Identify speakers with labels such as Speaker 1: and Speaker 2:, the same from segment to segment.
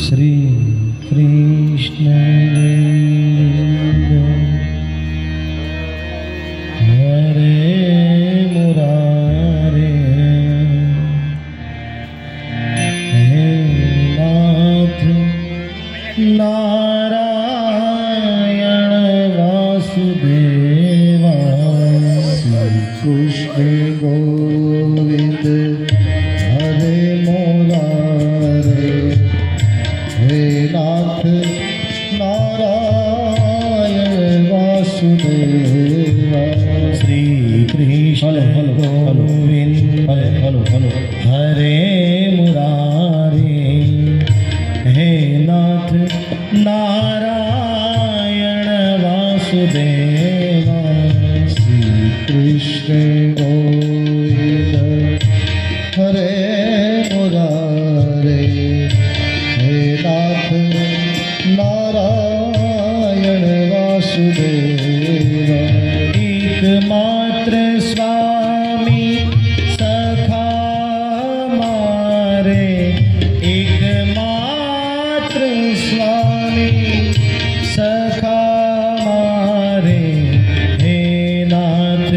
Speaker 1: श्री कृष्ण हरे मुरारे हे नाथ नारायण वासुदेवा श्री कृष्ण गोविंद हरे मुरारे हे नाथ नारायण वासुदेवा श्री कृष्ण गोविंद हरे मुरारे हे नाथ नारायण वासुदेवा श्री कृष्ण गोविंद हरे मुरारे हे नाथ नारायण वासुदेवा एकमात्र स्वामी सखा मारे एकमात्र स्वामी सखा मारे हे नाथ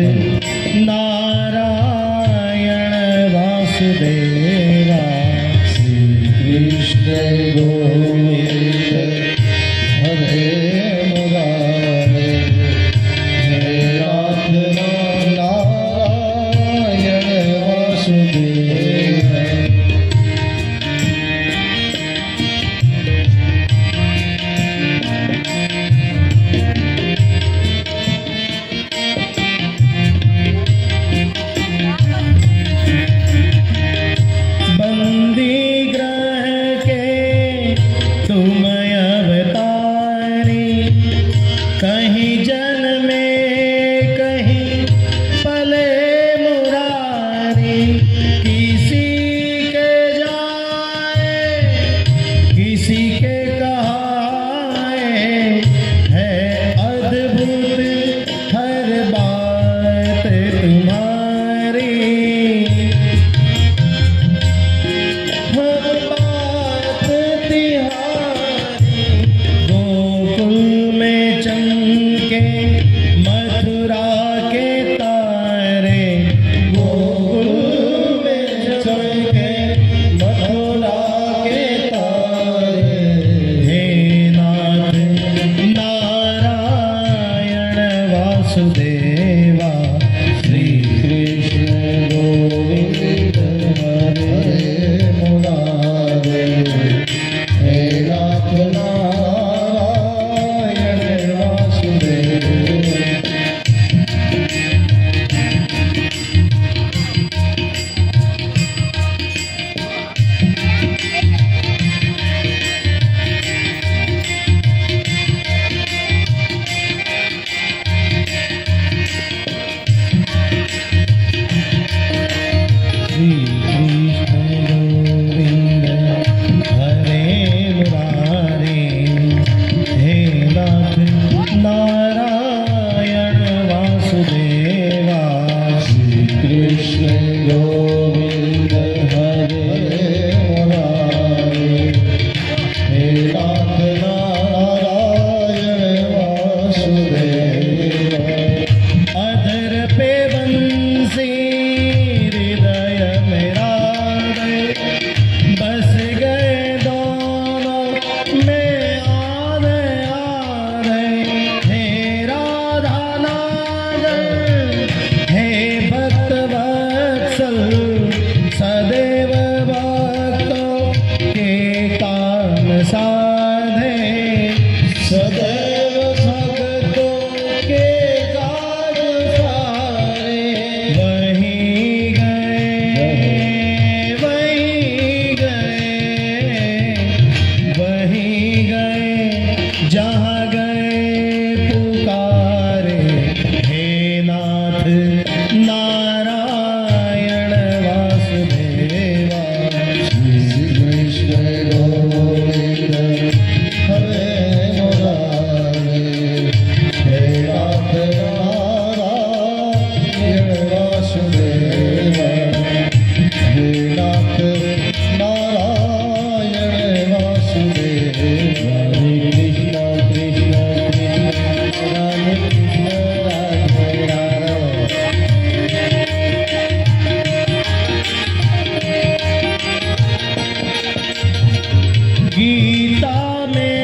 Speaker 1: गीता में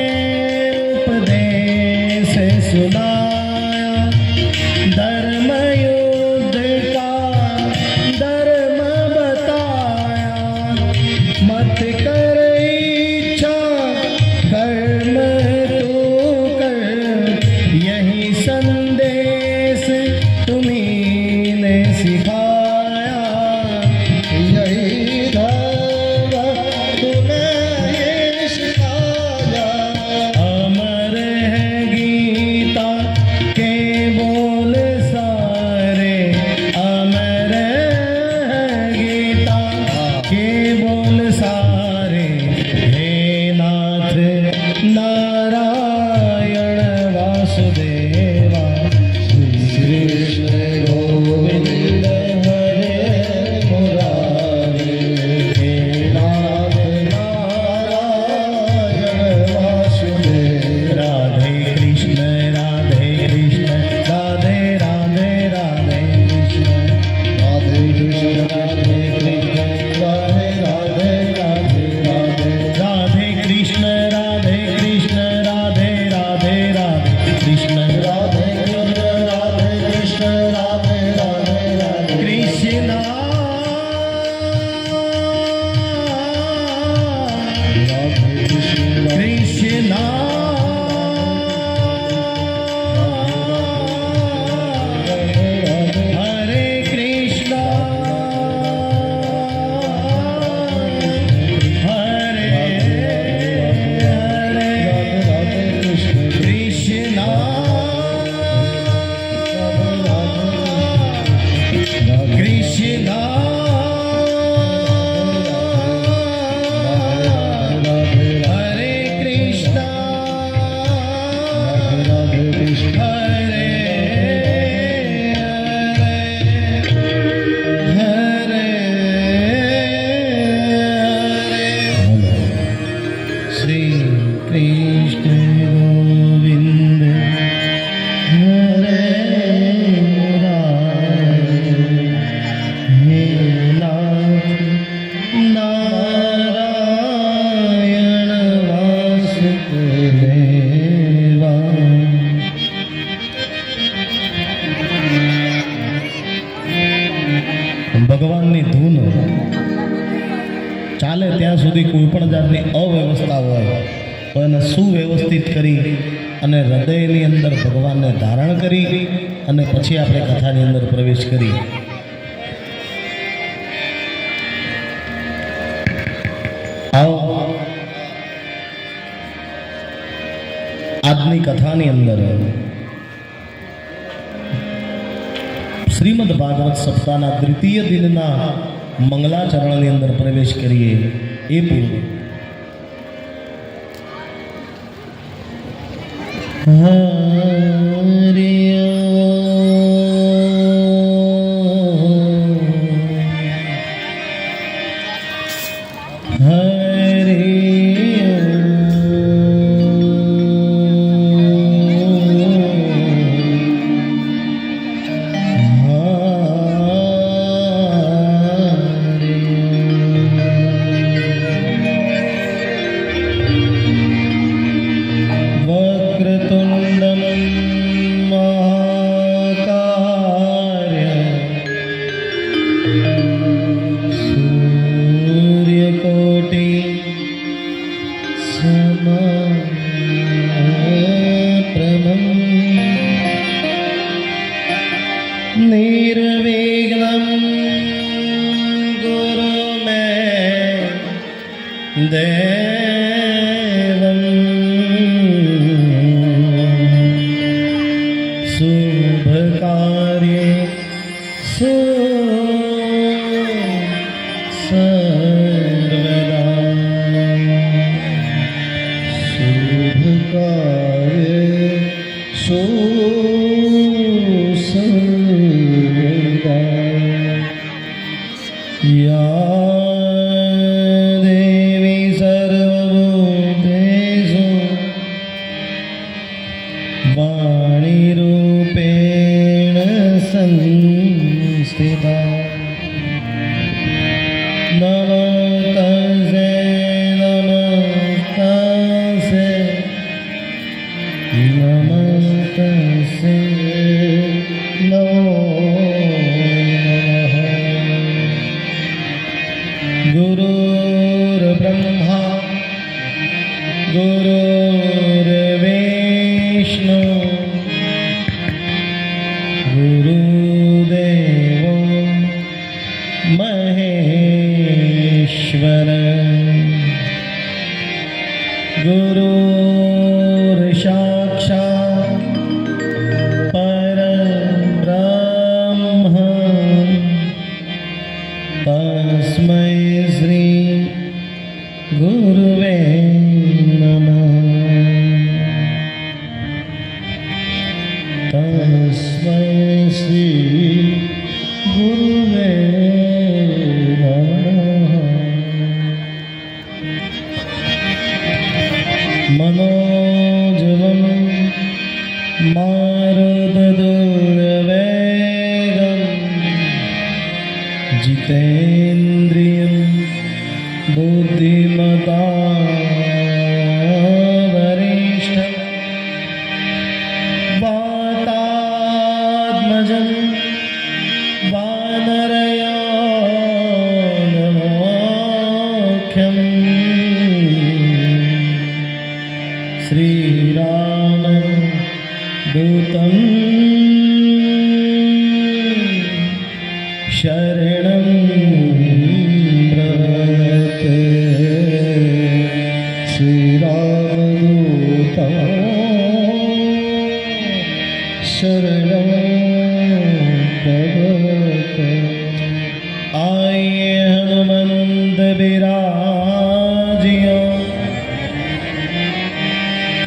Speaker 1: उपदेश सुनाया, धर्म युद्ध का धर्म बताया, मत कर इच्छा कर्म तू कर, यही संदेश तुम्ही ने सिखाया,
Speaker 2: यही धर्म तुम्हें सिखाया।
Speaker 1: अमर है गीता के बोल सारे, अमर है गीता के बोल सारे, हे नाथ नारायण वासुदेवा,
Speaker 2: श्री कृष्ण गोविंद हरे मुरारी, हे नाथ नारायण वासुदेव।
Speaker 1: राधे कृष्ण राधे कृष्ण, राधे राधे राधे कृष्ण,
Speaker 2: राधे कृष्ण राधे कृष्ण, राधे राधे राधे राधे।
Speaker 1: राधे कृष्ण राधे कृष्ण, राधे राधे राधे कृष्ण,
Speaker 2: राधे कृष्ण राधे कृष्ण, राधे राधे राधे।
Speaker 1: कृष्णा
Speaker 2: राधे कृष्ण
Speaker 1: कृष्णा हरे कृष्णा हरे हरे
Speaker 2: राधे कृष्ण
Speaker 1: कृष्णा कृष्णा हरे कृष्णा
Speaker 2: राधे कृष्ण
Speaker 1: हरे हरे हरे श्री कृष्ण गोविंद हरे मुरारी, हे नाथ नारायण वासुदेवा। ભગવાનની ધૂન ચાલે ત્યાં સુધી કોઈ પણ જાતની અવ્યવસ્થા હોય તો એને સુવ્યવસ્થિત કરી અને હૃદયની અંદર ભગવાનને ધારણ કરી અને પછી આપણે કથાની અંદર પ્રવેશ કરી. આવો આજની કથાની અંદર શ્રીમદ ભાગવત સપ્તાહના દ્વિતીય દિનના મંગલાચરણની અંદર પ્રવેશ કરીએ એ પૂર્વે निर्विघ्नं गुरु में देवं शुभ कार्ये सर्वदा
Speaker 2: शुभ कार्य सर्वदा।
Speaker 1: या देवी सर्वभूतेषु गुरुर्विष्णु गुरुदेवो महेश्वर गुरुर्साक्षात् परब्रह्म तस्मै श्री गुरुवे नमः
Speaker 2: तस्मै श्री गुरुवे नमः
Speaker 1: मनोजवं मारुतदुर्वेगं जितेन्द्रियं बुद्धिमतां वरिष्ठं वातात्मजं वानरयोनमोख्यम् श्रीराम दूतं शरणं
Speaker 2: प्रवर्ते श्रीरामदूतं शरणं प्रवर्ते
Speaker 1: आइए हनुमंत बिराजियो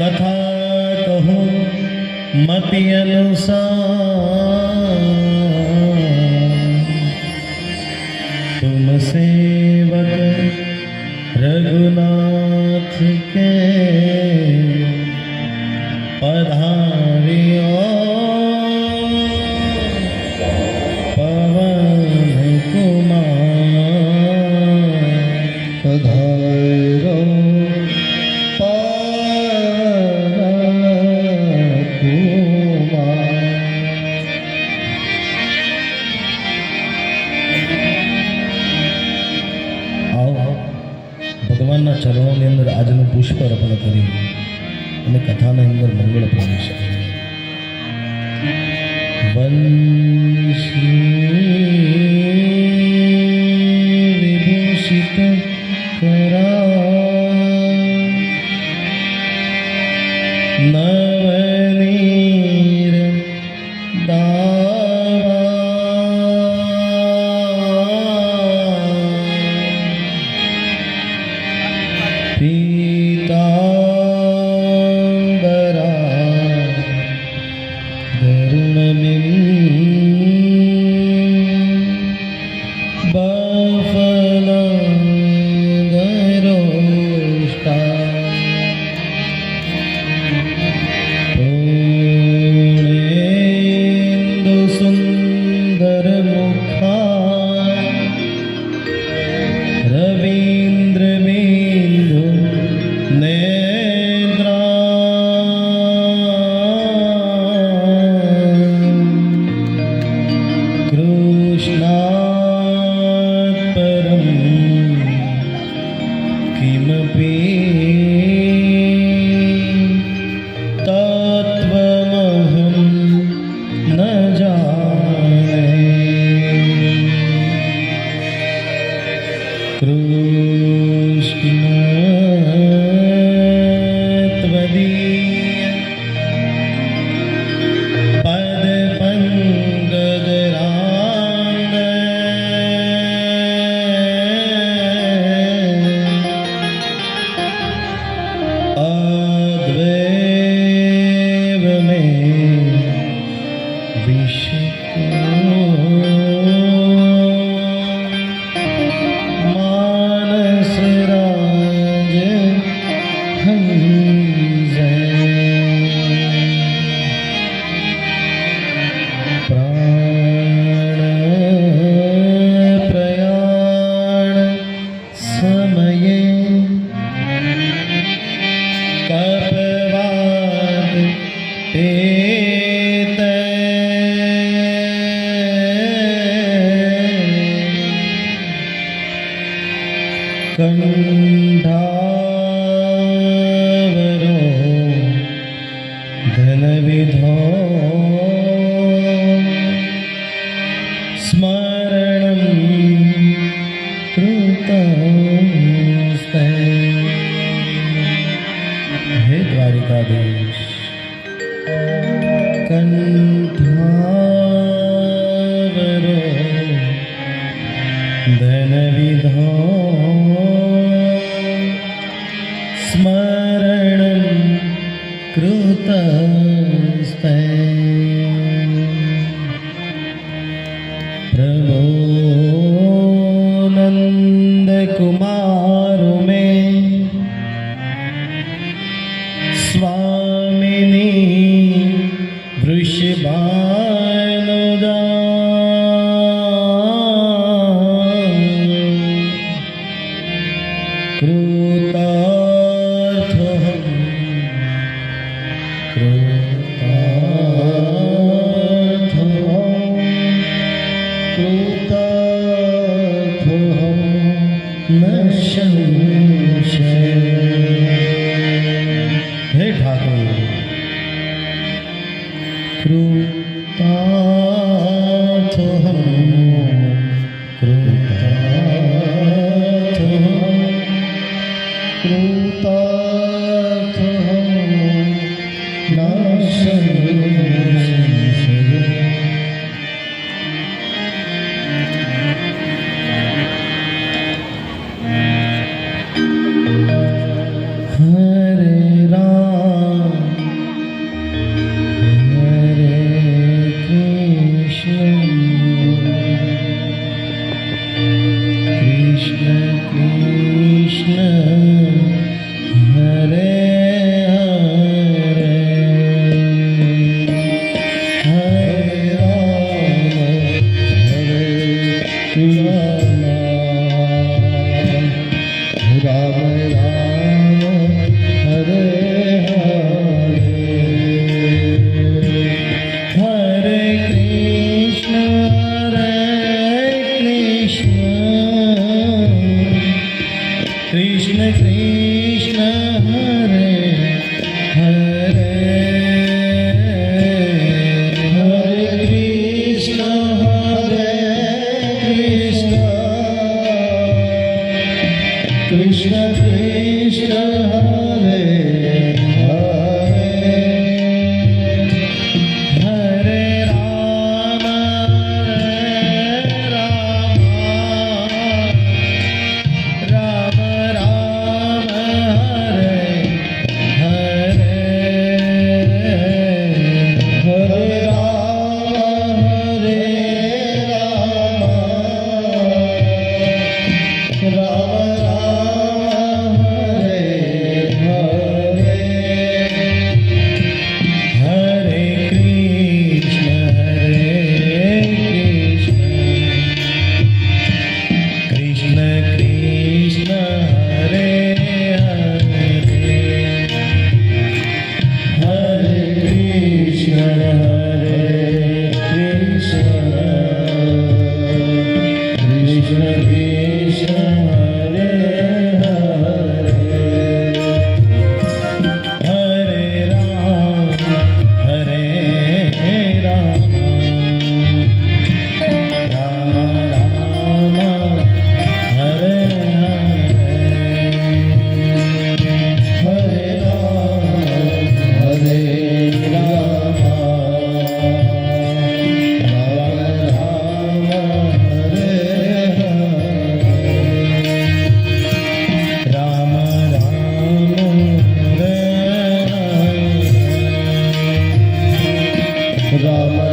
Speaker 1: कथा कहूँ मति अनुसार तुम सेवक रघुनाथ के पधारियो पवन कुमार
Speaker 2: पधारो पवनकुमार
Speaker 1: આવો ભગવાનના ચરણોની અંદર આજનું પુષ્પ અર્પણ કરી અને કથાના અંદર મંગળ પ્રવેશ વંશી વિભૂષિત કરા નવનીર पीताम्बरा धरुणमिं बफलादरोष्टा पूर्णेन्दुसुन्दरमुखा रवीन्द्रबिन्दु नेत्रा कृष्णात् परं किमपि तत्त्वमहं न जाने कृष्ण त्वदीय पद पंकजराम સ્મરણ કૃતસ્તે પ્રભો નંદ કુમાર મે સ્વામિની વૃષભાનુદા હે Thakor કૃતાર્થોહમ Krishna Krishna Hare Hare Hare Krishna Hare Krishna Krishna Krishna Hare Hare Hare Rama Rama Rama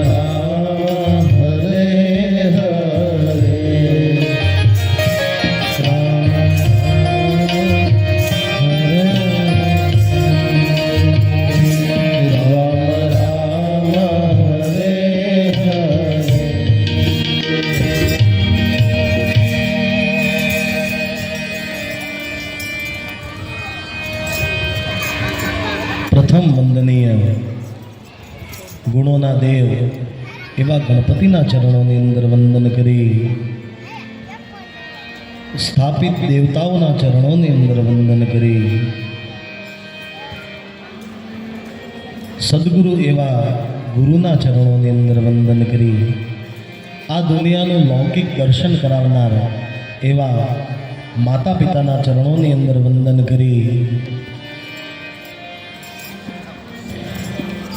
Speaker 1: પ્રથમ વંદનીય ગુણોના દેવ એવા ગણપતિના ચરણોની અંદર વંદન કરી સ્થાપિત દેવતાઓના ચરણોની અંદર વંદન કરી સદગુરુ એવા ગુરુના ચરણોની અંદર વંદન કરી આ દુનિયાનું લૌકિક દર્શન કરાવનાર એવા માતા પિતાના ચરણોની અંદર વંદન કરી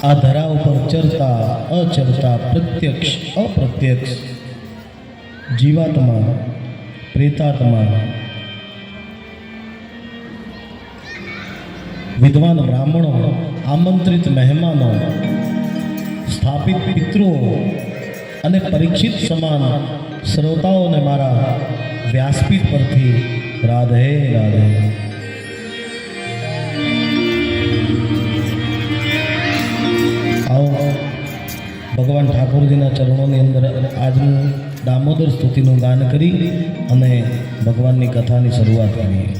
Speaker 1: આ ધરા ઉપર ચરતા અચરતા પ્રત્યક્ષ અપ્રત્યક્ષ જીવાત્મા પ્રેતાત્મા વિદ્વાન બ્રાહ્મણો, આમંત્રિત મહેમાનો, સ્થાપિત પિતૃઓ અને પરીક્ષિત સમાન શ્રોતાઓને મારા વ્યાસપીઠ પરથી રાધે રાધે. આવો ભગવાન ઠાકોરજીના ચરણોની અંદર આજનું દામોદર સ્તુતિનું ગાન કરી અને ભગવાનની કથાની શરૂઆત કરીએ.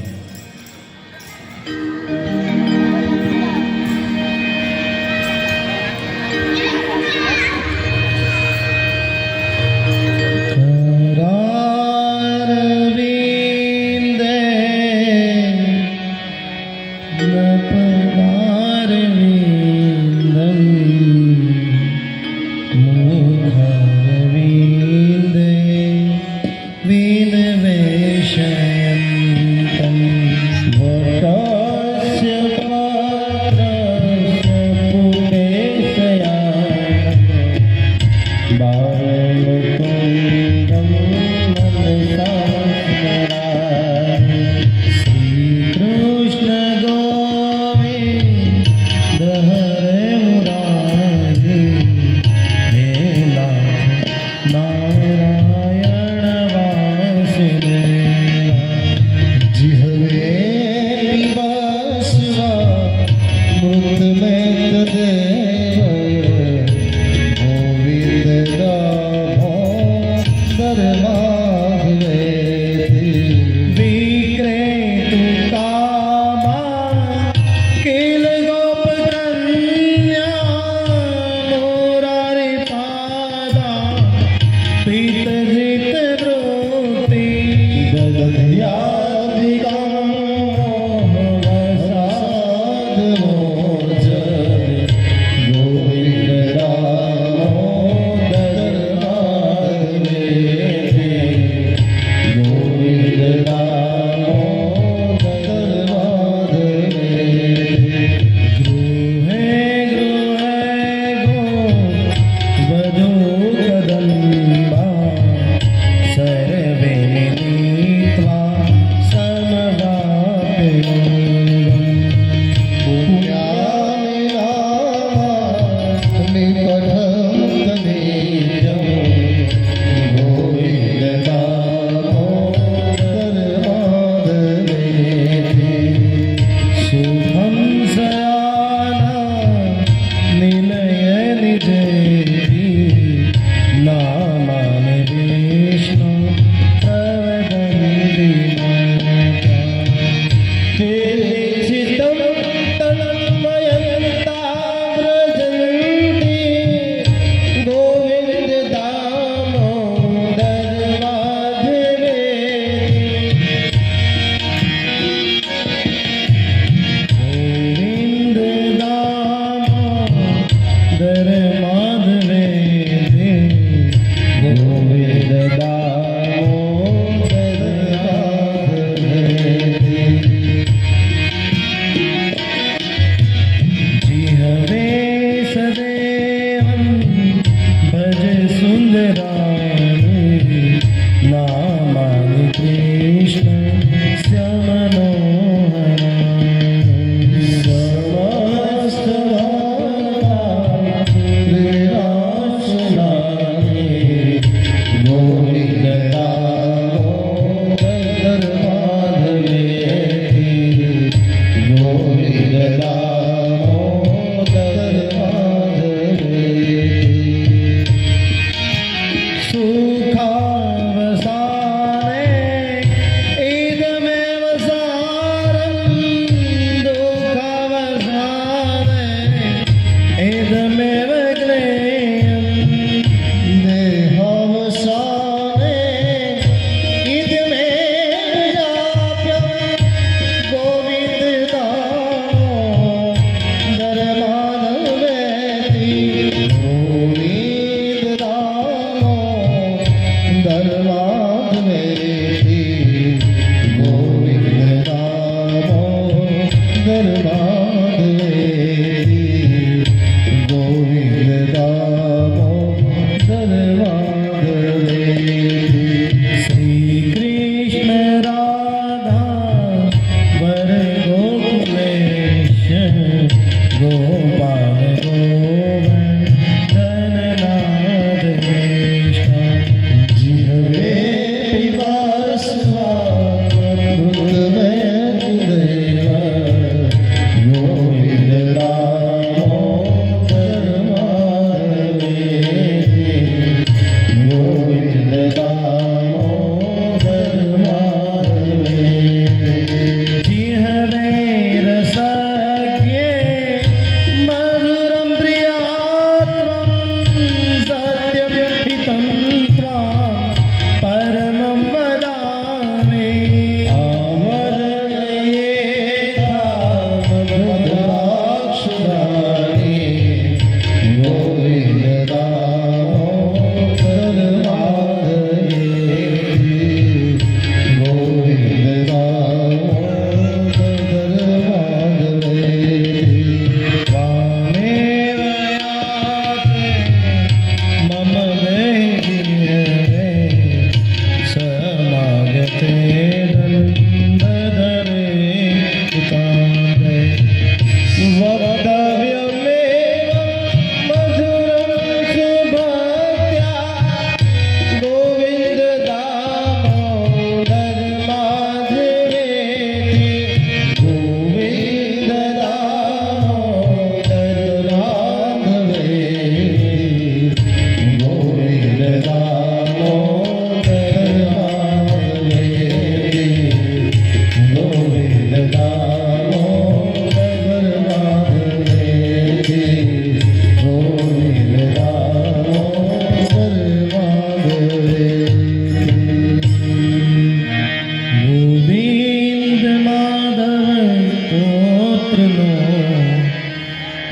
Speaker 1: સ્તોત્રનો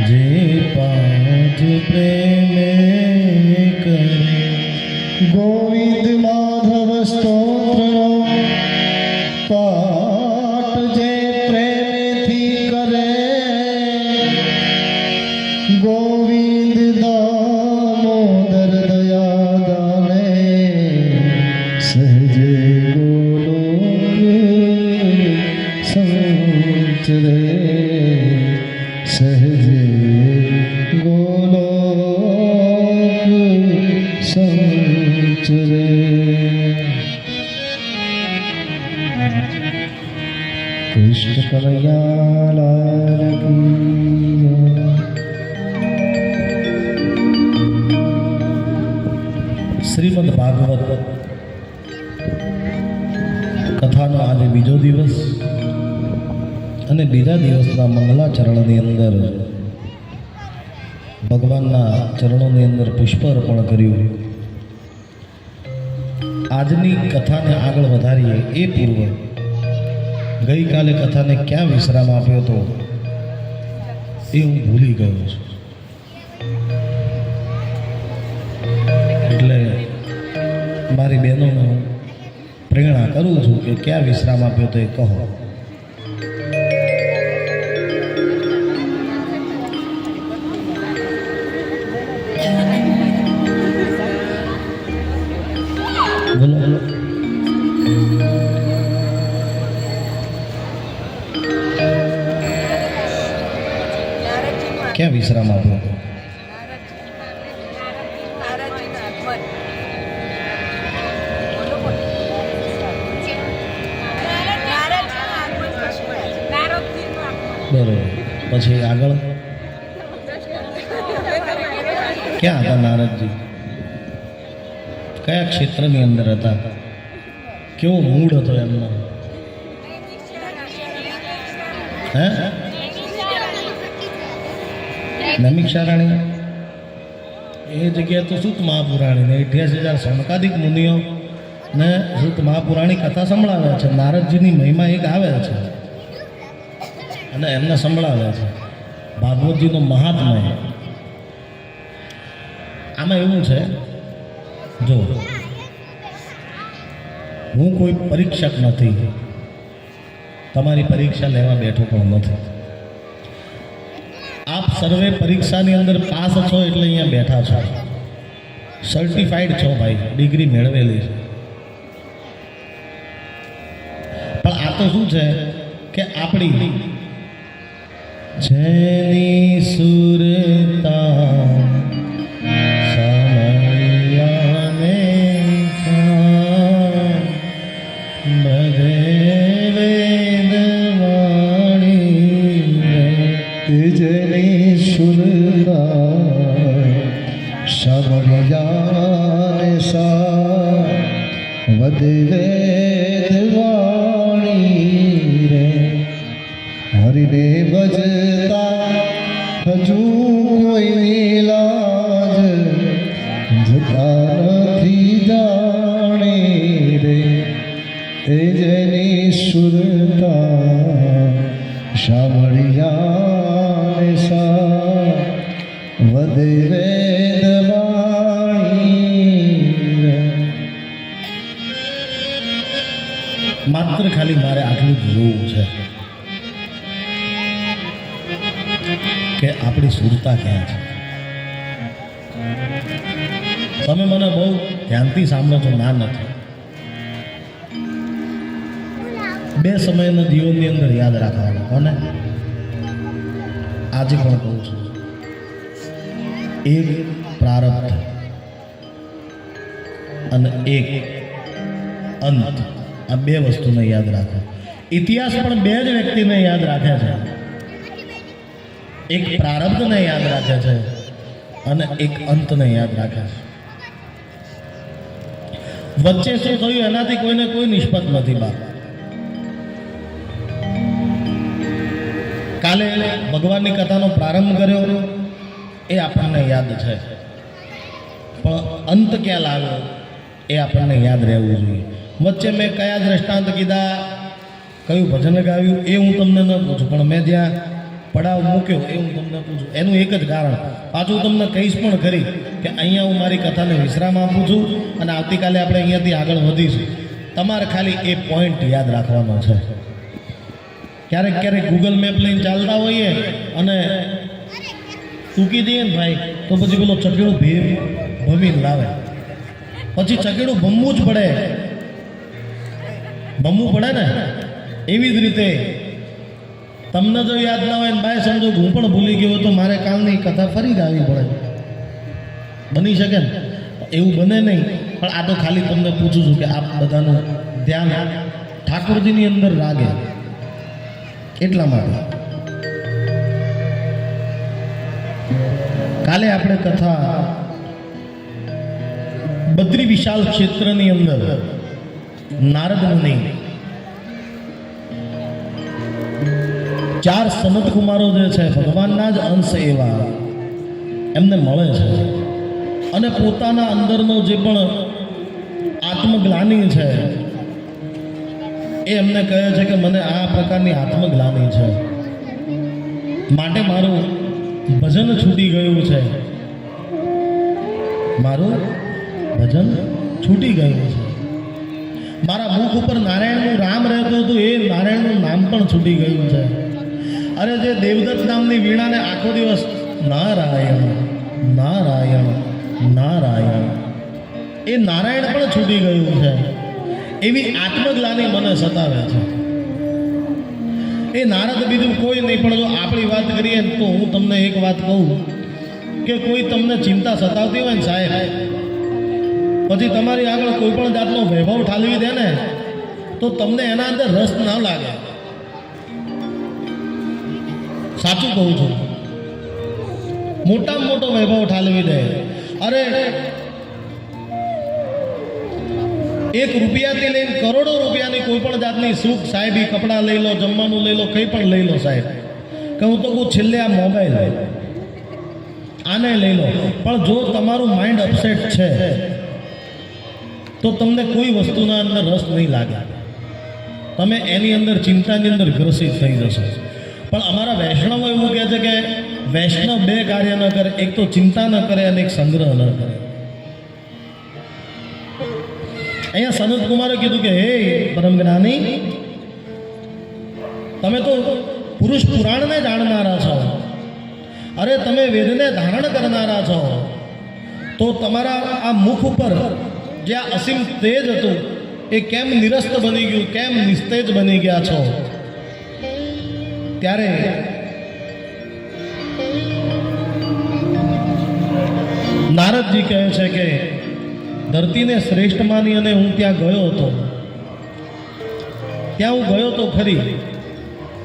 Speaker 1: જે પાઠ પ્રેમે કરે
Speaker 2: ગોવિંદ માધવ સ્તોત્રનો પાઠ જે પ્રેમથી કરે ગોવિંદ દામોદર દયા દાને સહજે ગોલોક સંચરે સહજે ગોલોક સંચરે કૃષ્ણ કનૈયા લાલ કી જય.
Speaker 1: શ્રીમદ ભાગવત કથાનો આજે બીજો દિવસ અને બીજા દિવસના મંગલાચરણની અંદર ભગવાનના ચરણોની અંદર પુષ્પ અર્પણ કર્યું. આજની કથાને આગળ વધારીએ એ પૂર્વ ગઈકાલે કથાને ક્યાં વિશ્રામ આપ્યો હતો એ હું ભૂલી ગયો છું. એટલે મારી બહેનોને હું પ્રેરણા કરું છું કે ક્યાં વિશ્રામ આપ્યો તો એ કહો. બોલો બોલો. ક્યાં વિશ્રામ આપ્યો હતો? બરોબર. પછી આગળ ક્યાં હતા નારદજી? કયા ક્ષેત્રની અંદર હતા? કેવો મૂડ હતો એમનો? હે નમિક્ષારાણી એ જગ્યાએ તો સુત મહાપુરાણી 88,000 શૌનકાદિક મુનિઓ ને સુત મહાપુરાણી કથા સંભળાવે છે. નારદજીની મહિમા એક આવે છે અને એમને સંભળાવે છે. ભાગવતજીનો મહાત્મય. આમાં એવું છે, જો હું કોઈ પરીક્ષક નથી, તમારી પરીક્ષા લેવા બેઠો પણ નથી. આપ સર્વે પરીક્ષાની અંદર પાસ છો એટલે અહીંયા બેઠા છો, સર્ટિફાઈડ છો ભાઈ, ડિગ્રી મેળવેલી છે. પણ આ તો શું છે કે આપણી જેની સુરતા સમયાને બધે વેદવાણી
Speaker 2: જેની સુરતા સાંભળ્યાને સા વધે વેદવાણી રે હરિને ભજતા હજુ કોઈ લાજ જતા નથી જાણી રે એ જેની સુરતા સાંભળ્યાને સા વધે વેદવાણી રે.
Speaker 1: માત્ર ખાલી મારે આટલું જ જોવું છે કે આપણી સુરતા ક્યાં છે. તમે મને બહુ ધ્યાનથી સાંભળો છો, ના નથી. બે સમયના જીવનની અંદર યાદ રાખવાનું. કોને? આજે પણ કહું છું, એક પ્રારબ્ધ અને એક અંત. આ બે વસ્તુને યાદ રાખો. ઇતિહાસ પણ બે જ વ્યક્તિને યાદ રાખે છે. એક પ્રારબ્ધને યાદ રાખે છે અને એક અંતને યાદ રાખે છે. વચ્ચે શું થયું એનાથી કોઈને કોઈ નિષ્પત નથી. બાપ કાલે ભગવાનની કથાનો પ્રારંભ કર્યો એ આપણને યાદ છે, પણ અંત ક્યાં લાવ્યો એ આપણને યાદ રહેવું જોઈએ. વચ્ચે મેં કયા દ્રષ્ટાંત કીધા, કયું ભજન ગાવ્યું એ હું તમને ન પૂછું, પણ મેં જ્યાં પડાવ મૂક્યો એ હું તમને પૂછું એનું એક જ કારણ પાછું તમને કહીશ પણ ખરી કે અહીંયા હું મારી કથાને વિશ્રામ આપું છું અને આવતીકાલે આપણે અહીંયાથી આગળ વધીશું. તમારે ખાલી એ પોઈન્ટ યાદ રાખવાનો છે. ક્યારેક ક્યારેક ગૂગલ મેપ લઈને ચાલતા હોઈએ અને ચૂકી દઈએ ને ભાઈ તો પછી પેલો ચકેડું ભમીને લાવે. પછી ચકેડું ભમવું જ પડે, ભમવું પડે ને. એવી જ રીતે તમને જો યાદ ના હોય ને ભાઈ સમજો હું પણ ભૂલી ગયો તો મારે કાલની કથા ફરી જ આવી પડે. બની શકે ને? એવું બને નહીં. પણ આ તો ખાલી તમને પૂછું છું કે આપ બધાનું ધ્યાન ઠાકોરજીની અંદર લાગે એટલા માટે. કાલે આપણે કથા બદ્રી વિશાળ ક્ષેત્રની અંદર નારદ મુનિ 4 સનત કુમારો જે છે ભગવાનના જ અંશ એવા એમને મળે છે અને પોતાના અંદરનો જે પણ આત્મગ્લાનિ છે એ એમને કહે છે કે મને આ પ્રકારની આત્મગ્લાનિ છે, માટે મારું ભજન છૂટી ગયું છે, મારું ભજન છૂટી ગયું છે. મારા મુખ ઉપર નારાયણનું નામ રહેતું હતું એ નારાયણનું નામ પણ છૂટી ગયું છે. અરે જે દેવદત્ત નામની વીણાને આખો દિવસ નારાયણ નારાયણ નારાયણ એ નારાયણ પણ છૂટી ગયું છે. એવી આત્મગ્લાનિ મને સતાવે છે. એ નારદ બીજું કોઈ નહીં, પણ જો આપણી વાત કરીએ તો હું તમને એક વાત કહું કે કોઈ તમને ચિંતા સતાવતી હોય ને સાહેબ, પછી તમારી આગળ કોઈ પણ જાતનો વૈભવ ઠાલવી દે ને તો તમને એના અંદર રસ ના લાગે. સાચું કહું છું. મોટામાં મોટો વૈભવ ઠાલવી દે. અરે 1 રૂપિયાથી લઈને કરોડો રૂપિયાની કોઈ પણ જાતની સુખ સાહેબી, કપડાં લઈ લો, જમવાનું લઈ લો, કંઈ પણ લઈ લો સાહેબ. કે હું તો કહું છેલ્લે આ મોબાઈલ આને લઈ લો, પણ જો તમારું માઇન્ડ અપસેટ છે તો તમને કોઈ વસ્તુના અંદર રસ નહીં લાગે. તમે એની અંદર ચિંતાની અંદર ગ્રસિત થઈ જશો. પણ અમારા વૈષ્ણવો એવું કહે છે કે વૈષ્ણવ 2 કાર્ય ન કરે, એક તો ચિંતા ન કરે અને એક સંગ્રહ ન કરે. અહીંયા સનત કુમારે કીધું કે હે પરમ જ્ઞાની, તમે તો પુરુષ પુરાણને જાણનારા છો, અરે તમે વેદને ધારણ કરનારા છો, તો તમારા આ મુખ ઉપર જે આ અસીમ તેજ હતું એ કેમ નિરસ્ત બની ગયું, કેમ નિસ્તેજ બની ગયા છો? ત્યારે નારદજી કહે છે કે ધરતીને શ્રેષ્ઠ માની અને હું ત્યાં ગયો હતો. ત્યાં હું ગયો તો ખરી,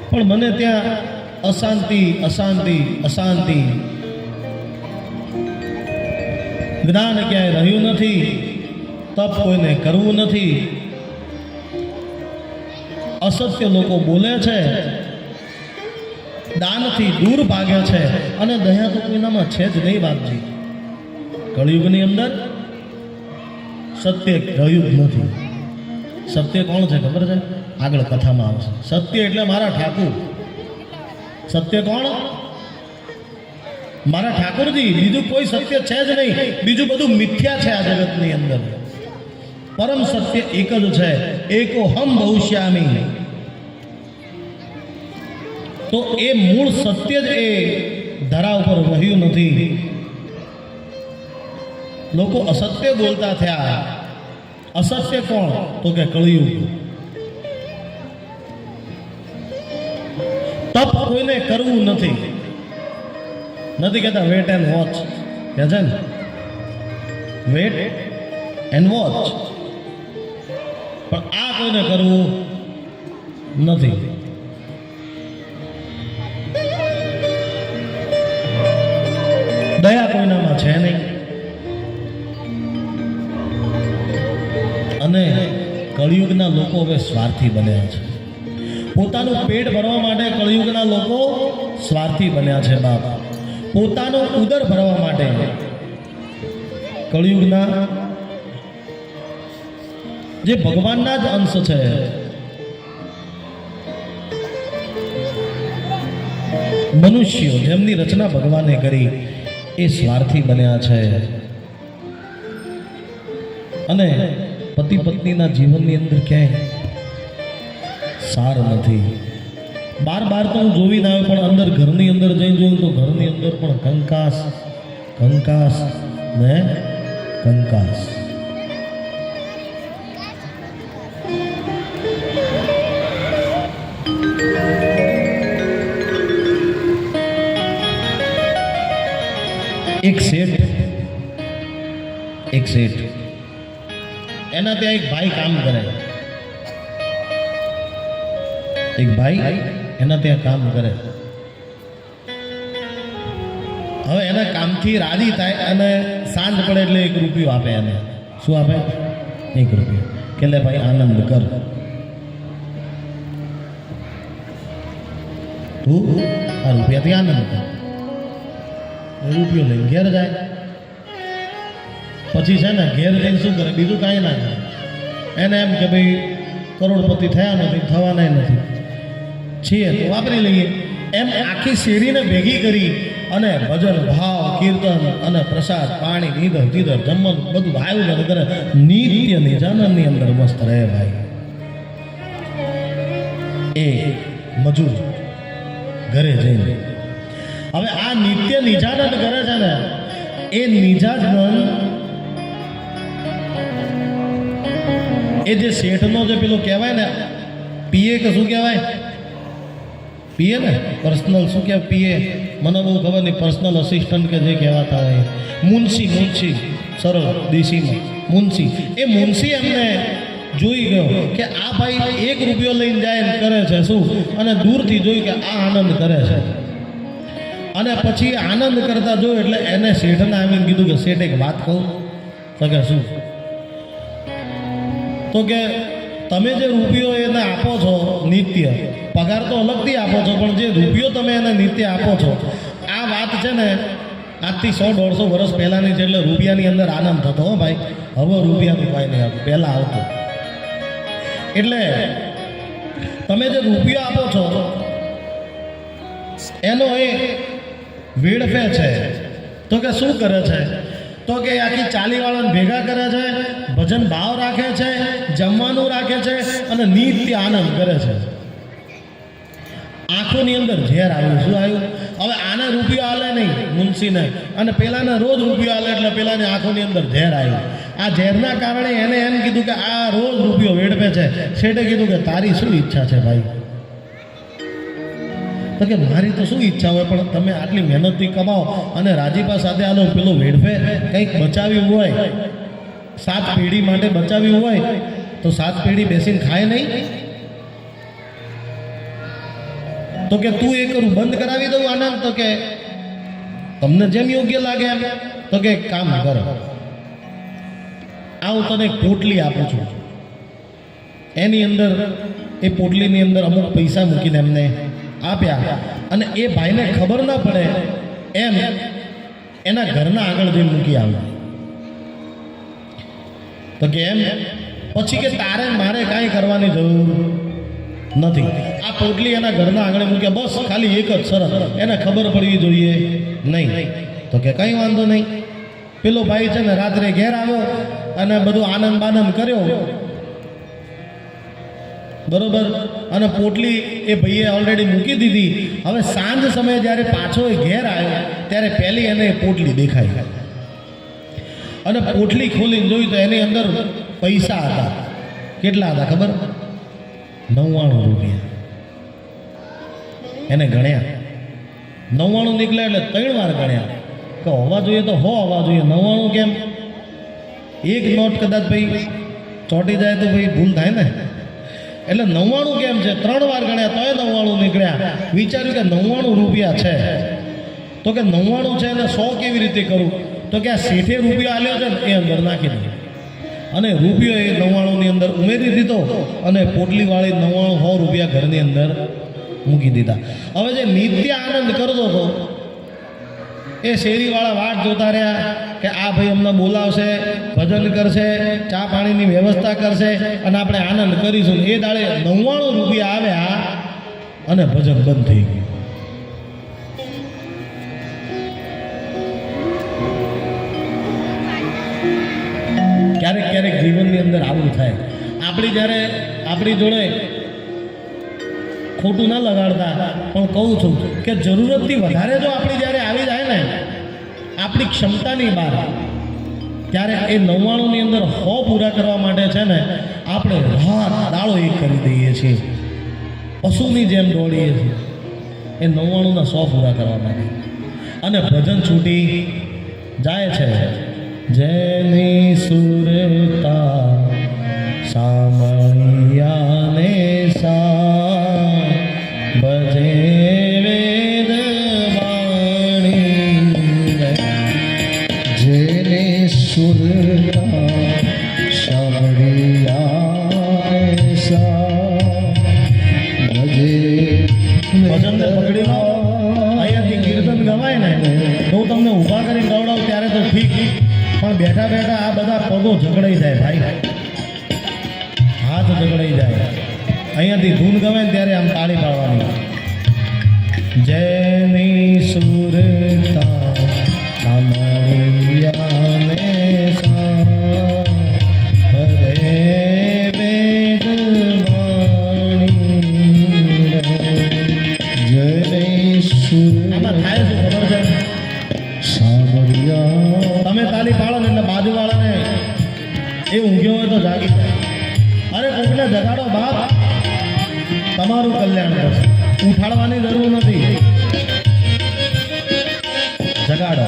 Speaker 1: પણ મને ત્યાં અશાંતિ અશાંતિ અશાંતિ, જ્ઞાન ક્યાંય રહ્યું નથી, તપ કોઈને કરવું નથી, અસત્ય લોકો બોલે છે, દાનથી દૂર ભાગે છે, અને દયા તો કોઈનામાં છે જ નહીં બાપજી. કળિયુગની અંદર સત્ય રહ્યું જ નથી. સત્ય કોણ છે ખબર છે? આગળ કથામાં આવશે. સત્ય એટલે મારા ઠાકુર. સત્ય કોણ? મારા ઠાકોરજી. બીજું કોઈ સત્ય છે જ નહીં, બીજું બધું મિથ્યા છે આ જગતની અંદર. પરમ સત્ય એક જ છે, એકો હમ બહુશ્યામી. તો એ મૂળ સત્ય જ એ ધરા ઉપર રહ્યું નથી. લોકો અસત્ય બોલતા થયા. અસત્ય કોણ? તો કે કળિયુગ. તપ કોઈને કરવું નથી. નથી કહેતા વેટ એન્ડ વોચ, કહે છે ને, વેટ એન્ડ વોચ. પણ આ કોઈને કરવું નથી. દયા કોઈનામાં છે નહીં. અને કળિયુગના લોકો હવે સ્વાર્થી બન્યા છે. પોતાનું પેટ ભરવા માટે કળિયુગના લોકો સ્વાર્થી બન્યા છે બાપ. પોતાનું ઉદર ભરવા માટે કળિયુગના જે ભગવાનના જ અંશ છે, મનુષ્યો જેમની રચના ભગવાને કરી એ સ્વાર્થી બન્યા છે અને પતિ પત્નીના જીવનની અંદર ક્યાંય સાર નથી. બાર તો હું જોઈને આવ્યો, પણ અંદર ઘરની અંદર જઈને જોયું તો ઘરની અંદર પણ કંકાસ કંકાસ ને કંકાસ. એક શેઠ એના ત્યાં એક ભાઈ કામ કરે. એક ભાઈ એના ત્યાં કામ કરે. હવે એના કામથી રાજી થાય અને સાંજ પડે એટલે 1 રૂપિયો આપે એને. શું આપે? 1 રૂપિયો કે લે ભાઈ આનંદ કર, તું આ રૂપિયાથી આનંદ કર. રૂપિયો લઈને ઘેર જાય. પછી છે ને ઘેર જઈને શું કરે? બીજું કાંઈ ના કરે. એને એમ કે ભાઈ કરોડપતિ થયા નથી, થવાના નથી, છીએ તો વાપરી લઈએ. એમ આખી શેરીને ભેગી કરી અને ભજન ભાવ કીર્તન અને પ્રસાદ પાણી નીધર તીધર જમવાનું બધું આયોજન કરે. નિત્ય નિજાનંદની અંદર મસ્ત રહે ભાઈ. એ મજૂર ઘરે જઈને હવે આ નિત્ય નિજાનંદ કરે છે ને, એ નિજાનંદ એ જે શેઠનો જે પેલો કહેવાય ને પીએ કે શું કહેવાય? પીએ ને પર્સનલ શું કહેવાય? પીએ મને બહુ ખબર નહીં. પર્સનલ અસિસ્ટન્ટ કે જે કહેવાતા હોય. મુનશી સરળ દેશીમાં મુનશી. એ મુનશી એમને જોઈ ગયો કે આ ભાઈ 1 રૂપિયો લઈને જાય ને કરે છે શું, અને દૂરથી જોયું કે આ આનંદ કરે છે. અને પછી આનંદ કરતા જોયું એટલે એને શેઠને આવીને કીધું કે શેઠ એક વાત કહું. તો કે શું? તો કે તમે જે રૂપિયો એને આપો છો નિત્ય, પગાર તો અલગથી આપો છો, પણ જે રૂપિયો તમે એને નિત્ય આપો છો, આ વાત છે ને આજથી 100-150 વર્ષ પહેલાંની છે. એટલે રૂપિયાની અંદર આનંદ થતો હો ભાઈ. હવે રૂપિયાનું કાંઈ નહીં આવતું, પહેલાં આવતો. એટલે તમે જે રૂપિયો આપો છો એનો એ વેડફે છે. તો કે શું કરે છે? તો કે આખી ચાલીવાળાને ભેગા કરે છે, ભજન ભાવ રાખે છે, જમવાનું રાખે છે અને નિત્ય આનંદ કરે છે. આંખોની અંદર ઝેર આવ્યું. શું આવ્યું? હવે આને રૂપિયો હાલે નહીં મુનશીને, અને પેલાને રોજ રૂપિયો હાલે એટલે પેલાની આંખોની અંદર ઝેર આવ્યું. આ ઝેરના કારણે એને એમ કીધું કે આ રોજ રૂપિયો વેડફે છે. શેઠે કીધું કે તારી શું ઈચ્છા છે ભાઈ? તો કે મારી તો શું ઈચ્છા હોય, પણ તમે આટલી મહેનતથી કમાઓ અને રાજીપા સાથે આલો પેલો વેડફે. કંઈક બચાવ્યું હોય, 7 પેઢી માટે બચાવ્યું હોય તો 7 પેઢી બેસીને ખાય નહીં? તો કે તું એ કરું બંધ કરાવી દઉં આનંદ? તો કે તમને જેમ યોગ્ય લાગે એમ. તો કે કામ કર, આ હું તને એક પોટલી આપું છું. એની અંદર એ પોટલીની અંદર અમુક પૈસા મૂકીને એમને આપ્યા, અને એ ભાઈને ખબર ના પડે એમ એના ઘરના આગળ જઈને મૂકી આવ્યા. તો કે એમ પછી કે તારે મારે કાંઈ કરવાની જરૂર નથી. આ પોટલી એના ઘરના આગળ મૂક્યા, બસ ખાલી એક જ શરત, એને ખબર પડવી જોઈએ નહીં. તો કે કંઈ વાંધો નહીં. પેલો ભાઈ છે ને રાત્રે ઘેર આવ્યો અને બધું આનંદ બાનંદ કર્યો બરોબર, અને પોટલી એ ભાઈએ ઓલરેડી મૂકી દીધી. હવે સાંજ સમયે જ્યારે પાછો એ ઘેર આવ્યો ત્યારે પહેલી એને પોટલી દેખાઈ, અને પોટલી ખોલીને જોઈ તો એની અંદર પૈસા હતા. કેટલા હતા ખબર? 99 રૂપિયા. એને ગણ્યા, 99 નીકળ્યા એટલે 3 વાર ગણ્યા કે હોવા જોઈએ તો હોવા જોઈએ. 99 કેમ? એક નોટ કદાચ ભાઈ ચોંટી જાય તો ભાઈ ભૂલ થાય ને. એટલે 99 કેમ છે? 3 વાર ગણ્યા તોય 99 નીકળ્યા. વિચાર્યું કે 99 રૂપિયા છે, તો કે 99 છે અને 100 કેવી રીતે કરું? તો કે આ શેઠે રૂપિયો આલ્યો છે ને એ અંદર નાખી દે, અને રૂપિયો એ 99ની અંદર ઉમેરી દીધો, અને પોટલીવાળી 99 રૂપિયા ઘરની અંદર મૂકી દીધા. હવે જે નિત્ય આનંદ કરતો હતો એ શેરીવાળા વાટ જોતા રહ્યા કે આ ભાઈ અમને બોલાવશે, ભજન કરશે, ચા પાણીની વ્યવસ્થા કરશે અને આપણે આનંદ કરીશું. એ દાડે 99 રૂપિયા આવ્યા અને ભજન બંધ થઈ ગયું. થાય. આપણી જોડે ખોટું ના લગાડતા, પણ કહું છું કે જરૂરતથી વધારે જો આપણી જ્યારે આવી જાય ને આપણી ક્ષમતાની બહાર, ત્યારે એ 99ની અંદર 100 પૂરા કરવા માટે છે ને આપણે રાત દાડો એક કરી દઈએ છીએ, પશુની જેમ દોડીએ છીએ એ 99ના 100 પૂરા કરવા માટે. અને ભજન છૂટી જાય છે. જેની સુરતા સામૈયાને સા ભજે વેદ વાણી,
Speaker 2: જેને સુરતા સાંભળ્યા સા ભજે
Speaker 1: ભજનને પકડી લો. અહીંયાથી કીર્તન ગવાય ને તો હું તમને ઊભા કરીને ગવડાવું ત્યારે તો ઠીક, પણ બેઠા બેઠા આ બધા પગો ઝઘડાઈ જાય ભાઈ, હાથ ઝઘડાઈ જાય. અહીંયાથી ધૂન ગવાય ને ત્યારે આમ તાળી પાડવાની. જેની સુરતા સામૈયાને સા ભજે વેદ વાણી.
Speaker 2: જેને
Speaker 1: આમાં થાય શું ખબર છે?
Speaker 2: સાંભળ્યા
Speaker 1: તમે તાલી પાડો ને એટલે બાજુવાળાને એ ઊંઘ્યો હોય તો જાગી જાય. અરે કોકને જગાડો બાપ, તમારું કલ્યાણ કરશે. ઉઠાડવાની જરૂર નથી, જગાડો.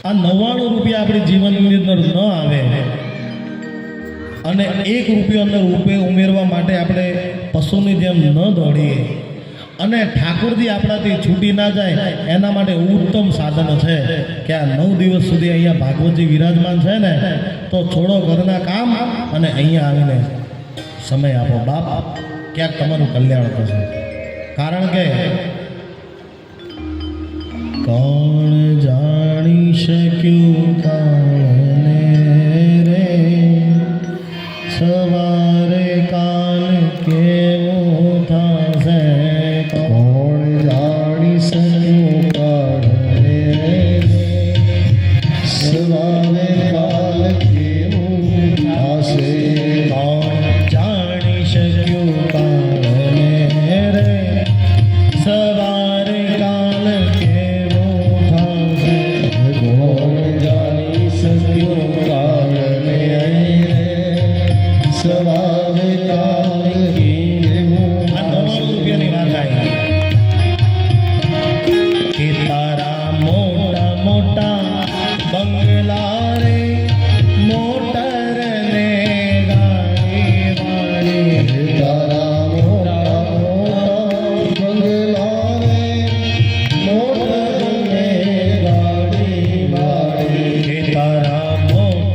Speaker 1: આ 99 રૂપિયા આપણી જીવનની અંદર ન આવે અને 1 રૂપિયો અંદર ઉમેરવા માટે આપણે પશુની જેમ ન દોડીએ અને ઠાકોરજી આપણાથી છૂટી ના જાય એના માટે ઉત્તમ સાધન છે કે આ 9 દિવસ સુધી અહીંયા ભાગવતજી વિરાજમાન છે ને, તો છોડો ઘરના કામ અને અહીંયા આવીને સમય આપો બાપ, ક્યાંક તમારું કલ્યાણ થશે. કારણ કે કોણ જાણી શક્યું કાળને રે, સવારે કાલ કેવો થશે.
Speaker 2: કોણ જાણી શક્યું કાળને રે, સવારે કાલ કેવું થશે.
Speaker 1: કોણ જાણી શક્યું કાળને રે, સવારે કાલ કેવો થશે.
Speaker 2: કોણ જાણી શક્યું કાળને રે, સવારે કાલ કેવું
Speaker 1: આ 99 રૂપિયાની વાત આવી કે તારા મોટા મોટા બંગલા રે, મોટર ને ગાડી વાળી.
Speaker 2: તારા મોટા મોટા બંગલા રે, મોટર ને ગાડી વાળી.
Speaker 1: કે તારા મોટા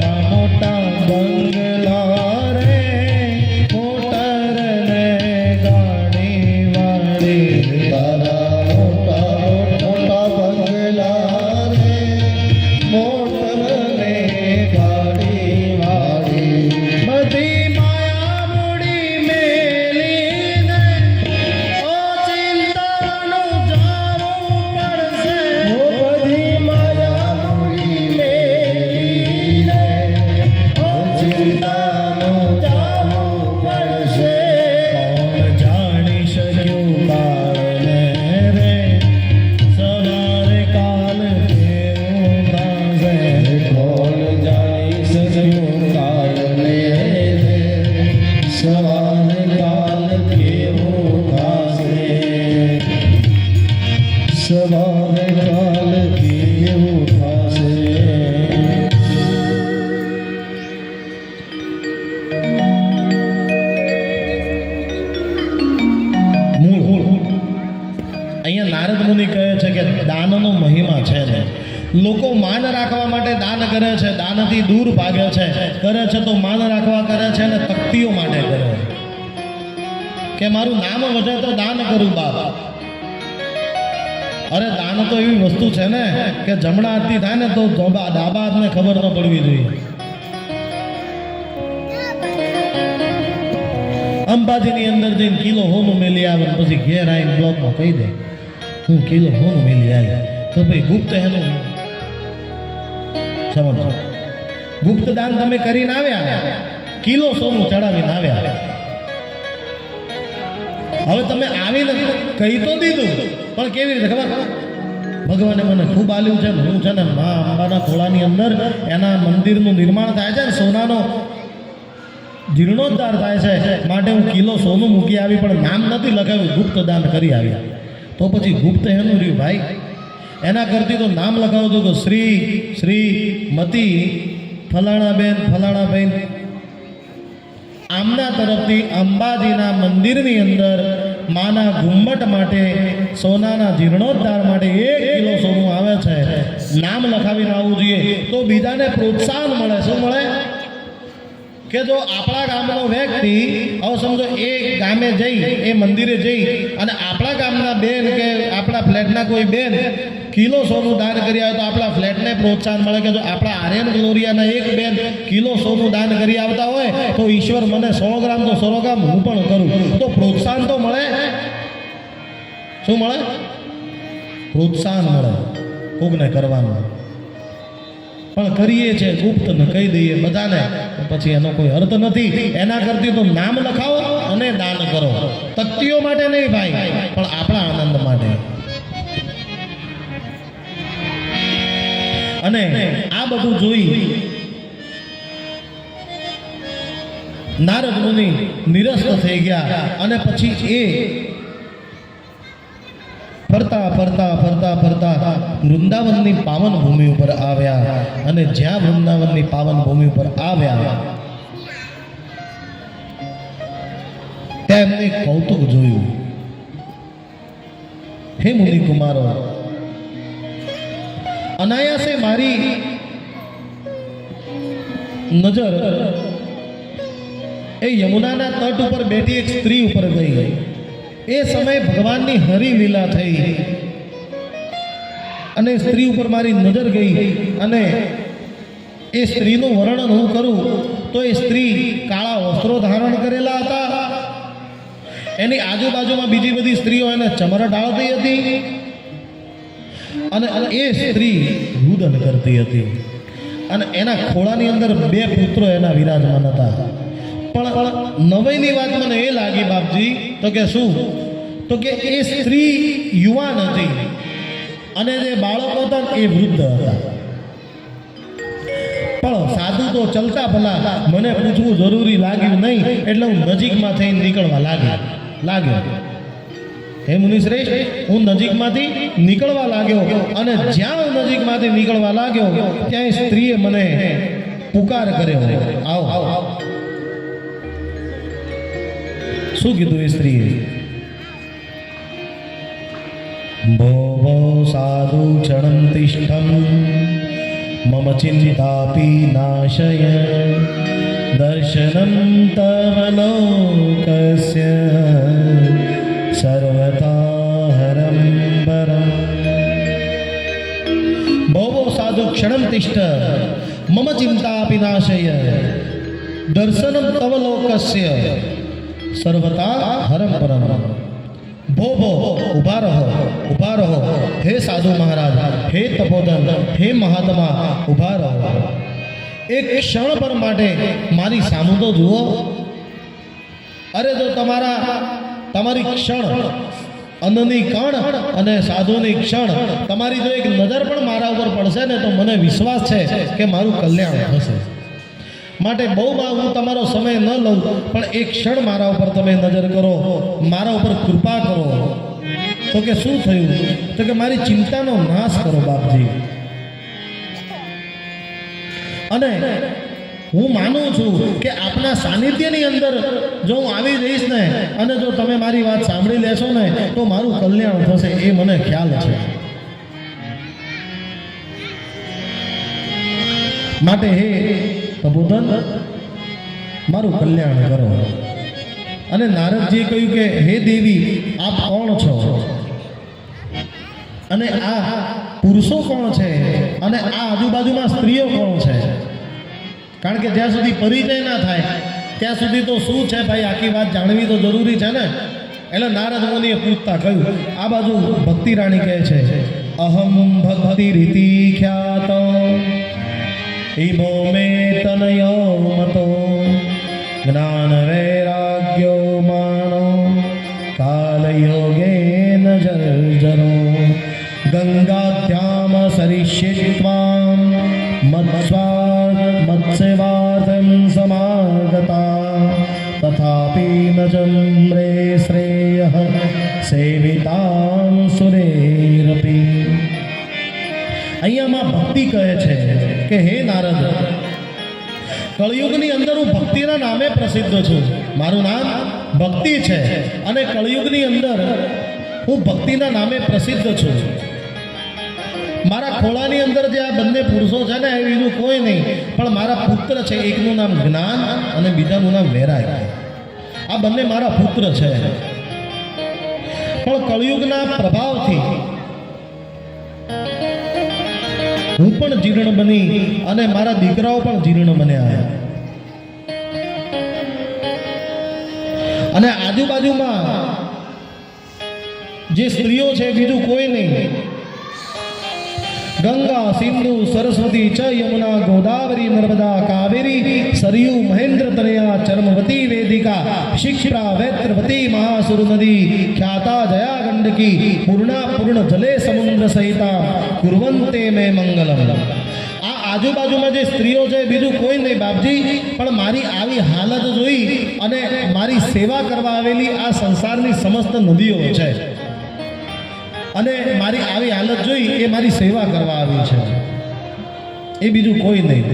Speaker 1: મુનિ કહે છે કે દાનનો મહિમા છે ને લોકો માન રાખવા માટે દાન કરે છે, દાનથી દૂર ભાગે છે, કરે છે તો માન રાખવા કરે છે ને તકતીઓ માટે કરે છે કે મારું નામ વધે તો દાન કરું બાપ. અરે દાન તો એવી વસ્તુ છે ને કે જમણા હાથથી થાય ને તો ડાબા હાથને ખબર ન પડવી જોઈએ. અંબાજીની અંદર જઈને કિલો હોનું મેલી આવે પછી ઘેર આવીને બ્લોકમાં કહી દે હું કિલો હોનું મેલી આવી, તો ભાઈ ગુપ્ત એનું સમજો. ગુપ્ત દાન તમે કરીને આવ્યા, કિલો સોનું ચડાવીને આવ્યા. હવે તમે આવીને કહી તો દીધું, પણ કેવી રીતે ખબર? ભગવાને મને ખૂબ આલ્યું છે, હું છે ને મા અંબાના ખોળાની અંદર એના મંદિરનું નિર્માણ થાય છે ને સોનાનો જીર્ણોદ્ધાર થાય છે, માટે હું કિલો સોનું મૂકી આવી, પણ નામ નથી લખાવ્યું, ગુપ્ત દાન કરી આવ્યા. તો પછી ગુપ્ત એનું રહ્યું ભાઈ. એના કરતી તો નામ લખાવતું કે શ્રી શ્રી મતી ફલાણા બેન ફલાણા બેન આમના તરફથી અંબાજીના મંદિરની અંદર માના ઘુમ્મટ માટે સોનાના જીર્ણોદ્ધાર માટે 1 કિલો સોનું આવે છે. નામ લખાવીને આવવું જોઈએ તો બીજાને પ્રોત્સાહન મળે. શું મળે? કે જો આપણા ગામનો વ્યક્તિ હવે સમજો એ ગામે જઈ એ મંદિરે જઈ અને આપણા ગામના બેન કે આપણા ફ્લેટના કોઈ બેન કિલો સોનું દાન કરી આવે તો આપણા ફ્લેટને પ્રોત્સાહન મળે કે જો આપણા આર્યન ગ્લોરિયાના એક બેન કિલો સોનું દાન કરી આવતા હોય તો ઈશ્વર મને 100 ગ્રામ તો 100 ગ્રામ હું પણ કરું, તો પ્રોત્સાહન તો મળે. શું મળે? પ્રોત્સાહન મળે કોકને કરવાનું. પણ કરીએ છે ગુપ્તને કહી દઈએ બધાને, પછી એનો કોઈ અર્થ નથી. એના કરતી તો નામ લખાવો અને દાન કરો. તકતીઓ માટે નહીં ભાઈ, પણ આપણા આનંદ માટે. અને આ બધું જોઈ નારદ મુનિ નિરસ્ત થઈ ગયા અને પછી એ ફરતા ફરતા ફરતા ફરતા વૃંદાવનની પાવન ભૂમિ ઉપર આવ્યા. અને જ્યાં વૃંદાવનની પાવન ભૂમિ ઉપર આવ્યા ત્યાં એમને કૌતુક જોયું. હે મુનિ કુમારો, અનાયાસે મારી નજર એ યમુનાના તટ ઉપર બેઠી એક સ્ત્રી ઉપર ગઈ. એ સમયે ભગવાનની હરિલીલા થઈ અને સ્ત્રી ઉપર મારી નજર ગઈ. અને એ સ્ત્રીનું વર્ણન હું કરું તો એ સ્ત્રી કાળા વસ્ત્રો ધારણ કરેલા હતા. એની આજુબાજુમાં બીજી બધી સ્ત્રીઓ એને ચમર ડાળતી હતી અને એ સ્ત્રી રુદન કરતી હતી. અને એના ખોળાની અંદર 2 પુત્રો એના વિરાજમાન હતા. પણ નવાઈની વાત મને એ લાગી બાપજી, તો કે શું? તો કે એ સ્ત્રી યુવાન હતી અને જે બાળકો હતા એ વૃદ્ધ હતા. પણ સાધુ તો ચલતા ભલા, મને પૂછવું જરૂરી લાગ્યું નહીં એટલે હું નજીકમાં થઈને નીકળવા લાગ્યો. હે મુનિશ્રેષ્ઠ, હું નજીકમાંથી નીકળવા લાગ્યો અને જ્યાં હું નજીકમાંથી નીકળવા લાગ્યો ત્યાં સ્ત્રીએ મને પુકાર કર્યો, આવો. શું કીધું એ સ્ત્રીએ? ભો ભો સાધુ ક્ષણં તિષ્ઠં મમ ચિંતાપી નાશય દર્શનમ તવ લોકસ્ય સર્વતા હરમ પરમ. ભો ભો સાધુ ક્ષણં તિષ્ઠ મમ ચિંતાપી નાશય દર્શનમ તવ લોકસ્ય સર્વતા હરમ પરમ. ભો ભો, ઉભા રહો. હે સાધુ મહારાજ, હે તપોધન, હે મહાત્મા, ઉભા રહો. એક ક્ષણ પર માટે મારી સામું તો જુઓ. અરે જો તમારી ક્ષણ અન્નની કણ અને સાધુની ક્ષણ તમારી જો એક નજર પણ મારા ઉપર પડશે ને તો મને વિશ્વાસ છે કે મારું કલ્યાણ થશે. માટે બહુ હું તમારો સમય ન લઉં, પણ એક ક્ષણ મારા ઉપર તમે નજર કરો, મારા ઉપર કૃપા કરો. તો કે શું થયું? તો કે મારી ચિંતાનો નાશ કરો બાપજી. અને હું માનું છું કે આપના સાનિધ્યની અંદર જો હું આવી જઈશ ને અને જો તમે મારી વાત સાંભળી લેશો ને તો મારું કલ્યાણ થશે, એ મને ખ્યાલ છે. માટે હે તપોધન, મારું કલ્યાણ કરો. અને નારદજીએ કહ્યું કે હે દેવી, આપ કોણ છો અને આ પુરુષો કોણ છે અને આ આજુબાજુમાં સ્ત્રીઓ કોણ છે? કારણ કે જ્યાં સુધી પરિચય ના થાય ત્યાં સુધી તો શું છે ભાઈ, આખી વાત જાણવી તો જરૂરી છે ને. એટલે નારદ મુનિએ પૂછતા કહ્યું, આ બાજુ ભક્તિ રાણી કહે છે, અહમ ભક્તિ રીતિ ખ્યાત ઈમો મે તનયો મતો જ્ઞાન વૈરાગ્યો માનો કાલ યોગે ન જર્જરો ગંગાધ્યામ સરિષ્યિત્વામ મત્સ્યવાર્થમ સમાગતા તથાપી ન જમ્રે શ્રેયઃ સેવિતાં સુરેરપી. અહીંયામાં ભક્તિ કહે છે કે હે નારદ, કળિયુગની અંદર હું ભક્તિના નામે પ્રસિદ્ધ છું. મારું નામ ભક્તિ છે અને કળિયુગની અંદર હું ભક્તિના નામે પ્રસિદ્ધ છું. મારા ખોળાની અંદર જે આ બંને પુરુષો છે ને, એ બીજું કોઈ નહીં પણ મારા પુત્ર છે. એકનું નામ જ્ઞાન અને બીજાનું નામ વૈરાગ્ય. આ બંને મારા પુત્ર છે. પણ કળિયુગના પ્રભાવથી હું પણ જીર્ણ બની અને મારા દીકરાઓ પણ જીર્ણ બન્યા. અને આજુબાજુમાં જે સ્ત્રીઓ છે બીજું કોઈ નહીં, ગંગા સિંધુ સરસ્વતી ચ યમુના ગોદાવરી નર્મદા કાવેરી સરયુ મહેન્દ્ર તનયા ચર્મવતી વેદિકા શિક્ષા વૈત્રવતી મહાસુર નદી ખ્યાતા જયા ગંડકી પૂર્ણા પૂર્ણ જલે સમુદ્ર સહિતા કુર્વંતે મે મંગલમ. આ આજુબાજુમાં જે સ્ત્રીઓ છે બીજું કોઈ નહીં બાપજી, પણ મારી આવી હાલત જોઈ અને મારી સેવા કરવા આવેલી આ સંસારની સમસ્ત નદીઓ છે અને મારી આવી હાલત જોઈ એ મારી સેવા કરવા આવી છે, એ બીજું કોઈ નહીં.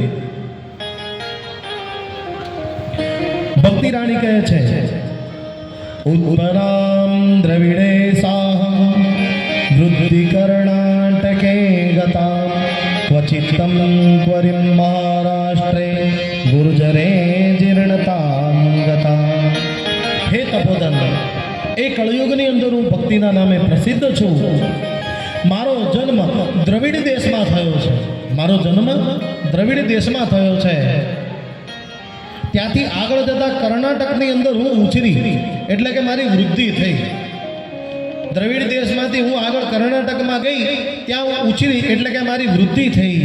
Speaker 1: ભક્તિ રાણી કહે છે, ઉત્તરામ દ્રવિડે સાહમ વૃદ્ધિ કર્ણાટકે ગતા ક્વચિત્તમ ક્વરિમ મહારાષ્ટ્રે ગુર્જરે જીર્ણતામ ગતા. હે તપોધન, એ કળયુગની અંદર હું ભક્તિના નામે પ્રસિદ્ધ છું. મારો જન્મ દ્રવિડ દેશમાં થયો છે. મારો જન્મ દ્રવિડ દેશમાં થયો છે. ત્યાંથી આગળ જતા કર્ણાટકની અંદર હું ઉછરી, એટલે કે મારી વૃદ્ધિ થઈ. દ્રવિડ દેશમાંથી હું આગળ કર્ણાટકમાં ગઈ, ત્યાં હું ઉછરી એટલે કે મારી વૃદ્ધિ થઈ.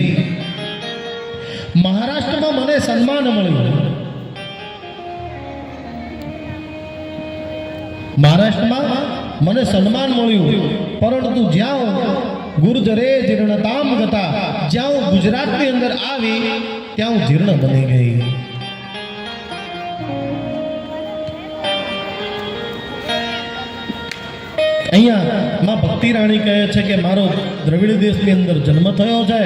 Speaker 1: મહારાષ્ટ્રમાં મને સન્માન મળ્યું. મહારાષ્ટ્રમાં મને સન્માન મળ્યું, પરંતુ જ્યાં ગુર્જરે જીર્ણતામ ગતા, જ્યાં હું ગુજરાતની અંદર આવી ત્યાં હું જીર્ણ બની ગઈ. અહીંયા માં ભક્તિ રાણી કહે છે કે મારો દ્રવિડ દેશની અંદર જન્મ થયો છે.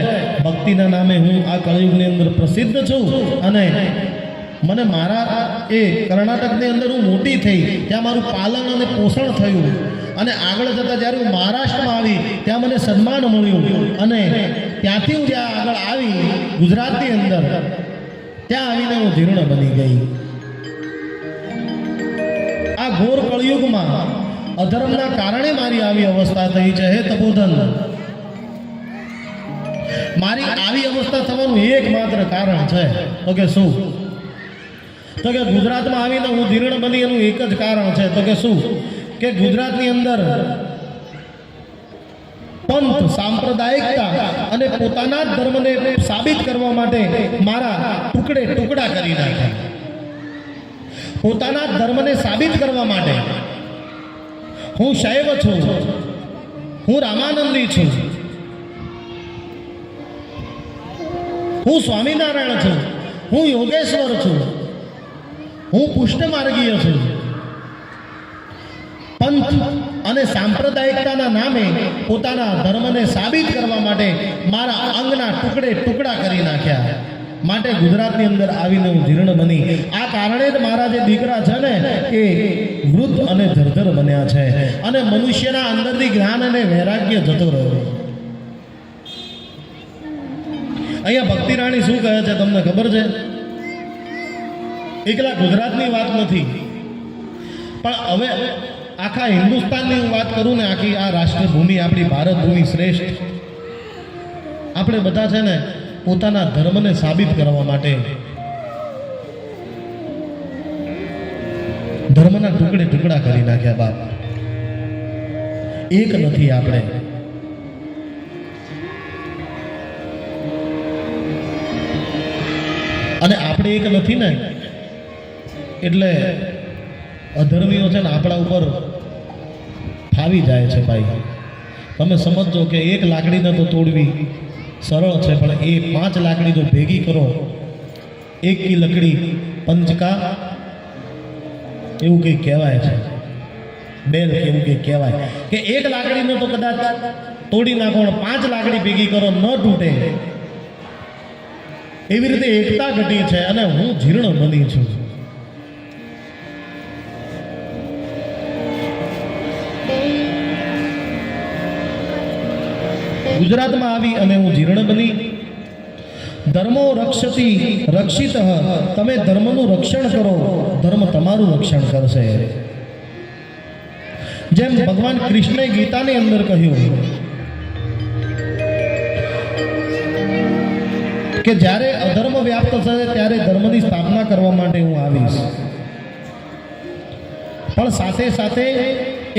Speaker 1: ભક્તિના નામે હું આ કળયુગની અંદર પ્રસિદ્ધ છું અને મને મારા એ કર્ણાટકની અંદર હું મોટી થઈ, ત્યાં મારું પાલન અને પોષણ થયું અને આગળ જતાં જ્યારે હું મહારાષ્ટ્રમાં આવી ત્યાં મને સન્માન મળ્યું અને ત્યાંથી હું જ્યાં આગળ આવી ગુજરાતની અંદર ત્યાં આવીને હું જીર્ણ બની ગઈ. આ ઘોર કળયુગમાં અધર્મના કારણે મારી આવી અવસ્થા થઈ છે. હે તપોધન, મારી આવી અવસ્થા થવાનું એકમાત્ર કારણ છે તો કે શું? તો કે ગુજરાતમાં આવીને હું જીર્ણ બની એનું એક જ કારણ છે. તો કે શું? કે ગુજરાતની અંદર પંથ સાંપ્રદાયિકતા અને પોતાના જ ધર્મને સાબિત કરવા માટે મારા ટુકડે ટુકડા કરી નાખ્યા. પોતાના જ ધર્મને સાબિત કરવા માટે હું શૈવ છું, હું રામાનંદી છું, હું સ્વામિનારાયણ છું, હું યોગેશ્વર છું, હું પુષ્ટમાર્ગીય છું. પંથ અને સાંપ્રદાયિકતાના નામે પોતાના ધર્મને સાબિત કરવા માટે મારા અંગના ટુકડે ટુકડા કરી નાખ્યા. માટે ગુજરાતની અંદર આવીને હું જીર્ણ બની. આ કારણે જ મારા જે દીકરા છે ને એ વૃદ્ધ અને ધરધર બન્યા છે અને મનુષ્યના અંદરથી જ્ઞાન અને વૈરાગ્ય જતો રહ્યો. અહીંયા ભક્તિ રાણી શું કહે છે તમને ખબર છે? એકલા ગુજરાતની વાત નથી, પણ હવે આખા હિન્દુસ્તાનની હું વાત કરું ને, આખી આ રાષ્ટ્રભૂમિ આપણી ભારત ભૂમિ શ્રેષ્ઠ. આપણે બધા છે ને પોતાના ધર્મને સાબિત કરવા માટે ધર્મના ટુકડે ટુકડા કરી નાખ્યા બાપ. એક નથી આપણે. અને આપણે એક નથી ને એટલે અધર્મીઓ છે ને આપણા ઉપર ફાવી જાય છે ભાઈ. તમે સમજો કે એક લાકડીને તો તોડવી સરળ છે, પણ એ 5 લાકડી જો ભેગી કરો, એક કી લકડી પંચકા એવું કંઈક કહેવાય છે, બેલ એવું કંઈક કહેવાય કે એક લાકડીને તો કદાચ તોડી નાખો, 5 લાકડી ભેગી કરો ન તૂટે. એવી રીતે એકતા ઘટી છે અને હું જીર્ણ બની છું. ગુજરાતમાં આવી અને હું જીર્ણ બની. ધર્મો રક્ષતી રક્ષિત, તમે ધર્મનું રક્ષણ કરો, ધર્મ તમારું રક્ષણ કરશે. જેમ ભગવાન કૃષ્ણએ ગીતાની અંદર કહ્યું કે જ્યારે અધર્મ વ્યાપ્ત થશે ત્યારે ધર્મની સ્થાપના કરવા માટે હું આવીશ. પણ સાથે સાથે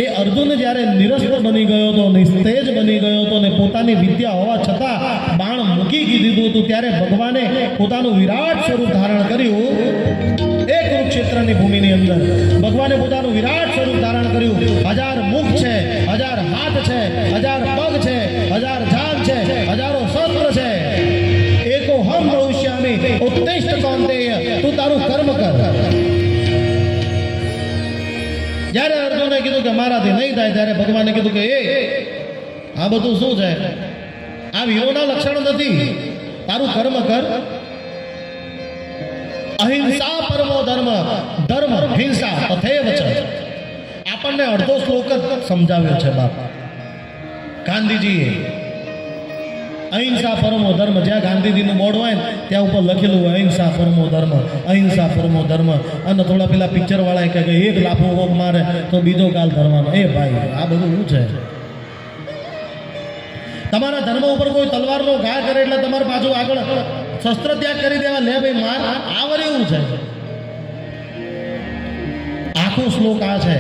Speaker 1: એ અર્જુન જ્યારે નિરસ્ત બની ગયો હતો, નિસ્તેજ બની ગયો હતો ને પોતાની વિદ્યા હોવા છતાં બાણ મૂકી દીધું હતું, ત્યારે ભગવાને પોતાનું વિરાટ સ્વરૂપ ધારણ કર્યું. એક કુરુક્ષેત્રની ભૂમિની અંદર ભગવાને પોતાનું વિરાટ સ્વરૂપ ધારણ કર્યું. 1000 મુખ છે, 1000 હાથ છે, 1000 પગ છે, 1000 જાંઘ છે, હજારો શસ્ત્ર છે. એકો હમ ભવિષ્યામિ ઉત્તિષ્ઠ કૌંતેય, તું તારું કર્મ કર. જ્યારે અર્જુને કીધું કે મારાથી નહીં થાય, ત્યારે ભગવાને કીધું કે એ આ બધું શું છે? આ વીરોના લક્ષણ નથી, તારું કર્મ કર. અહિંસા પરમો ધર્મ, ધર્મ હિંસા તથૈવ ચ. આપણને અડધો શ્લોક જ સમજાવ્યો છે બાપ ગાંધીજીએ. અહિંસા પરમો ધર્મ, જ્યાં ગાંધીજીનું બોર્ડ હોય ને ત્યાં ઉપર લખેલું હોય અહિંસા પરમો ધર્મ, અહિંસા પરમો ધર્મ. અને થોડા પેલા પિક્ચર વાળા કહે કે એક લાફો કોક મારે તો બીજો કાલ ધરવાનો. એ ભાઈ આ બધું શું છે? તમારા ધર્મ ઉપર કોઈ તલવારનો ઘા કરે એટલે તમારે પાછું આગળ શસ્ત્ર ત્યાગ કરી દેવા, લે ભાઈ માર. આવર એવું છે. આખો શ્લોક આ છે,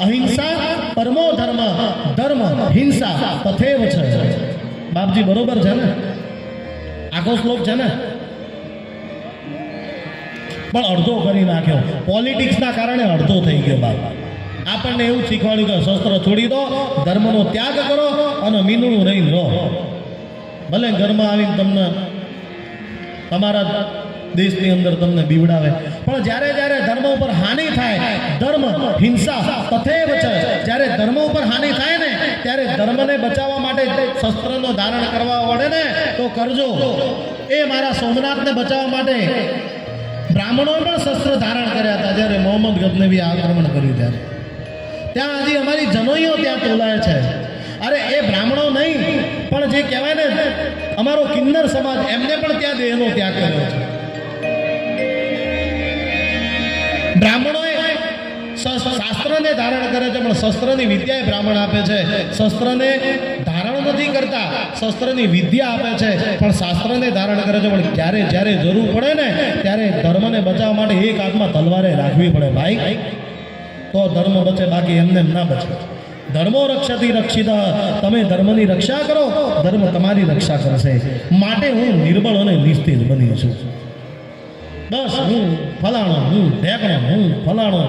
Speaker 1: અહિંસા પરમો ધર્મ, ધર્મ હિંસા તથૈવ છે. બાપજી બરોબર છે ને? આખો શ્લોક છે ને? પણ અડધો કરી નાખ્યો. પોલિટિક્સના કારણે અડધો થઈ ગયો બાપ. આપણને એવું શીખવાડ્યું કે શસ્ત્ર છોડી દો, ધર્મનો ત્યાગ કરો અને મીનું રહીને રહો. ભલે ઘરમાં આવીને તમને તમારા દેશની અંદર તમને બીવડાવે, પણ જ્યારે જ્યારે ધર્મ ઉપર હાનિ થાય, ધર્મ હિંસા તથૈવ છે. જ્યારે ધર્મ ઉપર હાનિ થાય ને ત્યારે ધર્મને બચાવવા માટે શસ્ત્રનો ધારણ કરવા પડે ને તો કરજો. એ મારા સોમનાથને બચાવવા માટે બ્રાહ્મણોએ પણ શસ્ત્ર ધારણ કર્યા હતા. જ્યારે મોહમ્મદ ગઝનવી આક્રમણ કર્યું ત્યારે ત્યાં હજી અમારી જનોઈઓ ત્યાં તોલાય છે. અરે એ બ્રાહ્મણો નહીં, પણ જે કહેવાય ને અમારો કિન્નર સમાજ, એમને પણ ત્યાં દેહનો ત્યાગ કર્યો છે. બ્રાહ્મણોએ શાસ્ત્રને ધારણ કરે છે, પણ શસ્ત્રની વિદ્યા એ બ્રાહ્મણ આપે છે. શસ્ત્રને ધારણ નથી કરતા, શસ્ત્રની વિદ્યા આપે છે, પણ શાસ્ત્રને ધારણ કરે છે. પણ જ્યારે જ્યારે જરૂર પડે ને ત્યારે ધર્મને બચાવવા માટે એક હાથમાં તલવારે રાખવી પડે ભાઈ, તો ધર્મ બચે, બાકી એમને એમ ના બચે. ધર્મો રક્ષતી રક્ષિત, તમે ધર્મની રક્ષા કરો, ધર્મ તમારી રક્ષા કરશે. માટે હું નિર્બળ અને નિસ્તેજ બની છું. બસ હું ફલાણો, હું ઢેકણો, હું ફલાણો,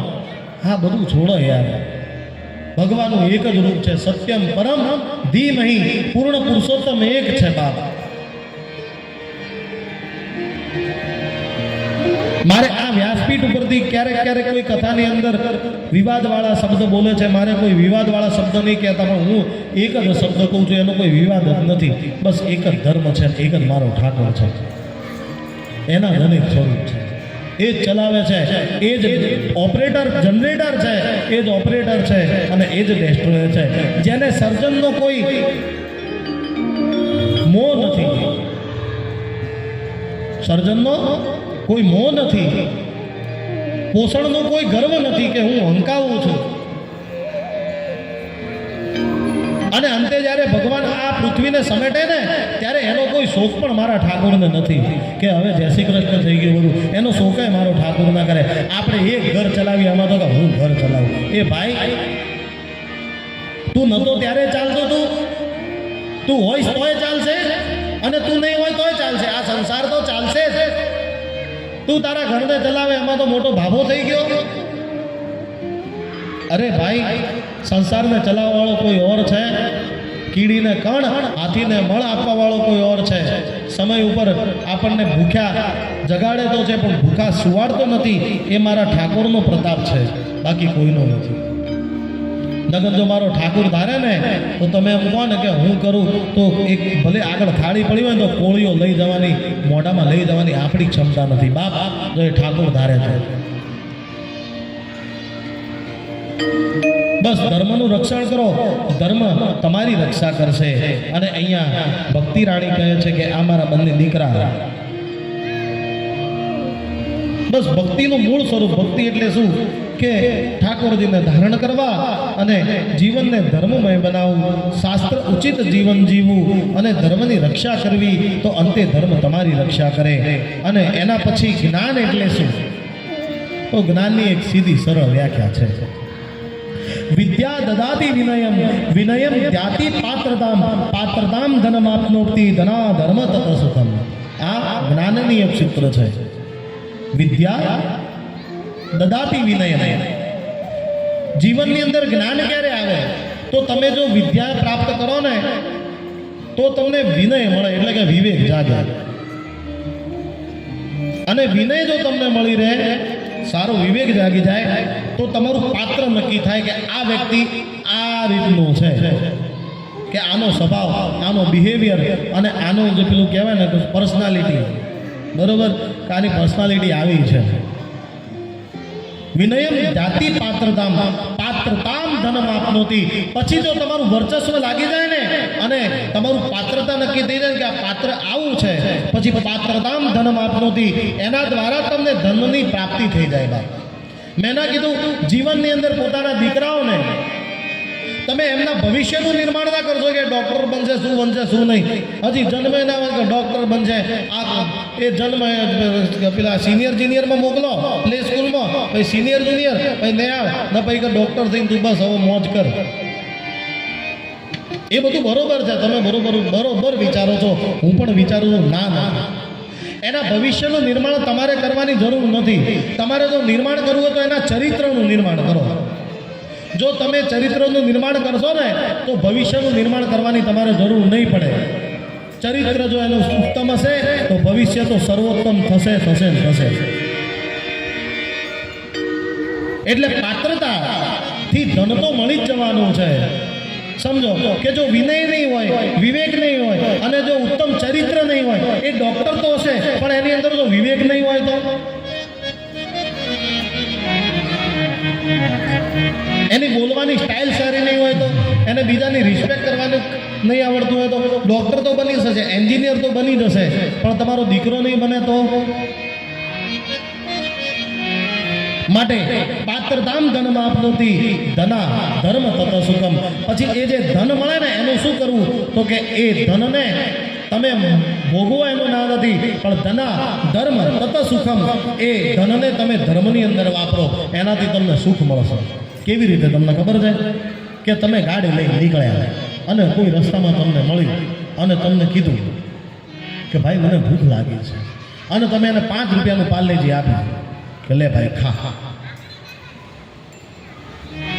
Speaker 1: આ બધું છોડો યાર. ભગવાનનું એક જ રૂપ છે, સત્યમ પરમ ધીમહિ, પૂર્ણ પુરુષોત્તમ એક છે બાપ. મારે આ વ્યાસપીઠ ઉપરથી ક્યારેક ક્યારેક કોઈ કથાની અંદર વિવાદવાળા શબ્દ બોલે છે, મારે કોઈ વિવાદવાળા શબ્દ નહીં કહેતા, પણ હું એક જ શબ્દ કહું છું, એનો કોઈ વિવાદ જ નથી. બસ એક જ ધર્મ છે, એક જ મારો ઠાકોર છે. એના ધનિક સ્વરૂપ છે, એ જ ચલાવે છે, એ જ ઓપરેટર જનરેટર છે, એ જ ઓપરેટર છે અને એ જ ડેસ્ટ્રોયર છે. જેને સર્જનનો કોઈ મોહ નથી, સર્જનનો કોઈ મોહ નથી, પોષણનો કોઈ ગર્વ નથી કે હું હંકાવું છું. અને અંતે જ્યારે ભગવાન આ પૃથ્વીને સમેટે ને ત્યારે એનો કોઈ શોખ પણ મારા ઠાકોરને નથી કે હવે જય શ્રી કૃષ્ણ થઈ ગયું બધું, એનો શોખ મારો ઠાકોર ના કરે. આપણે એક ઘર ચલાવીએ, આમાં તો કે હું ઘર ચલાવું. એ ભાઈ તું નતો ત્યારે ચાલતો, તું હોઈશ તોય ચાલશે અને તું નહીં હોય તોય ચાલશે. આ સંસાર તો ચાલશે જ. તું તારા ઘરને ચલાવે એમાં તો મોટો ભાભો થઈ ગયો. અરે ભાઈ, સંસારને ચલાવવા વાળો કોઈ ઓર છે, કીડીને કણ હાથીને મળ આપવા વાળો કોઈ ઓર છે. સમય ઉપર આપણને ભૂખ્યા જગાડે તો છે પણ ભૂખા સુવાડતો નથી. એ મારા ઠાકોરનો પ્રતાપ છે, બાકી કોઈનો નથી. નગર જો મારો ઠાકોર ધારે ને તો તમે એમ કહો ને કે હું કરું તો એક ભલે આગળ થાળી પડી હોય તો કોળીઓ લઈ જવાની, મોઢામાં લઈ જવાની આપણી ક્ષમતા નથી. બાપ જો એ ઠાકોર ધારે છે. બસ ધર્મનું રક્ષણ કરો, ધર્મ તમારી રક્ષા કરશે. અને અહીંયા ભક્તિ રાણી કહે છે કે આ મારા બંને દીકરા. બસ ભક્તિનું મૂળ સ્વરૂપ, ભક્તિ એટલે શું કે ઠાકોરજીને ધારણ કરવા અને જીવનને ધર્મમય બનાવવું, શાસ્ત્ર ઉચિત જીવન જીવવું અને ધર્મની રક્ષા કરવી. તો અંતે ધર્મ તમારી રક્ષા કરે. અને એના પછી જ્ઞાન એટલે શું? તો જ્ઞાનની એક સીધી સરળ વ્યાખ્યા છે, વિદ્યા દદાતિ વિનયમ, વિનયમ દ્યાતિ પાત્રતામ, પાત્રતામ ધનમાપ્નોતિ, ધના ધર્મ તત સુખમ. આ જ્ઞાનની એક સૂત્ર છે. વિદ્યા દદાતિ વિનયમ. જીવનની અંદર જ્ઞાન ક્યારે આવે? તો તમે જો વિદ્યા પ્રાપ્ત કરો ને તો તમને વિનય મળે, એટલે કે વિવેક જાગે. અને વિનય જો તમને મળી રહે, સારો વિવેક જાગી જાય તો તમારું પાત્ર નક્કી થાય કે આ વ્યક્તિ આ રીતનું છે, કે આનો સ્વભાવ, આનો બિહેવિયર અને આનો જે પેલું કહેવાય ને પર્સનાલિટી, બરોબર, કે આની પર્સનાલિટી આવી છે. વિનયમ જાતિ પાત્રતામ, પાત્રતામ ધનમ આપનોતી. પછી જો તમારું વર્ચસ્વ લાગી જાય ને અને તમારું પાત્રતા નક્કી થઈ જાય કે આ પાત્ર આવું છે, પછી પાત્રતામ ધનમ આપનોતી, એના દ્વારા તમને ધનની પ્રાપ્તિ થઈ જાય. ભાઈ મેં ના કીધું જીવનની અંદર પોતાના દીકરાઓને તમે એમના ભવિષ્યનું નિર્માણ ના કરશો કે ડૉક્ટર બનશે, શું બનશે શું નહીં. હજી જન્મે ના હોય કે ડૉક્ટર બનશે. આ એ જન્મ પેલા સિનિયર જુનિયરમાં મોકલો પ્લે સ્કૂલમાં, પછી સિનિયર જુનિયર, પછી નહીં આવે ને પછી કે ડૉક્ટર થઈને તું બસ હવે મોજ કર. એ બધું બરોબર છે, તમે બરોબર વિચારો છો, હું પણ વિચારું છું. ના, એના ભવિષ્યનું નિર્માણ તમારે કરવાની જરૂર નથી. તમારે જો નિર્માણ કરવું હોય તો એના ચરિત્રનું નિર્માણ કરો. જો તમે ચરિત્રનું નિર્માણ કરશો ને તો ભવિષ્યનું નિર્માણ કરવાની તમારે જરૂર નહીં પડે. ચરિત્ર જો એનું ઉત્તમ હશે તો ભવિષ્ય તો સર્વોત્તમ થશે. એટલે પાત્રતાથી ધન તો મળી જ જવાનું છે. સમજો કે જો વિનય નહીં હોય, વિવેક નહીં હોય અને જો ઉત્તમ ચરિત્ર નહીં હોય, એ ડૉક્ટર તો હશે પણ એની અંદર જો વિવેક નહીં હોય તો એની બોલવાની સ્ટાઇલ સારી નહીં હોય તો એને બીજાની રિસ્પેક્ટ કરવાનું નહીં આવડતું હોય તો ડૉક્ટર તો બની જશે, એન્જિનિયર તો બની જશે, પણ તમારો દીકરો નહીં બને તો. માટે પાત્રતામ ધનમ આપનોતી, ધના ધર્મ તત સુખમ. પછી એ જે ધન મળે ને એનું શું કરવું? તો કે એ ધનને તમે ભોગવો એનું ના નથી, પણ ધના ધર્મ તત સુખમ. એ ધનને તમે ધર્મની અંદર વાપરો, એનાથી તમને સુખ મળશે. કેવી રીતે તમને ખબર છે? કે તમે ગાડી લઈને નીકળ્યા અને કોઈ રસ્તામાં તમને મળ્યું અને તમને કીધું કે ભાઈ મને ભૂખ લાગી છે, અને તમે એને 5 રૂપિયાનું પાર્લેજી આપ્યું કે લે ભાઈ ખા.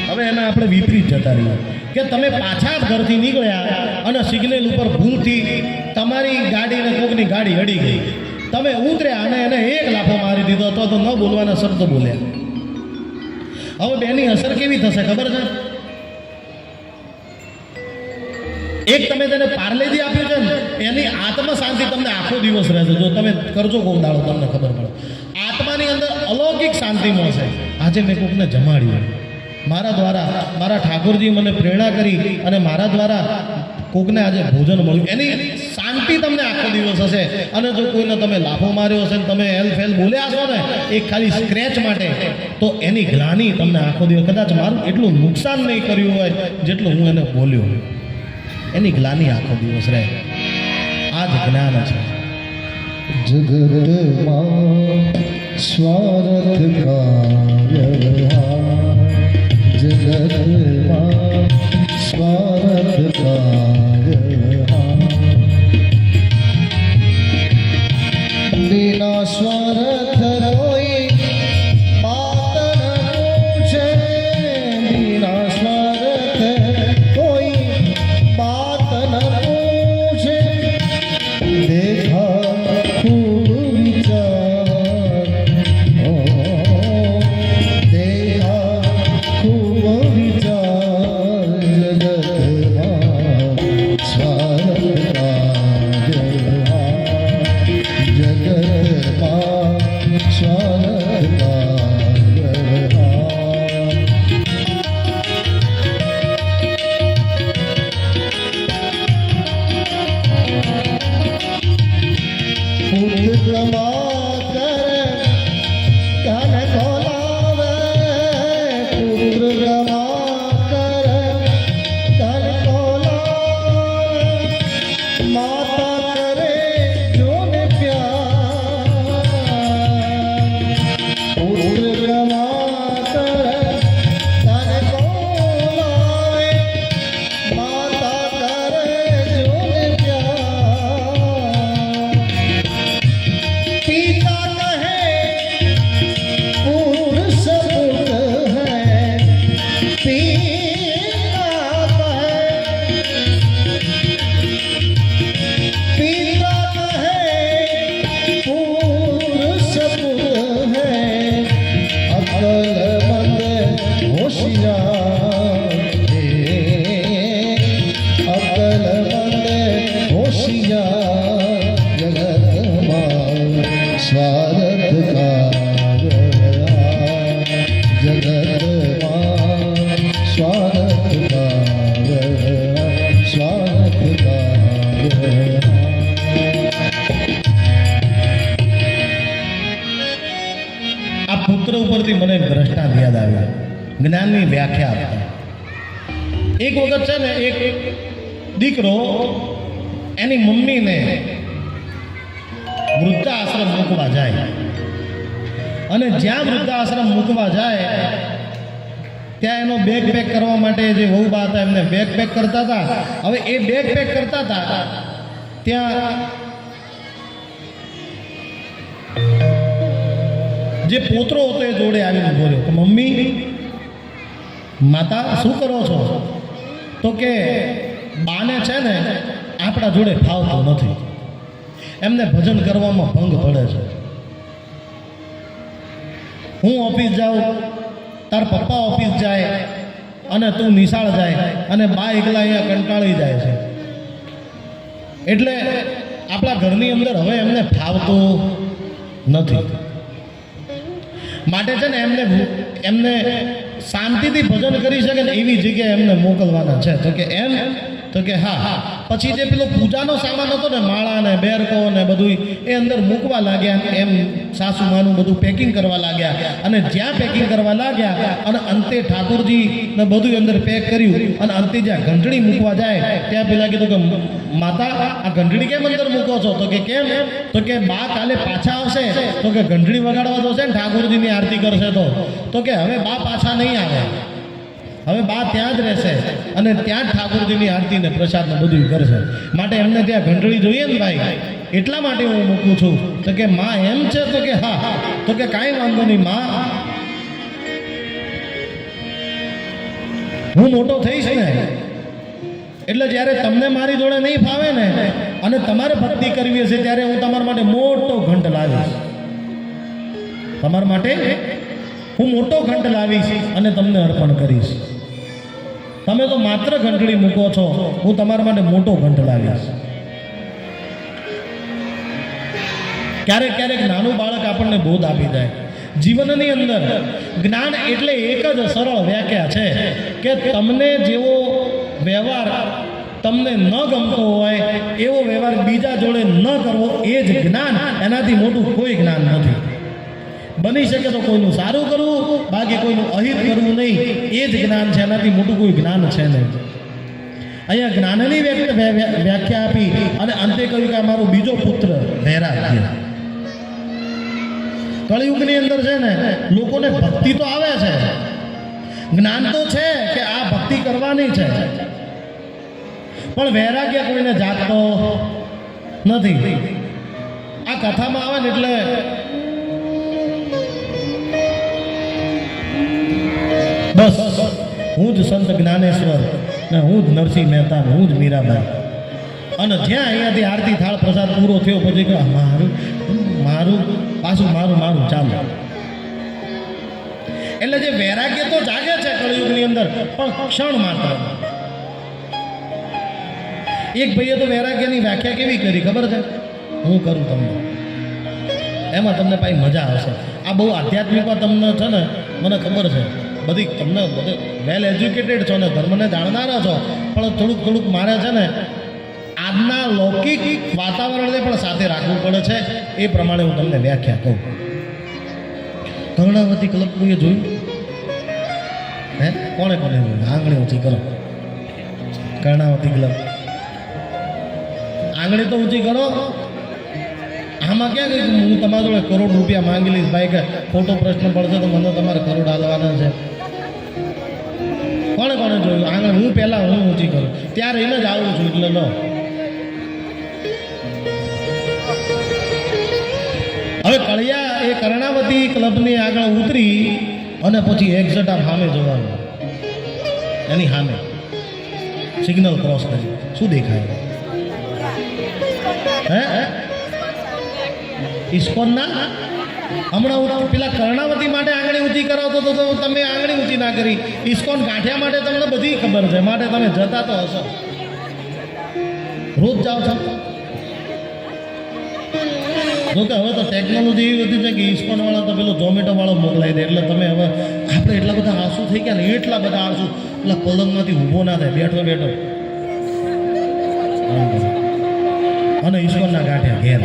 Speaker 1: હવે એને આપણે વિપરીત જતા રહીએ કે તમે પાછા ઘરથી નીકળ્યા અને સિગ્નલ ઉપર ભૂલથી તમારી ગાડીને કોકની ગાડી અડી ગઈ, તમે ઉતર્યા અને એને 1 લાફો મારી દીધો અથવા તો ન બોલવાના શબ્દ બોલ્યા. હવે બેની અસર કેવી થશે ખબર છે? એક તમે જેને પાર્લેજી આપ્યું છે ને એની આત્મ શાંતિ તમને આખો દિવસ રહેશે. જો તમે કરજો કોક દાડો તમને ખબર પડે. આત્માની અંદર અલૌકિક શાંતિ મળશે. આજે મેં કોકને જમાડ્યું, મારા દ્વારા મારા ઠાકોરજી મને પ્રેરણા કરી અને મારા દ્વારા કોકને આજે ભોજન મળ્યું, એની શાંતિ તમને આખો દિવસ હશે. અને જો કોઈને તમે લાફો માર્યો હશે ને તમે એલ ફેલ બોલ્યા છો ને એક ખાલી સ્ક્રેચ માટે, તો એની ગ્લાની તમને આખો દિવસ, કદાચ મારું એટલું નુકસાન નહીં કર્યું હોય જેટલું હું એને બોલ્યો, એની ગ્લાની આખો દિવસ રહે. આ જ જ્ઞાન છે.
Speaker 2: જગતમાં સ્વાર્થ કાર્ય, જગતમાં સ્વાર્થ કાર્ય, बिना स्वार्थ कोई बात न पूछे, बिना स्वार्थ कोई बात न पूछे, देखा खूब विचार, ओ देखा खूब विचार, जगतમાં स्वार्थ कार्य, जगतમાં स्वार्थ कार्य. પુત્ર કમા કરે ધન ખોલાવે, પુત્ર કમા કરે ધન ખોલાવે, માતા કરે જોને પ્યાર, પુત્ર કમા કરે ધન ખોલાવે, માતા કરે જોને પ્યાર, पिता कहे पुरुष पुत्र है, पिता कहे, पिता कहे पुरुष पुत्र है, अक्लमंद होशियार है, अक्लमंद होशियार, जगतમાં स्वार्थ कार्य, जगतમાં स्वार्थ कार्य, स्वार्थ कार्य.
Speaker 1: આ પુત્ર ઉપરથી મને એક દ્રષ્ટાંત યાદ આવ્યું, જ્ઞાનની વ્યાખ્યા આપતા. એક વખત છે ને એક દીકરો એની મમ્મીને વૃદ્ધાશ્રમ મૂકવા જાય, અને જ્યાં વૃદ્ધાશ્રમ મૂકવા જાય ત્યાં એનો બેગ પેક કરવા માટે જે વહુ બા હતા એમને બેગ પેક કરતા હતા. હવે એ બેગ પેક કરતા હતા ત્યાં જે પોતરો હતો એ જોડે આવીને બોલ્યો કે મમ્મી, માતા શું કરો છો? તો કે બાને છે ને આપણા જોડે ફાવતું નથી, એમને ભજન કરવામાં ભંગ પડે છે. હું ઓફિસ જાઉં, તાર પપ્પા ઓફિસ જાય અને તું નિશાળ જાય અને બા એકલા અહીંયા કંટાળી જાય છે, એટલે આપણા ઘરની અંદર હવે એમને ફાવતું નથી. માટે છે ને એમને શાંતિથી ભજન કરી શકે ને એવી જગ્યાએ એમને મોકલવાના છે. તો કે એમ, તો કે હા. પછી જે પેલો પૂજાનો સામાન હતો ને, માળા ને બેરકો ને બધું એ અંદર મૂકવા લાગ્યા, એમ સાસુમાનું બધું પેકિંગ કરવા લાગ્યા. અને જ્યાં પેકિંગ કરવા લાગ્યા અને અંતે ઠાકોરજી ને બધું અંદર પેક કર્યું અને અંતે જ્યાં ઘંટડી મૂકવા જાય ત્યાં પેલા કીધું કે માતા આ ઘંટડી કેમ અંદર મૂકો છો? તો કે કેમ? તો કે બા કાલે પાછા આવશે તો કે ઘંટડી વગાડવા જશે ને ઠાકોરજીની આરતી કરશે તો કે હવે બા પાછા નહીં આવે, હવે બા ત્યાં જ રહેશે અને ત્યાં જ ઠાકોરજીની આરતી ને પ્રસાદ ને બધું કરશે. માટે એમને ત્યાં ઘંટડી જોઈએ ને ભાઈ, એટલા માટે હું મૂકું છું. તો કે માં એમ છે? તો કે હા. તો કે કાંઈ વાંધો નહીં માં, હું મોટો થઈશ ને એટલે જ્યારે તમને મારી જોડે નહીં ફાવે ને અને તમારે ભક્તિ કરવી હશે ત્યારે હું તમારા માટે મોટો ઘંટ લાવીશ, તમારા માટે હું મોટો ઘંટ લાવીશ અને તમને અર્પણ કરીશ. તમે તો માત્ર ઘંટડી મૂકો છો, હું તમારા માટે મોટો ઘંટ લાવીશ. ક્યારેક ક્યારેક નાનું બાળક આપણને બોધ આપી જાય. જીવનની અંદર જ્ઞાન એટલે એક જ સરળ વ્યાખ્યા છે કે તમને જેવો વ્યવહાર તમને ન ગમતો હોય એવો વ્યવહાર બીજા જોડે ન કરવો, એ જ જ્ઞાન. એનાથી મોટું કોઈ જ્ઞાન નથી. બની શકે તો કોઈનું સારું કરવું, બાકી કોઈનું અહિત કરવું નહીં, એ જ જ્ઞાન છે. એનાથી મોટું કોઈ જ્ઞાન છે નહીં. અહીંયા જ્ઞાનની વ્યાખ્યા આપી અને અંતે કહ્યું કે મારો બીજો પુત્ર વૈરાગ્ય. કળિયુગની અંદર છે ને, લોકોને ભક્તિ તો આવે છે, જ્ઞાન તો છે કે આ ભક્તિ કરવાની છે, પણ વૈરાગ્ય કોઈને જાગતો નથી. આ કથામાં આવે ને એટલે બસ હું જ સંત જ્ઞાનેશ્વર ને હું જ નરસિંહ મહેતા, હું જ મીરાબાઈ. અને જ્યાં અહીંયાથી આરતી થાળ પ્રસાદ પૂરો થયો પછી કે મારું મારું પાછું મારું મારું ચાલો. એટલે જે વૈરાગ્ય તો જાગે છે કળિયુગની અંદર, પણ ક્ષણ માત્ર. એક ભાઈએ તો વૈરાગ્યની વ્યાખ્યા કેવી કરી ખબર છે? હું કરું તમને, એમાં તમને પાછી મજા આવશે. આ બહુ આધ્યાત્મિકમાં તમને છે ને, મને ખબર છે બધી, તમને બધે વેલ એજ્યુકેટેડ છો ને, ધર્મને જાણનારા છો, પણ થોડુંક થોડુંક મારે છે ને આજના લૌકિક વાતાવરણને પણ સાથે રાખવું પડે છે. એ પ્રમાણે હું તમને વ્યાખ્યા કહું. કર્ણાવતી ક્લબ કોઈએ જોયું? હે, કોણે કોને જોયું? આંગળી ઊંચી કરો. કર્ણાવતી ક્લબ આંગળી તો ઊંચી કરો. આમાં ક્યાં ગઈ? હું તમારા જોડે કરોડ રૂપિયા માંગી લઈશ ભાઈ, કે ખોટો પ્રશ્ન પડશે તો મને તમારે કરોડ હાલવાના છે. કોણે કોણે જોયું? આંગળી હું પહેલાં હું ઊંચી કરું, ત્યારે એને જ આવું છું. એટલે લો, હવે કળિયા એ કર્ણાવતી ક્લબની આગળ ઉતરી અને પછી એક્ઝેટ આમ સામે જોવાનું. એની સામે સિગ્નલ ક્રોસ કરી શું દેખાય? હે, ઇસ્કોનના હમણાં પેલા કર્ણાવતી માટે આંગળી ઊંચી કરાવતો તો તમે આંગળી ઊંચી ના કરી. ઇસ્કોન ગાંઠિયા માટે તમને બધી ખબર છે, માટે તમે જતા તો હશો, રોજ જાઓ છો. જોકે હવે તો ટેકનોલોજી એવી બધી છે કે ઇસ્કોન વાળા તો પેલો ઝોમેટો વાળો મોકલાવી દે. એટલે તમે હવે આપણે એટલા બધા આળસુ થઈ ગયા ને, એટલા બધા આળસુ, એટલે પલંગમાંથી ઊભો ના થાય, બેઠો બેઠો અને ઇસ્કોનના ગાંઠિયા ઘેર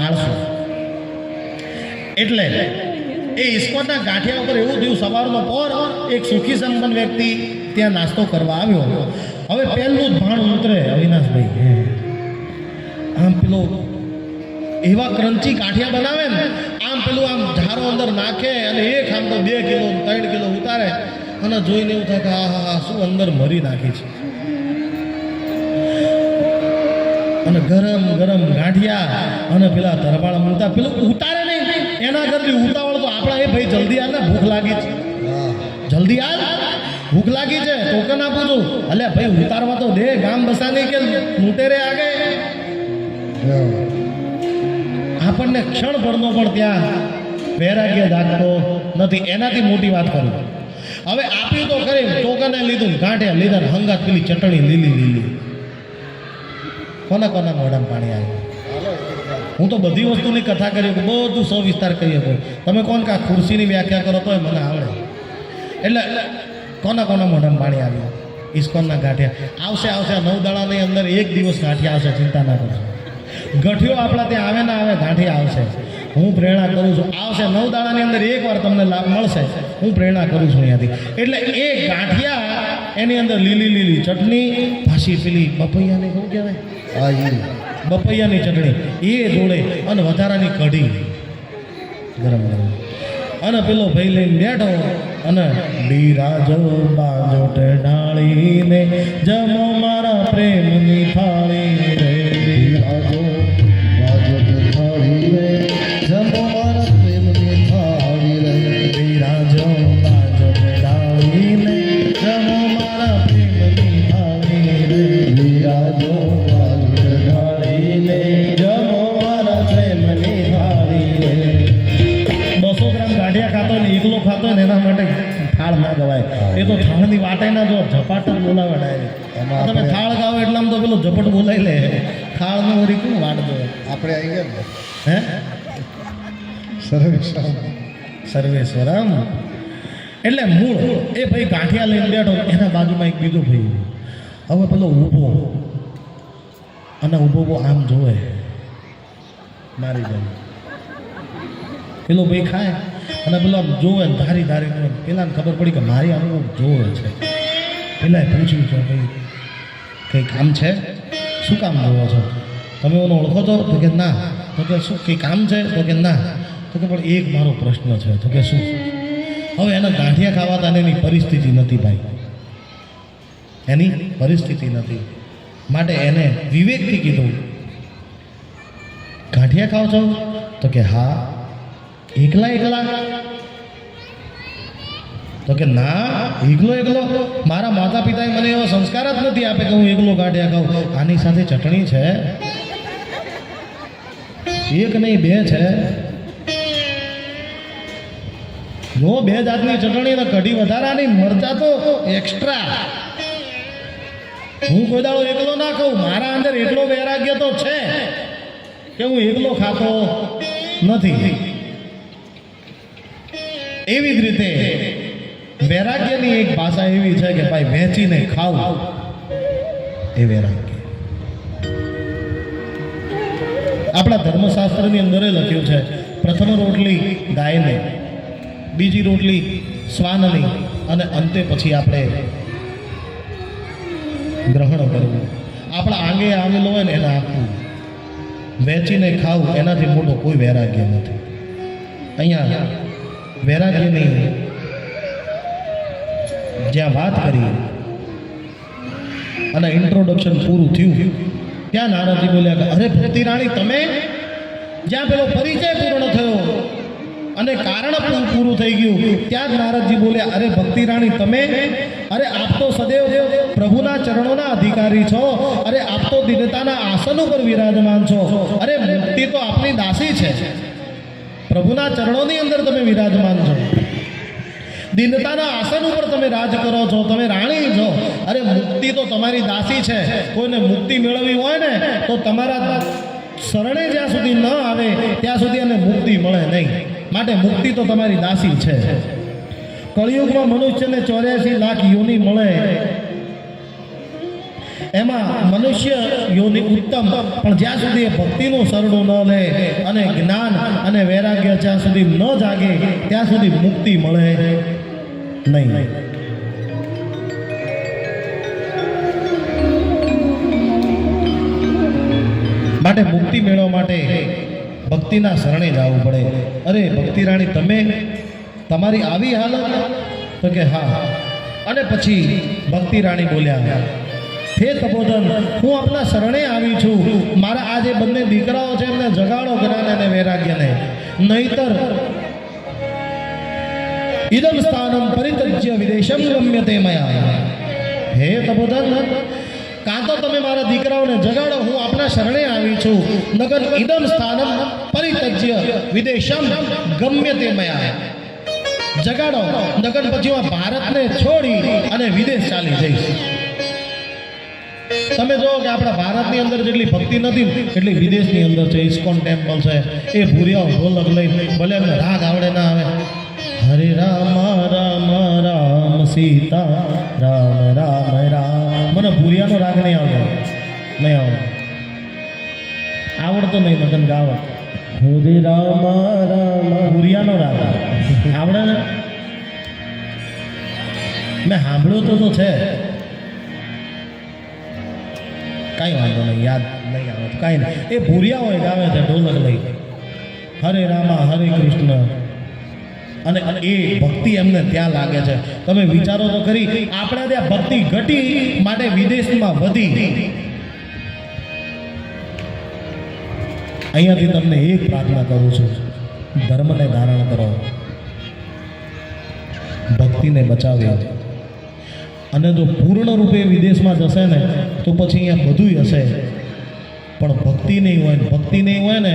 Speaker 1: આળસુ. એટલે એ ઇસ્કોનના ગાંઠિયા ઉપર એવું થયું, સવારનો પોર એક સુખી સંપન્ન વ્યક્તિ ત્યાં નાસ્તો કરવા આવ્યો. હવે પહેલું જ ભાણ ઉતરે અવિનાશભાઈ, આમ પેલો એવા ક્રંચી ગાંઠિયા બનાવે ને, આમ પેલું આમ ઝારો અંદર નાખે અને એક આમ તો 2 કિલો 3 કિલો ઉતારે અને જોઈને એવું થાય કે હા શું અંદર મરી નાખી છે. અને ગરમ ગરમ ગાંઠિયા અને પેલા તરવાળા મૂકતા, પેલું ઉતારે નહીં, એના કરતી ઉતાવળ તો આપણા. એ ભાઈ જલ્દી આવ ને, ભૂખ લાગી છે, જલ્દી આવ, ભૂખ લાગી છે, ટોકન આપું છું. અલ્યા ભાઈ ઉતારવા તો દે, ગામ બસાની કે લૂંટેરે આગે. આપણને ક્ષણ ભરનો પણ ત્યાં વૈરાગ્ય જાગતો નથી. એનાથી મોટી વાત કરું, હવે આપ્યું તો ખરી, ટોકને લીધું, ગાંઠિયા લીધા, હંગાત પેલી ચટણી લીલી લીલી. કોના કોના મોઢામાં પાણી આવ્યું? હું તો બધી વસ્તુની કથા કરી શકું, બધું સવિસ્તાર કરી શકું. તમે કોણ કે આ ખુરશીની વ્યાખ્યા કરો તોય મને આવડે. એટલે કોના કોના મોઢામાં પાણી આવ્યું? ઇસ્કોનના ગાંઠિયા આવશે આવશે. 9 દાડાની અંદર એક દિવસ ગાંઠિયા આવશે, ચિંતા ના કરશો. ગઠિયો આપણા ત્યાં આવે ના આવે, ગાંઠિયા આવશે. હું પ્રેરણા કરું છું, આવશે. 9 દાડાની અંદર એકવાર તમને લાભ મળશે. હું પ્રેરણા કરું છું અહીંયાથી. એટલે એ ગાંઠિયા, એની અંદર લીલી લીલી ચટણી, પાછી પેલી બપૈયાની શું કહેવાય, બપૈયાની ચટણી એ જોડે, અને વધારાની કઢી ગરમ ગરમ. અને પેલો ભાઈ લઈને બેઠો અને બિરાજો બાજોટ ઢાળીને, જમો મારા પ્રેમની થાળી રે. બિરાજો બાજોટ ઢાળીને, જમો મારા પ્રેમની થાળી રે. બિરાજો બાજોટ ઢાળીને, જમો મારા પ્રેમની થાળી રે. બિરાજો બાજોટ ઢાળીને, જમો મારા પ્રેમની થાળી રે. 200 ગ્રામ ગાંઠિયા ખાતો ને એકલો ખાતો ને એના માટે તો થાળની વાટે ના જો ઝપાટ જ બોલાવે ડાયરેક્ટ.
Speaker 2: એમાં
Speaker 1: તમે
Speaker 2: આપણે-
Speaker 1: થાળ ગાઓ એટલે આમ તો પેલો ઝપટ બોલાવી લે. થાળનો વળી કોણ વાટ દો?
Speaker 2: આપણે આવી ગયા ને
Speaker 1: હે
Speaker 2: સર્વેશ્વર
Speaker 1: સર્વેશ્વરમ એટલે મૂળ એ ભાઈ ગાંઠિયા લઈને બેઠો, એના બાજુમાં એક બીજો ભાઈ. હવે પેલો ઊભો અને ઊભો આમ જોવે મારી જેમ. પેલો ભાઈ ખાય અને પેલો આમ જોવે ને ધારી ધારી પેલાને ખબર પડી કે મારી આમ જોવે છે. પેલાએ પૂછ્યું કે ભાઈ કંઈ કામ છે? શું કામ જોવો છો? તમે ઓનો ઓળખો છો? તો કે ના. તો કે શું કંઈ કામ છે? તો કે ના. તો કે પણ એક મારો પ્રશ્ન છે. તો કે શું? હવે એના ગાંઠિયા ખાવા એની પરિસ્થિતિ નથી ભાઈ, એની પરિસ્થિતિ નથી. માટે એને વિવેકથી કીધું, ગાંઠિયા ખાવ છો? તો કે હા. એકલા એકલા? તો કે ના, એકલો એકલો. મારા માતા પિતાએ મને એવો સંસ્કાર જ નથી આપે કે હું એકલો ગાંઠિયા ખાઉં. આની સાથે ચટણી છે, એક નહીં બે છે. જો બે જાતની ચટણી ને કઢી વધારાની, મરચા તો એક્સ્ટ્રા. હું કોઈ દાડો એકલો ના ખાઉં. મારા અંદર એટલો વૈરાગ્ય તો છે કે હું એકલો ખાતો નથી. એવી જ રીતે વૈરાગ્યની એક ભાષા એવી છે કે ભાઈ વહેંચીને ખાવું એ વૈરાગ્ય. આપણા ધર્મશાસ્ત્રની અંદર લખ્યું છે, પ્રથમ રોટલી ગાયને, બીજી રોટલી શ્વાનની, અને અંતે પછી આપણે ગ્રહણ કરવું. આપણા આંગે આવેલો હોય ને એને આપવું. વહેંચીને ખાવું એનાથી મોટો કોઈ વૈરાગ્ય નથી. અહીંયા વૈરાગ્યની જ્યાં વાત કરી અને ઇન્ટ્રોડક્શન પૂરું થયું ત્યાં નારદજી બોલ્યા કે અરે ભક્તિ રાણી, તમે જ્યાં પેલો પરિચય પૂર્ણ થયો અને કારણ પૂરું થઈ ગયું ત્યાં જ નારદજી બોલ્યા, અરે ભક્તિ રાણી તમે, અરે આપ તો સદૈવ પ્રભુના ચરણોના અધિકારી છો. અરે આપ તો દિનતાના આસન ઉપર વિરાજમાન છો. અરે મુક્તિ તો આપની દાસી છે. પ્રભુના ચરણોની અંદર તમે વિરાજમાન છો. દિનતાના આસન ઉપર તમે રાજ કરો છો, તમે રાણી છો. અરે મુક્તિ તો તમારી દાસી છે. કોઈને મુક્તિ મેળવવી હોય ને તો તમારા શરણે જ્યાં સુધી ન આવે ત્યાં સુધી એને મુક્તિ મળે નહીં. માટે મુક્તિ તો તમારી દાસી છે. કળિયુગમાં મનુષ્યને 84 લાખ યોની મળે, એમાં મનુષ્ય યોની ઉત્તમ, પણ જ્યાં સુધી એ ભક્તિનું સરડું ન લે અને જ્ઞાન અને વૈરાગ્ય જ્યાં સુધી ન જાગે ત્યાં સુધી મુક્તિ મળે નહીં. માટે મુક્તિ મેળવવા માટે ભક્તિના શરણે જવું પડે. અરે ભક્તિ રાણી તમે, તમારી આવી હાલત? તો કે હા. અને પછી ભક્તિ રાણી બોલ્યા, હે તપોધન, હું આપના શરણે આવી છું. મારા આ જે બંને દીકરાઓ છે એમને જગાડો જ્ઞાન અને વૈરાગ્યને, નહીતર ઇદમ સ્થાનમ પરિત્યજ્ય વિદેશમ ગમ્યતે મયા. હે તપોધન, કાં તો તમે મારા દીકરાઓને જગાડો, હું આપના શરણે આવી છું. નગર ઇદમ સ્થાનમ પરિત્યજ્ય વિદેશમ ગમ્યતે મયા. જગાડો, નગર પછી હું ભારતને છોડી અને વિદેશ ચાલી જઈશ. તમે જો કે આપણા ભારતની અંદર જેટલી ભક્તિ નથી એટલી વિદેશની અંદર છે. ઇસ્કોન ટેમ્પલ છે, એ ભૂરિયાઓ ઢોલક લઈને, ભલે એમને રાગ આવડે ના આવે, હરે રામ રામ રામ સીતા રામ રામ રામ. મને ભૂરિયાનો રાગ નહીં આવડે, નહીં આવડે, આવડતો નહીં મગન ગાવા. હરે રામ રામ ભૂરિયાનો રાગ આવડે ને? મેં સાંભળ્યું તો છે, કાંઈ વાંધો નહીં, યાદ નહીં આવે તો કાંઈ નહીં. એ ભૂરિયા હોય ગાવે છે ઢોલક લઈ, હરે રામા હરે કૃષ્ણ. અને એ ભક્તિ એમને ત્યાં લાગે છે. તમે વિચારો તો ખરી, આપણા ત્યાં ભક્તિ ઘટી માટે વિદેશમાં વધી. અહીંયાથી તમને એક પ્રાર્થના કરું છું, ધર્મને ધારણ કરો, ભક્તિને બચાવી. અને જો પૂર્ણ રૂપે વિદેશમાં જશે ને તો પછી અહીંયા બધુંય હશે, પણ ભક્તિ નહીં હોય. ભક્તિ નહીં હોય ને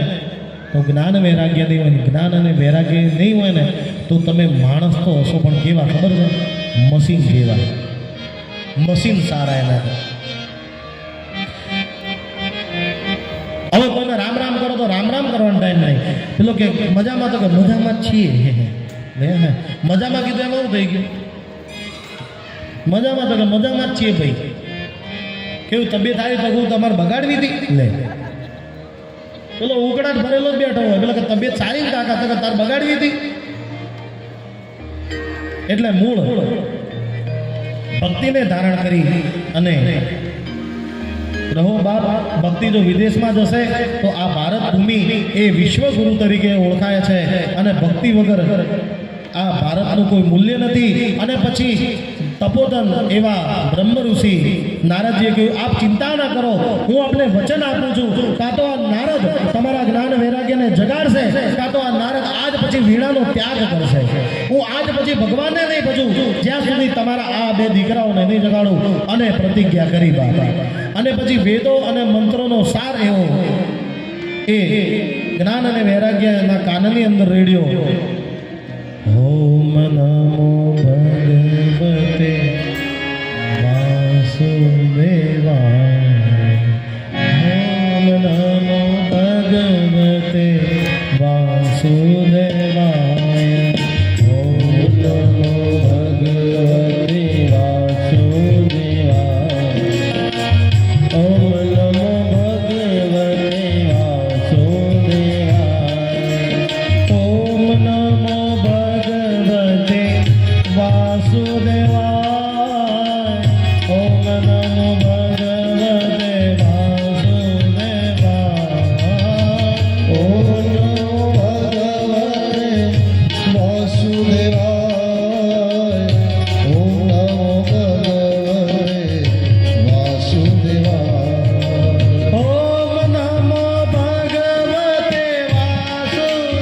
Speaker 1: તો જ્ઞાન વૈરાગ્ય નહીં હોય. જ્ઞાન અને વૈરાગ્ય નહીં હોય ને તો તમે માણસ તો હશો, પણ કેવા ખબર છે? મશીન જેવા, મશીન સારા એના. હવે કોઈને રામ રામ કરો તો રામ રામ કરવાનો ટાઈમ નહીં. પેલો કે મજામાં, તો કે મજામાં જ છીએ. મજામાં કીધું એમ એવું થઈ ગયું. મજામાં તો કે મજામાં જ છીએ ભાઈ. કેવું તબિયત આવી તો હું તમારે બગાડવી હતી લે. પેલો ઉકળાટ ભરેલો જ બેઠો હોય, પેલો કે તબિયત સારી ને કાકા, તો કે તાર બગાડવી હતી. એટલે મૂળ ભક્તિને ધારણ કરી અને રહો બાપ. ભક્તિ જો વિદેશમાં જશે તો આ ભારત ભૂમિ એ વિશ્વગુરુ તરીકે ઓળખાય છે અને ભક્તિ વગર આ ભારતનું કોઈ મૂલ્ય નથી. અને પછી તપોધન એવા બ્રહ્મ ઋષિ નારદજીએ કહ્યું, આપ ચિંતા ના કરો, હું આપને વચન આપું છું, કાં તો આ નારદ તમારા જ્ઞાન વૈરાગ્યને જગાડશે, કાં તો આ નારદ આજ પછી વીણાનો ત્યાગ કરશે. હું આજ પછી ભગવાનને નહીં ભજું જ્યાં સુધી તમારા આ બે દીકરાઓને નહીં જગાડું. અને પ્રતિજ્ઞા કરી બાબા. અને પછી વેદો અને મંત્રોનો સાર એવો એ જ્ઞાન અને વૈરાગ્યના કાનની અંદર રેડિયો. ઓમ નમો ભગવતે વાસુદેવાય. ઓમ નમો ભગવતે વાસુદેવાય. ઓમ નમો ભગવતે વાસુદેવાય. ઓમ નમો ભગવતે વાસુદેવાય. ઓમ નમો ભગવતે વાસુદેવાય. ઓમ નમો ભગવતે વાસુદેવાય.
Speaker 2: ઓમ નમો ભગવતે વાસુદેવાય. ઓમ નમો ભગવતે વાસુદેવાય.
Speaker 1: ઓમ નમો ભગવતે વાસુદેવાય. ઓમ નમો ભગવતે વાસુદેવાય.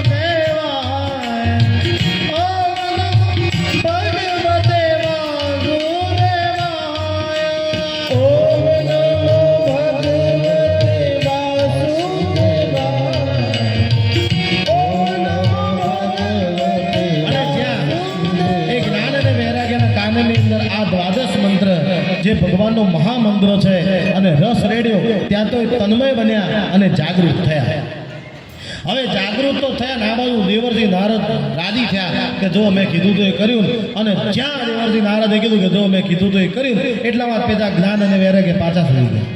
Speaker 2: ઓમ નમો ભગવતે વાસુદેવાય. ઓમ નમો ભગવતે
Speaker 1: અને જ્યાં એ જ્ઞાન અને વૈરાગ્યના કાનની અંદર આ દ્વાદશ મંત્ર જે ભગવાનનો મહામંત્ર છે અને રસ રેડ્યો, ત્યાં તો એ તન્મય બન્યા અને જાગૃત થયા. હવે જાગૃત તો થયા ને આ બાજુ દેવરજી નારદ રાજી થયા કે જો મેં કીધું તો એ કર્યું. અને જ્યાં દેવરજી નારદે કીધું કે જો મેં કીધું તો એ કર્યું, એટલામાં પેલા જ્ઞાન અને વૈરાગ્ય પાછા સુઈ ગયા.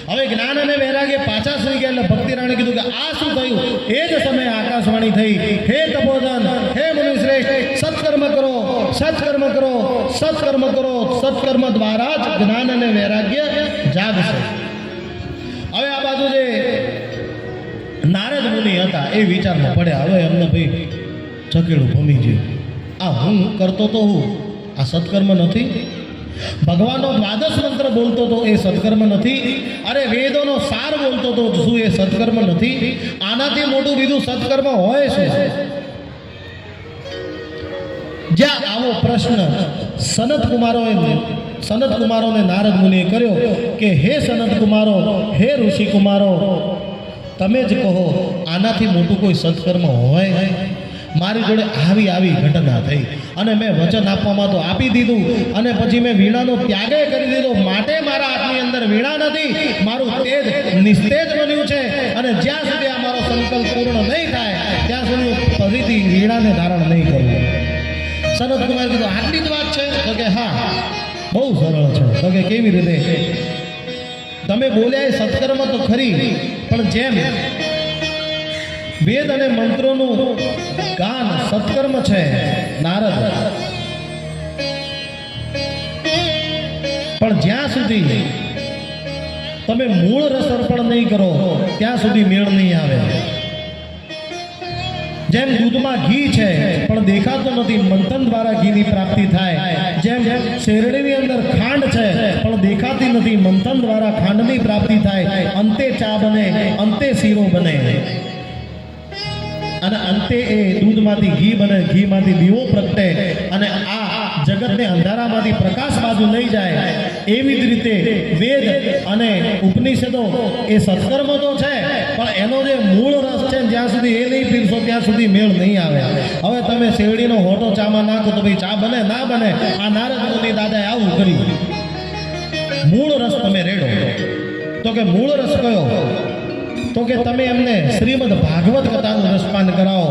Speaker 1: હવે જ્ઞાન અને વૈરાગ્ય પાછા સુઈ ગયા એટલે ભક્તિ રાણી કીધું કે આ શું થયું? એ જ સમયે આકાશવાણી થઈ, હે તપોધન, હે મુનિશ્રેષ્ઠ, સત્કર્મ કરો, સત્કર્મ કરો, સત્કર્મ કરો. સત્કર્મ દ્વારા જ જ્ઞાન અને વૈરાગ્ય જાગશે. હવે આ બાજુ જે નારદ મુનિ હતા એ વિચારમાં પડ્યા, હવે એમને ભાઈ ચકેડું ભમી ગયું. આ હું કરતો તો હું આ સત્કર્મ નથી? ભગવાનનો દ્વાદશ મંત્ર બોલતો તો એ સત્કર્મ નથી? અરે વેદોનો સાર બોલતો તો શું એ સત્કર્મ નથી? આનાથી મોટું બીજું સત્કર્મ હોય છે? જ્યાં આવો પ્રશ્ન સનત કુમારોને નારદ મુનિએ કર્યો કે હે સનત કુમારો, હે ઋષિ કુમારો, તમે જ કહો આનાથી મોટું કોઈ સત્કર્મ હોય? મારી જોડે આવી ઘટના થઈ અને મેં વચન આપવામાં તો આપી દીધું અને પછી મેં વીણાનો ત્યાગે કરી દીધો. માટે મારા હાથની અંદર વીણા નથી, મારું તેજ નિસ્તેજ બન્યું છે. અને જ્યાં સુધી આ મારો સંકલ્પ પૂર્ણ નહીં થાય ત્યાં સુધી હું ફરીથી વીણાને ધારણ નહીં કરું. સનત કુમાર કીધું આટલી જ વાત છે? તો કે હા, બહુ સરળ છે. તો કે કેવી રીતે? તમે બોલ્યા એ સત્કર્મ તો ખરી, પણ જેમ વેદ અને મંત્રોનું ગાન સત્કર્મ છે નારદ, પણ જ્યાં સુધી તમે મૂળ રસ અર્પણ નહીં કરો ત્યાં સુધી મેળ નહીં આવે. જેમ દૂધમાં ઘી છે પણ દેખાતો નથી, મંથન દ્વારા ઘીની પ્રાપ્તિ થાય. જેમ શેરડીની અંદર ખાંડ છે પણ દેખાતી નથી, મંથન દ્વારા ખાંડની પ્રાપ્તિ થાય. અંતે ચા બને, અંતે શીરો બને અને અંતે એ દૂધમાંથી ઘી બને, ઘીમાંથી દીવો પ્રગટે અને આ જગતને અંધારામાંથી પ્રકાશ બાજુ લઈ જાય. એવી જ રીતે વેદ અને ઉપનિષદો એ સત્કર્મ તો છે પણ એનો જે મૂળ રસ છે ને જ્યાં સુધી એ નહીં પીરશો ત્યાં સુધી મેળ નહીં આવે. હવે તમે શેરડીનો હોટો ચામાં નાખો તો ભાઈ ચા બને ના બને. આ નારદ મુનિ દાદાએ આવું કર્યું. મૂળ રસ તમે રેડો. તો કે મૂળ રસ કયો? તો કે તમે એમને શ્રીમદ ભાગવત કથાનું રસપાન કરાવો,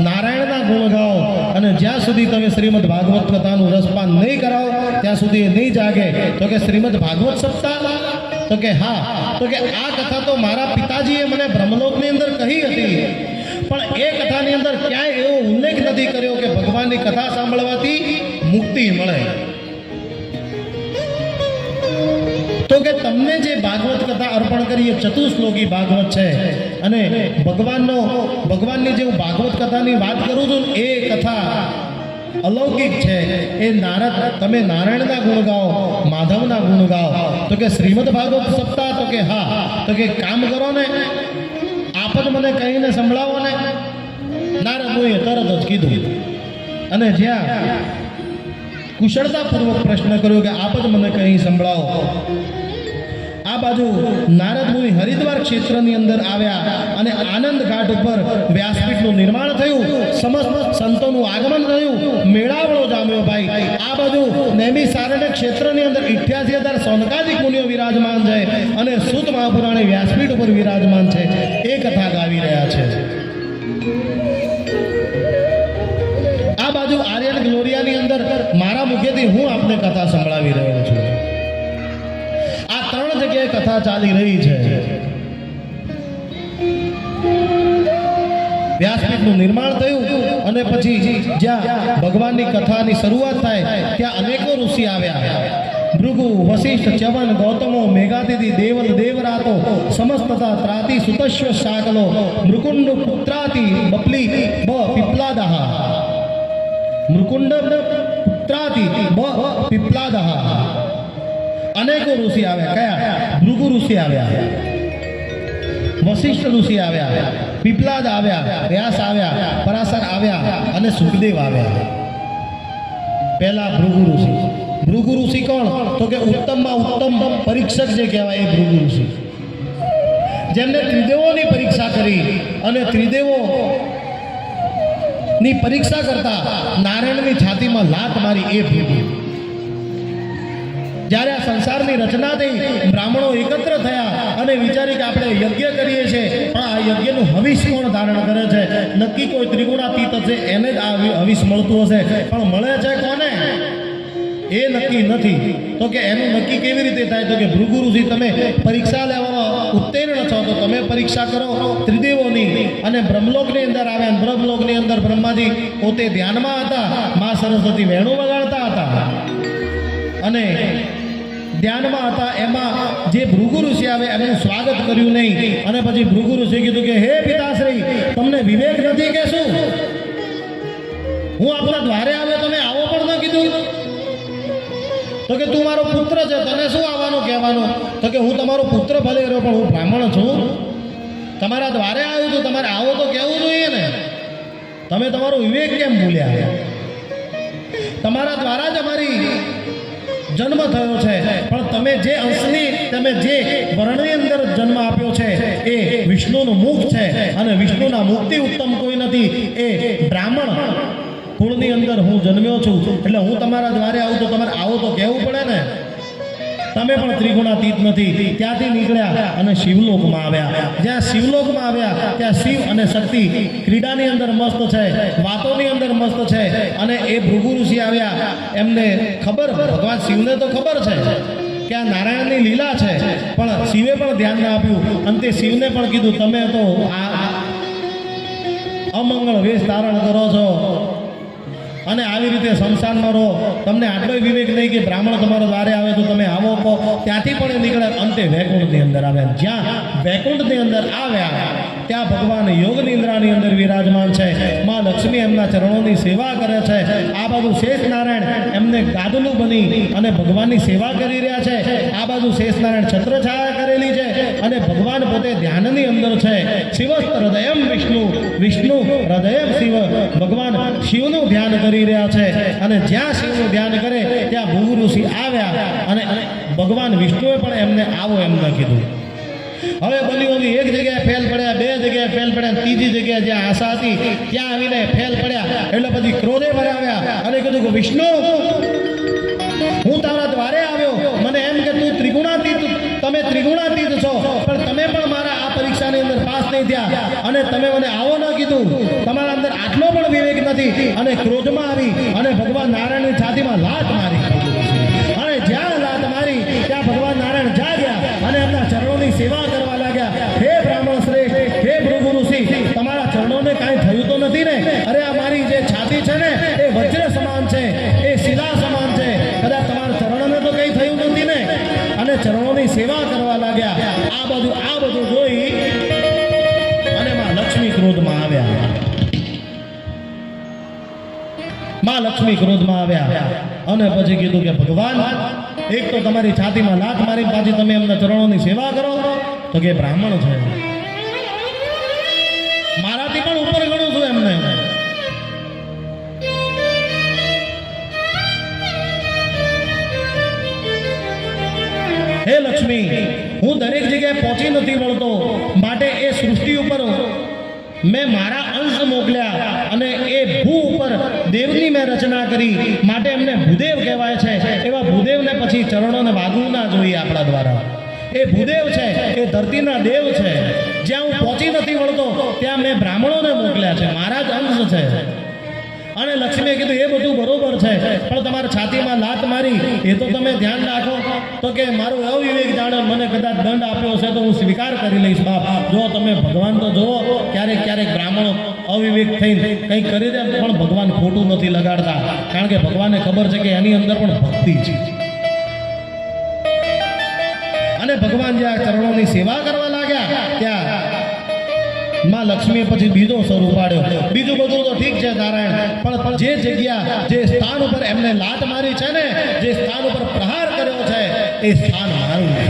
Speaker 1: નારાયણના ગુણ ગાઓ, અને જ્યાં સુધી તમે શ્રીમદ ભાગવત કથાનું રસપાન નહીં કરાવો ત્યાં સુધી એ નહીં જાગે. તો કે શ્રીમદ ભાગવત સપ્તાહ? તો કે હા. તો કે આ કથા તો મારા પિતાજીએ મને બ્રહ્મલોકની અંદર કહી હતી, પણ એ કથાની અંદર ક્યાંય એવો ઉલ્લેખ નથી કર્યો કે ભગવાનની કથા સાંભળવાથી મુક્તિ મળે. તો કે તમને જે ભાગવત કથા અર્પણ કરી એ ચતુશ્લોકી ભાગવત છે, અને ભગવાનની જે હું ભાગવત કથાની વાત કરું છું એ કથા અલૌકિક છે. એ તમે નારાયણના ગુણ ગાઓ, માધવના ગુણ ગાઓ. તો કે શ્રીમદ ભાગવત સપ્તાહ? તો કે હા. તો કે કામ કરો ને, આપ જ મને કહીને સંભળાવો ને. નારદ મુનિએ તરત જ કીધું, અને જ્યાં કુશળતાપૂર્વક પ્રશ્ન કર્યો કે આપ જ મને કહી સંભળાવો. આ બાજુ નારદ મુનિ હરિદ્વાર ક્ષેત્રની અંદર આવ્યા અને આનંદ ઘાટ ઉપર વ્યાસપીઠનું નિર્માણ થયું. સમસ્ત સંતોનું આગમન થયું. મેળાવડો જામ્યો ભાઈ. આ બાજુ નૈમિષારણ્ય ક્ષેત્રની અંદર 88,000 સૌનકાદિક મુનિઓ વિરાજમાન છે, અને સૂત મહાપુરાણે વ્યાસપીઠ ઉપર વિરાજમાન છે. એ કથા ગાવી રહ્યા છે. આ બાજુ આર્યન ગ્લોરિયાની અંદર મારા મુખેથી હું આપને કથા સંભળાવી રહ્યો છું. આ 3 જગ્યાએ કથા ચાલી રહી છે. વ્યાસપીઠનું નિર્માણ થયું, અને પછી જ્યાં ભગવાનની કથાની શરૂઆત થાય ત્યાં અનેકો ઋષિ આવ્યા. ભૃગુ, વશિષ્ઠ, ચ્યવન, ગૌતમો, મેઘાતિથિ, દેવલ, દેવરાતો, સમસ્તતા, ત્રાતિ, સુતશ્વ, શાકલો, મૃકુંડ, પુત્રાતિ, બપલી, પીપલાદહ. મૃકુંડ, પુત્રાતિ, પીપલાદહ. અનેકો ઋષિ આવ્યા. કયા? ભૃગુ ઋષિ આવ્યા, વશિષ્ઠ ઋષિ આવ્યા, પીપલાદ આવ્યા, વ્યાસ આવ્યા, પરાશર આવ્યા, અને સુખદેવ આવ્યા. પહેલા ભૃગુ ઋષિ. ભૃગુ ઋષિ કોણ? તો કે ઉત્તમમાં ઉત્તમ પરીક્ષક જે કહેવાય એ ભૃગુ ઋષિ, જેમને ત્રિદેવોની પરીક્ષા કરી, અને ત્રિદેવો ની પરીક્ષા કરતા નારાયણની છાતીમાં લાત મારી એ ભૃગુ. જ્યારે આ સંસારની રચના થઈ, બ્રાહ્મણો એકત્ર થયા અને વિચારી કે આપણે યજ્ઞ કરીએ છીએ, પણ આ યજ્ઞનું હવિષ કોણ ધારણ કરે છે? નક્કી કોઈ ત્રિગુણાતીત હશે એને જ આ હવિષ મળતું હશે, પણ મળે છે કોને એ નક્કી નથી. તો કે એનું નક્કી કેવી રીતે થાય? તો કે ભૃગુ ઋષિ, તમે પરીક્ષા લેવામાં ઉત્તીર્ણ છો તો તમે પરીક્ષા કરો ત્રિદેવોની. અને બ્રહ્મલોકની અંદર આવ્યા. બ્રહ્મલોકની અંદર બ્રહ્માજી પોતે ધ્યાનમાં હતા, મા સરસ્વતી વેણુ વગાડતા હતા, અને ધ્યાનમાં હતા. એમાં જે ભૃગુ ઋષિ આવે એમનું સ્વાગત કર્યું નહીં, અને પછી ભૃગુ ઋષિ કીધું કે હે પિતાશ્રી, તમને વિવેક નથી કે શું? હું આપણા દ્વારે આવ્યો, તમે આવો પણ ન કીધું. તો કે તું મારો પુત્ર છે, તને શું આવવાનું કહેવાનું? તો કે હું તમારો પુત્ર ભલે રહ્યો, પણ હું બ્રાહ્મણ છું. તમારા દ્વારે આવ્યું છું, તમારે આવો તો કહેવું જોઈએ ને. તમે તમારો વિવેક કેમ ભૂલ્યા? તમારા દ્વારા જ અમારી જન્મ થયો છે, પણ તમે જે અંશની, તમે જે વર્ણની અંદર જન્મ આપ્યો છે એ વિષ્ણુનું મુખ છે, અને વિષ્ણુના મુખથી ઉત્તમ કોઈ નથી. એ બ્રાહ્મણ કુળની અંદર હું જન્મ્યો છું, એટલે હું તમારા દ્વારે આવું તો તમારે આવો તો કહેવું પડે ને. તમે પણ ત્રિગુણાતીત નથી. ત્યાંથી નીકળ્યા અને શિવલોકમાં આવ્યા. જ્યાં શિવલોકમાં આવ્યા ત્યાં શિવ અને શક્તિ ક્રીડાની અંદર મસ્ત છે, વાતોની અંદર મસ્ત છે. અને એ ભૃગુ ઋષિ આવ્યા, એમને ખબર, ભગવાન શિવને તો ખબર છે કે આ નારાયણની લીલા છે, પણ શિવે પણ ધ્યાન ના આપ્યું. અંતે શિવને પણ કીધું, તમે તો આ અમંગળ વેશ ધારણ કરો છો અને આવી રીતે સંસારમાં રહો, તમને આટલો વિવેક નહીં કે બ્રાહ્મણ તમારો દ્વારે આવે તો તમે આવો કહો. ત્યાંથી પણ એ નીકળ્યા, અંતે વૈકુંઠની અંદર આવ્યા. જ્યાં વૈકુંઠની અંદર આવ્યા ત્યાં ભગવાન યોગ નિદ્રાની અંદર વિરાજમાન છે. માં લક્ષ્મી એમના ચરણોની સેવા કરે છે. આ બાજુ શેષ નારાયણ એમને ગાદલું બની અને ભગવાનની સેવા કરી રહ્યા છે. આ બાજુ શેષ નારાયણ છત્રછાયા કરેલી છે, અને ભગવાન પોતે ધ્યાનની અંદર છે. શિવસ્ત હૃદયમ વિષ્ણુ, વિષ્ણુ હૃદયમ શિવ. ભગવાન શિવનું ધ્યાન કરી રહ્યા છે, અને જ્યાં શિવનું ધ્યાન કરે ત્યાં ભૃગુ ઋષિ આવ્યા, અને ભગવાન વિષ્ણુએ પણ એમને આવો એમને કીધું. હવે બન્યું એક જગ્યાએ ફેલ પડ્યા, બીજી જગ્યાએ જ્યાં આશા હતી ત્યાં આવીને ફેલ પડ્યા એટલે પછી ક્રોધે ભરાવ્યા અને કીધું કે વિષ્ણુ હું તારા દ્વારે આવ્યો, મને એમ કે તું ત્રિગુણાતીત, તમે ત્રિગુણાતીત છો, પણ તમે પણ મારા આ પરીક્ષાની અંદર પાસ નહીં થયા અને તમે મને આવો ન કીધું, તમારા અંદર આટલો પણ વિવેક નથી. અને ક્રોધમાં આવી અને ભગવાન નારાયણની છાતીમાં લાત મારી અને જ્યાં લાત મારી ત્યાં ભગવાન નારાયણ જાગ્યા અને એમના ચરણોની સેવા કરવા લાગ્યા. હે બ્રાહ્મણ શ્રેષ્ઠ, હે ભૃગુ ઋષિ, તમારા ચરણોને કાંઈ થયું તો નથી ને? અરે આ મારી જે છાતી છે ને એ વજ્ર સમાન છે, એ શિલા સમાન છે, કદાચ તમારા ચરણોને તો કંઈ થયું નથી ને? અને ચરણોની સેવા કરવા લાગ્યા. આ બધું જોઈ અને માં લક્ષ્મી ક્રોધમાં આવ્યા. માં લક્ષ્મી ક્રોધમાં આવ્યા અને પછી કીધું કે ભગવાન, એક તો તમારી છાતીમાં લાત મારી, પાછી તમે એમના ચરણોની સેવા કરો. તો કે બ્રાહ્મણ છે, મારાથી પણ ઉપર ગણું છું એમને. હે લક્ષ્મી, હું દરેક જગ્યાએ પહોંચી નથી વળતો, માટે એ સૃષ્ટિ ઉપર મેં મારા અંશ મોકલ્યા અને એ ભૂ ઉપર દેવની મેં રચના કરી, માટે એમને ભૂદેવ કહેવાય છે. એવા ભૂદેવને પછી ચરણોને વાગવું ના જોઈએ આપણા દ્વારા. એ ભૂદેવ છે, એ ધરતીના દેવ છે. જ્યાં હું પહોંચી નથી વળતો ત્યાં મેં બ્રાહ્મણોને મોકલ્યા છે, મારા જ અંશ છે. અને લક્ષ્મીએ કીધું એ બધું બરોબર છે, પણ તમારા છાતીમાં લાત મારી એ તો તમે ધ્યાન રાખો. તો કે મારું અવિવેક જાણો, મને કદાચ દંડ આપ્યો હશે તો હું સ્વીકાર કરી લઈશ બાપ. જો તમે ભગવાન તો જુઓ, ક્યારેક બ્રાહ્મણો અવિવેક થઈને કંઈક કરી દે, પણ ભગવાન ખોટું નથી લગાડતા, કારણ કે ભગવાનને ખબર છે કે એની અંદર પણ ભક્તિ છે. અને ભગવાન જ્યાં ચરણોની સેવા કરવા લાગ્યા ત્યાં માં લક્ષ્મીએ પછી બીજો સ્વર ઉપાડ્યો. બીજું બધું તો ઠીક છે નારાયણ, પણ જે જગ્યા, જે સ્થાન ઉપર એમને લાત મારી છે ને, જે સ્થાન ઉપર પ્રહાર કર્યો છે, એ સ્થાન મારું છે.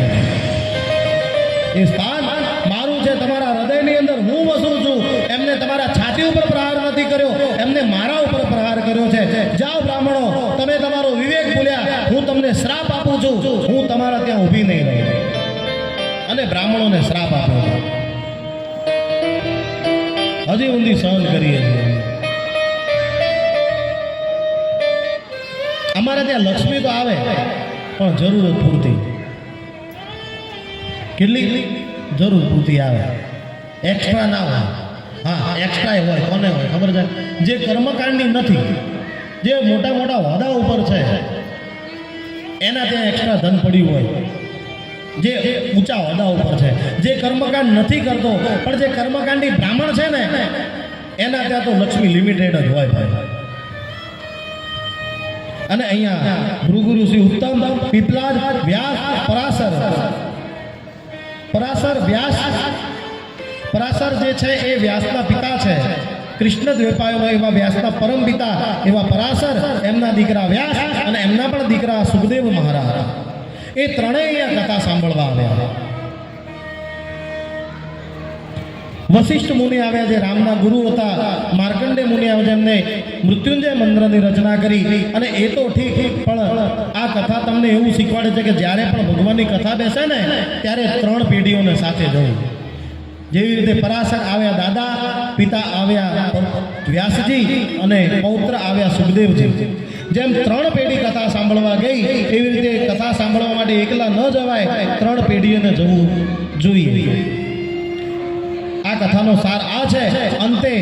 Speaker 1: એ સ્થાન મારું છે. તમારા હૃદયની અંદર હું વસું છું. એમને તમારા છાતી ઉપર પ્રહાર નથી કર્યો, એમને મારા ઉપર પ્રહાર કર્યો છે. જાઓ બ્રાહ્મણો, તમે તમારો વિવેક ભૂલ્યા, હું તમને શ્રાપ આપું છું, હું તમારા ત્યાં ઊભી નહીં રહી. અને બ્રાહ્મણોને શ્રાપ આપ્યો છે. હજી ઊંધી સહન કરીએ છીએ. અમારે ત્યાં લક્ષ્મી તો આવે પણ જરૂરત પૂરતી. કેટલી જરૂર પૂરતી આવે, એક્સ્ટ્રા ના હોય. હા, એક્સ્ટ્રા હોય, કોને હોય ખબર છે? જે કર્મકાંડની નથી, જે મોટા મોટા હોદ્દા ઉપર છે, એના ત્યાં એક્સ્ટ્રા ધન પડ્યું હોય. જે ઊંચા હોદ્દા ઉપર છે, જે કર્મકાંડ નથી કરતો પણ જે કર્મકાંડી બ્રાહ્મણ છે ને, એના ત્યાં તો લક્ષ્મી લિમિટેડ જ હોય ભાઈ. અને અહીંયા ભૃગુ ઋષિ, ઉત્તમ, પીપલાદ, વ્યાસ, પરાશર જે છે એ વ્યાસના પિતા છે. કૃષ્ણ દ્વૈપાયનો એવા વ્યાસના પરમ પિતા એવા પરાશર, એમના દીકરા વ્યાસ અને એમના પણ દીકરા સુખદેવ મહારાજ, એ ત્રણેય કથા સાંભળવા આવ્યા. વશિષ્ઠ મુનિ આવ્યા, જે રામના ગુરુ હતા. માર્કંડે મુનિ આવ્યા, જેમને મૃત્યુંજય મંત્રની રચના કરી. અને એ તો ઠીક, પણ આ કથા તમને એવું શીખવાડે છે કે જ્યારે પણ ભગવાનની કથા બેસે ને ત્યારે 3 પેઢીઓને સાથે જવું. જેવી રીતે પરાશર આવ્યા દાદા, પિતા આવ્યા વ્યાસજી અને પૌત્ર આવ્યા સુખદેવજી. જેમ 3 પેઢી કથા સાંભળવા ગઈ, એવી રીતે કથા સાંભળવા માટે એકલા ન જવાય, 3 પેઢીઓને જવું જોઈએ. આ કથાનો સાર આ છે. અંતે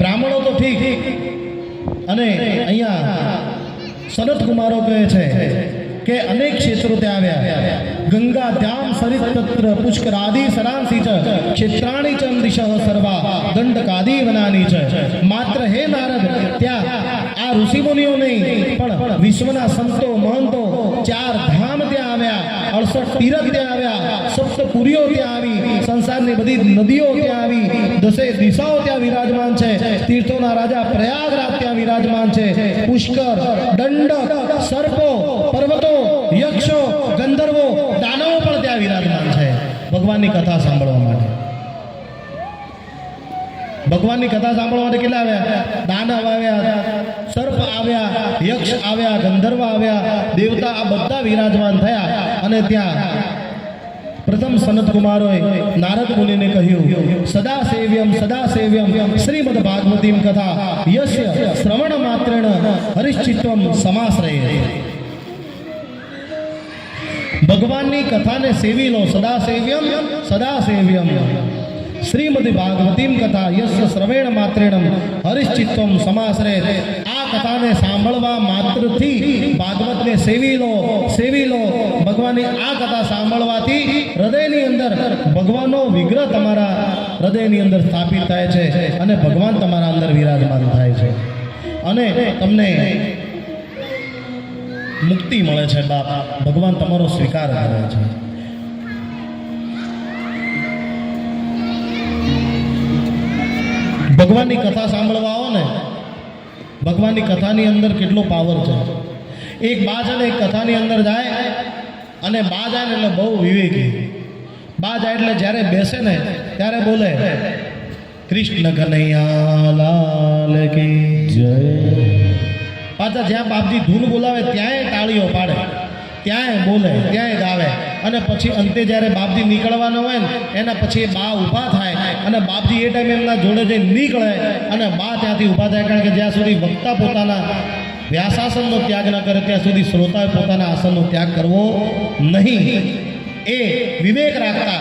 Speaker 1: બ્રાહ્મણો તો ઠીક, અને અહીંયા સનત કુમારો કહે છે કે અનેક ક્ષેત્રો ત્યાં આવ્યા. ગંગા ધ્યામ સરિત તત્ર પુષ્કરાદિ સરાંસી ચ ક્ષેત્રાણી ચ દિશઃ સર્વા દંડકાદિ વનાની છે. માત્ર હે નારદ, ત્યાં આ ઋષિમુનિઓ નહીં પણ વિશ્વના સંતો મહંતો 4 ધામ ત્યાં આવ્યા, 68 તીરથ ત્યાં આવ્યા, 7 પુરીઓ ત્યાં આવી, સંસારની બધી નદીઓ ત્યાં આવી, 10 દિશાઓ ત્યાં વિરાજમાન છે, તીર્થોના રાજા પ્રયાગરાજ ત્યાં વિરાજમાન છે, પુષ્કર, દંડક, સર્પો, પર્વતો, યક્ષો, ગંધર્વો, દાનવો પણ ત્યાં વિરાજમાન છે ભગવાનની કથા સાંભળવા માટે. ભગવાનની કથા સાંભળવા માટે કેટલા આવ્યા? દાનવ આવ્યા, સર્પ આવ્યા, યક્ષ આવ્યા, ગંધર્વ આવ્યા, દેવતા, આ બધા વિરાજમાન થયા. અને ત્યાં પ્રથમ સનત કુમારોએ નારદ મુનિને કહ્યું, સદા સેવ્યમ શ્રીમદ ભાગવતીમ કથા યસ્ય શ્રવણ માત્રેણ હરિશ્ચિત્વમ સમાશ્રયે. ભગવાનની કથાને સેવી લો. સદા સેવ્યમ શ્રીમદ ભાગવતીમ કથા યસ્ય શ્રવેણ માત્રેણ હરિશ્ચિત્વમ સમાશ્રયે. આ કથાને સાંભળવા માત્રથી ભાગવતને સેવી લો. ભગવાનની આ કથા સાંભળવાથી હૃદયની અંદર ભગવાનનો વિગ્રહ તમારા હૃદયની અંદર સ્થાપિત થાય છે અને ભગવાન તમારા અંદર વિરાજમાન થાય છે અને તમને મુક્તિ મળે છે. બાપ ભગવાન તમારો સ્વીકાર કરે છે. ભગવાનની કથા સાંભળવા આવો ને, ભગવાનની કથાની અંદર કેટલો પાવર છે. એક બા છે ને એક કથાની અંદર જાય અને બા જાય ને એટલે બહુ વિવેકી. બા જાય એટલે જ્યારે બેસે ને ત્યારે બોલે, કૃષ્ણ કનૈયા લાલ કી જય. પાછા જ્યાં બાપજી ધૂન બોલાવે ત્યાંય તાળીઓ પાડે, ત્યાંય બોલે, ત્યાંય ગાવે. અને પછી અંતે જ્યારે બાપજી નીકળવાના હોય ને એના પછી બા ઊભા થાય અને બાપજી એ ટાઈમે એમના જોડે જઈને નીકળે અને બા ત્યાંથી ઊભા થાય. કારણ કે જ્યાં સુધી વક્તા પોતાના વ્યાસાસનનો ત્યાગ ન કરે ત્યાં સુધી શ્રોતાએ પોતાના આસનનો ત્યાગ કરવો નહીં. એ વિવેક રાખતા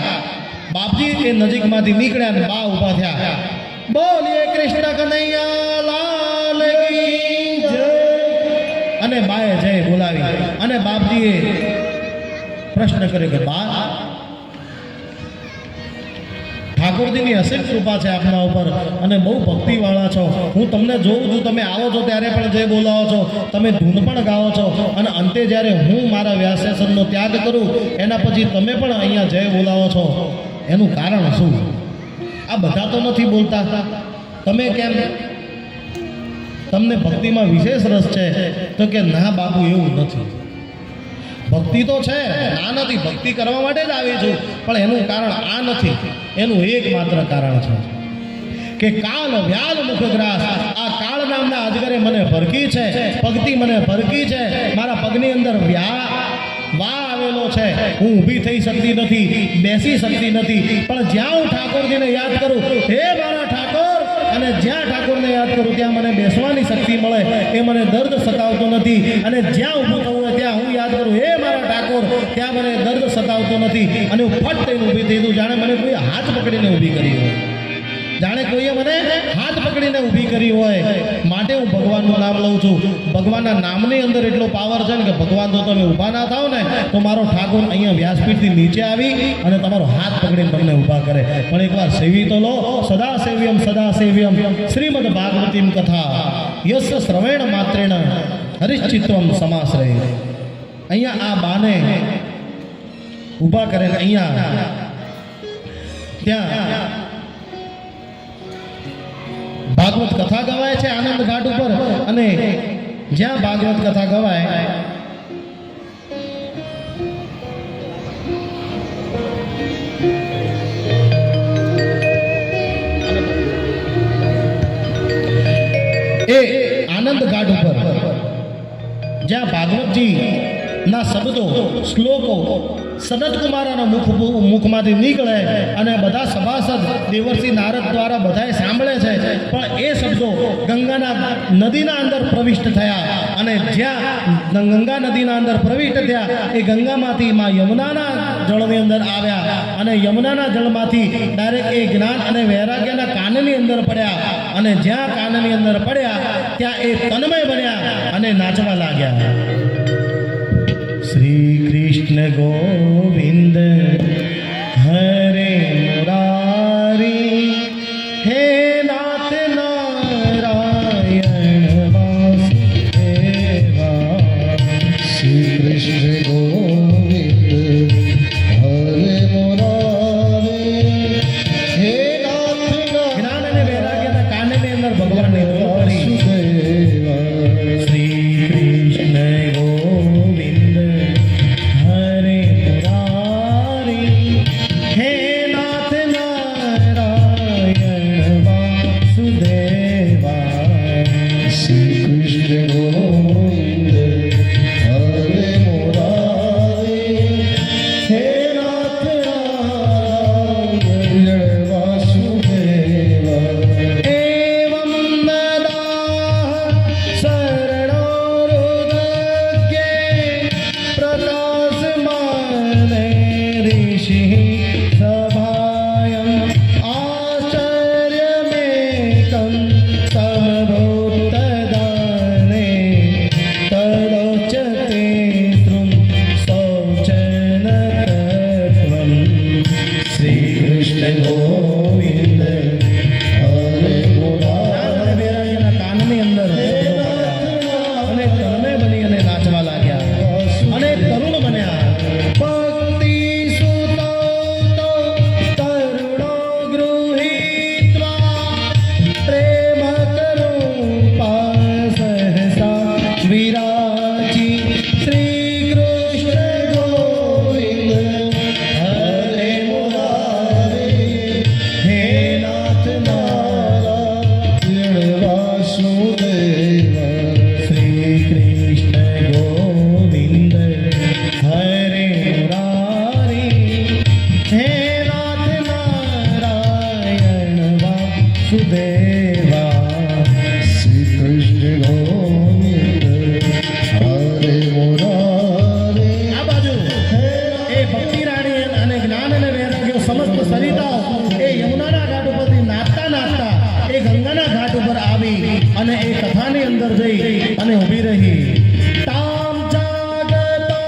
Speaker 1: બાપજી એ નજીકમાંથી નીકળ્યા અને બા ઊભા થયા. બોલીએ કૃષ્ણ કનૈયા લાલ કી જય. અને બાએ જય બોલાવી અને બાપજીએ પ્રશ્ન કર્યો કે બા, ઠાકોરજીની અસીમ કૃપા છે આપના ઉપર અને બહુ ભક્તિવાળા છો. હું તમને જોઉં છું, તમે આવો છો ત્યારે પણ જય બોલાવો છો, તમે ધૂન પણ ગાઓ છો અને અંતે જ્યારે હું મારા વ્યાસાસનનો ત્યાગ કરું એના પછી તમે પણ અહીંયા જય બોલાવો છો. એનું કારણ શું? આ બધા તો નથી બોલતા, તમે કેમ? તમને ભક્તિમાં વિશેષ રસ છે? તો કે ના બાપુ, એવું નથી. ભક્તિ તો છે, ના નથી, ભક્તિ કરવા માટે જ આવી છું, પણ એનું કારણ આ નથી. એનું એકમાત્ર કારણ છે કે કાલ વ્યાલ મુખગ્રાસ, આ કાળ નામના અજગરે મને ભરકી છે, પગથી મને ભરકી છે, મારા પગની અંદર વા આવેલો છે. હું ઊભી થઈ શકતી નથી, બેસી શકતી નથી, પણ જ્યાં હું ઠાકોરજીને યાદ કરું, હે મારા ઠાકોર, અને જ્યાં ઠાકોરને યાદ કરું ત્યાં મને બેસવાની શક્તિ મળે. એ મને દર્દ સતાવતો નથી. અને જ્યાં ઊભું થવું હોય ત્યાં હું યાદ કરું, હે મારા ઠાકોર, ત્યાં મને દર્દ સતાવતો નથી. અને હું ફટ થઈને ઊભી થઈ દઉં, જાણે મને કોઈ હાથ પકડીને ઊભી કરી હોય, જાણે કોઈએ મને હાથ પકડીને ઊભી કરી હોય. માટે હું ભગવાનનું નામ લઉં છું. ભગવાનના નામની અંદર એટલો પાવર છે ને કે ભગવાન તો તમે ઊભા ના થાવ ને તો મારો ઠાકોર અહીંયા વ્યાસપીઠથી નીચે આવી અને તમારો હાથ પકડીને તમને ઊભા કરે. પણ એકવાર સેવી તો લો. સદા સેવ્યમ શ્રીમદ ભાગવતીમ કથા યસ્ય શ્રવેણ માત્રેણ હરિશ્ચિત્વમ સમાશ્રયે. અહીંયા આ બાને ઊભા કરે અહીંયા ત્યાં ભાગવત કથા ગવાય છે આનંદ ઘાટ ઉપર. અને જ્યાં ભાગવત કથા ગવાય એ આનંદ ઘાટ ઉપર જ્યાં ભાગવતજી ના શબ્દો શ્લોકો સનત કુમારના મુખમાંથી નીકળે અને બધા સભાસદ દેવર્ષિ નારદ દ્વારા બધાએ સાંભળે છે. પણ એ શબ્દો ગંગાના નદીના અંદર પ્રવિષ્ટ થયા અને જ્યાં ગંગા નદીના અંદર પ્રવિષ્ટ થયા એ ગંગામાંથી માં યમુનાના જળની અંદર આવ્યા અને યમુનાના જળમાંથી ડાયરેક્ટ એ જ્ઞાન અને વૈરાગ્યના કાનની અંદર પડ્યા અને જ્યાં કાનની અંદર પડ્યા ત્યાં એ તન્મય બન્યા અને નાચવા લાગ્યા. શ્રી કૃષ્ણ ગોવિંદ હરે મુરારી, હે નાથ નારાયણ વાસુદેવા.
Speaker 2: શ્રી કૃષ્ણ ગોવિંદ હરે મુરારી, હે નાથ
Speaker 1: જ્ઞાન અને વૈરાગ્યના કાનની અંદર ભગવાનની
Speaker 2: વાસુદેવા.
Speaker 1: શ્રી કૃષ્ણ ગોવિંદ હરે મુરારી, વાસુદેવા
Speaker 2: શ્રી કૃષ્ણ ગોવિંદ હરે મુરારે.
Speaker 1: આ બાજુ એ ભક્તિ રાણી અને જ્ઞાન અને વૈરાગ્યો સમસ્ત સરિતાઓ એ યમુનાના ઘાટ ઉપરથી નાચતા નાચતા એ ગંગાના ઘાટ ઉપર આવી અને એ કથાની અંદર જઈ અને ઊભી રહી. તામ જાગતા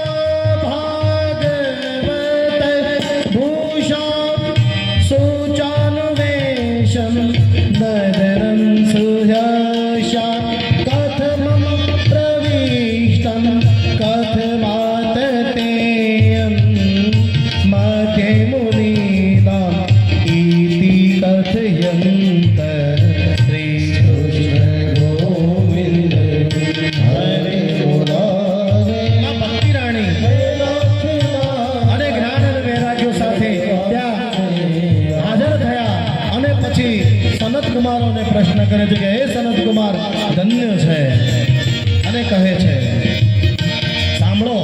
Speaker 1: ભાગવત ભૂષણ સુચાનુવેશમ દદરં સુયશા કથમમ પ્રવિષ્ટં કથમાત તેયં મધ્યે મુનિનાં ઇતિ કથયંત શ્રી
Speaker 2: કૃષ્ણ ગોવિંદ હરે મુરારે.
Speaker 1: આ ભક્તિ રાણી અને જ્ઞાન અને વૈરાગ્યો સાથે ત્યાં હાજર થયા અને પછી સનત કુમારોને પ્રશ્ન કરે છે કે હે સનત કુમાર ધન્ય છે અને કહે છે સાંભળો.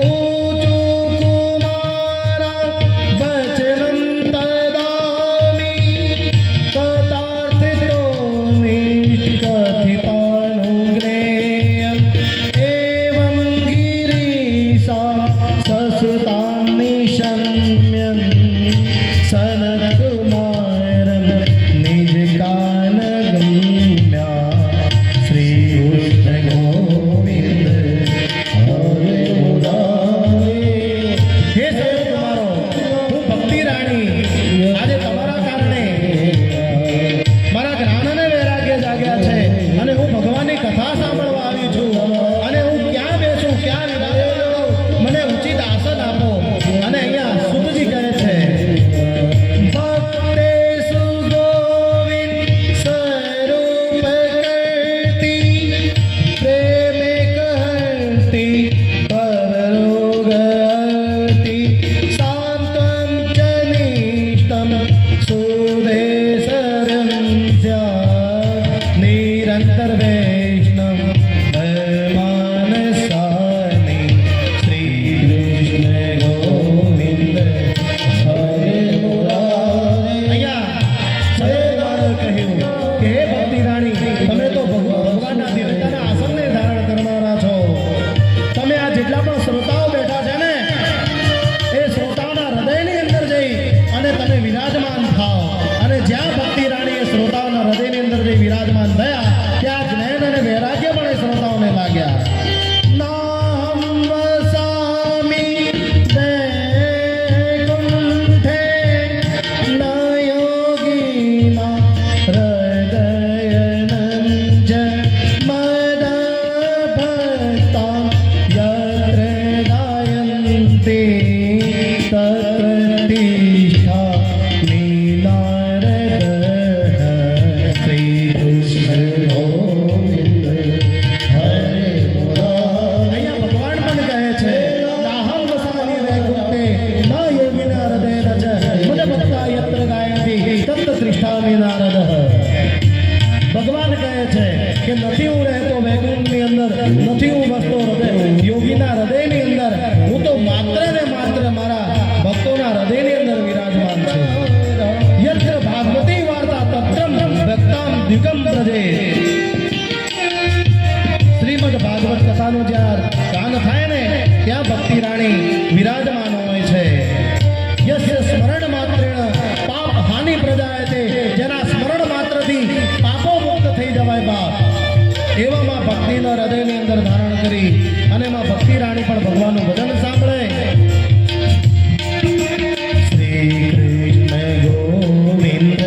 Speaker 1: ઊંચું કુમારા વચનં તદામિ કથાર્થિતો નિષ્કથિતાનું જ્ઞેયં એવં ગિરીશા સસુતાં નિશમ્યં સનત્કુમારં નિજકાનગમ્યા શ્રી કૃષ્ણ ગોવિંદ
Speaker 2: હરે મુરારે.
Speaker 1: હે સનત કુમારો, હું ભક્તિ રાણી આજે તમારા કારણે મારા જ્ઞાન અને વૈરાગ્ય જાગ્યા છે અને હું ભગવાનની કથા સાંભળવા આવી છું અને હું ક્યાં બેસું ક્યાં વિરાજમાન રહું મને ઉચિત આસન આપો. અને અહીંયા સુતજી કહે છે ભક્તેષુ ગોવિંદ સ્વરૂપ કરતી પ્રેમે કહતી પરરોગતી શાંતં ચ નિષ્ઠં સુદેશરં નિરંતર વૈષ્ણવ માનસાની શ્રી કૃષ્ણ ગોવિંદ
Speaker 2: હરે મુરારે.
Speaker 1: અહીંયા સદગુરુએ કહ્યું કે હે ભક્તિ રાણી, તમે તો ભગવાનના દિવ્યતાના આસનને ધારણ કરનારા છો. તમે આ જેટલા પણ શ્રોતાઓ બેઠા છે ને એ શ્રોતાઓના હૃદયની અંદર જઈ અને તમે વિરાજમાન થાઓ. અને જ્યાં ભક્તિ રાણી એ શ્રોતાઓના હૃદયની અંદર જઈ વિરાજમાન થયા ત્યાં જ્ઞાન અને વૈરાગ્ય પણ એ શ્રોતાઓને લાગ્યા. નાહં વસામિ વૈકુંઠે ન યોગિના હૃદયનં જ મદભક્તા યત્ર ગાયન્તિ તત્ર તિષ્ઠા નીનારદઃ શ્રી કૃષ્ણ
Speaker 2: ગોવિંદ હરે મુરારે.
Speaker 1: અહીંયા ભગવાન પણ કહે છે નાહં વસામિ વૈકુંઠે ન યોગિના હૃદયેન ચ મદભક્તા યત્ર ગાયન્તિ તત્ર તિષ્ઠામિ નારદઃ. ભગવાન કહે છે કે નથી હું રહેતો વૈકુંઠની અંદર, નથી હું વસતો યોગીના હૃદયની અંદર, હું તો માત્ર ને માત્ર મારા ભક્તોના હૃદયની અંદર વિરાજમાન છું. યત્ર ભાગવતી વાર્તા તત્રમ ભક્તામ દ્વિકમ પ્રજે. શ્રીમદ ભાગવત કથાનું જ્યાં ગાન થાય ને ત્યાં ભક્તિ રાણી વિરાજમાન હોય છે. યસ્ય સ્મરણ માત્રેણ પાપ હાનિ પ્રજાયતે, જેના સ્મરણ માત્રથી પાપો મુક્ત થઈ જવાય બાપ. એવામાં ભક્તિના હૃદયની અંદર ધારણ કરી અને એમાં ભક્તિ રાણી પણ ભગવાનનું ભજન સાંભળે. શ્રી કૃષ્ણ ગોવિંદ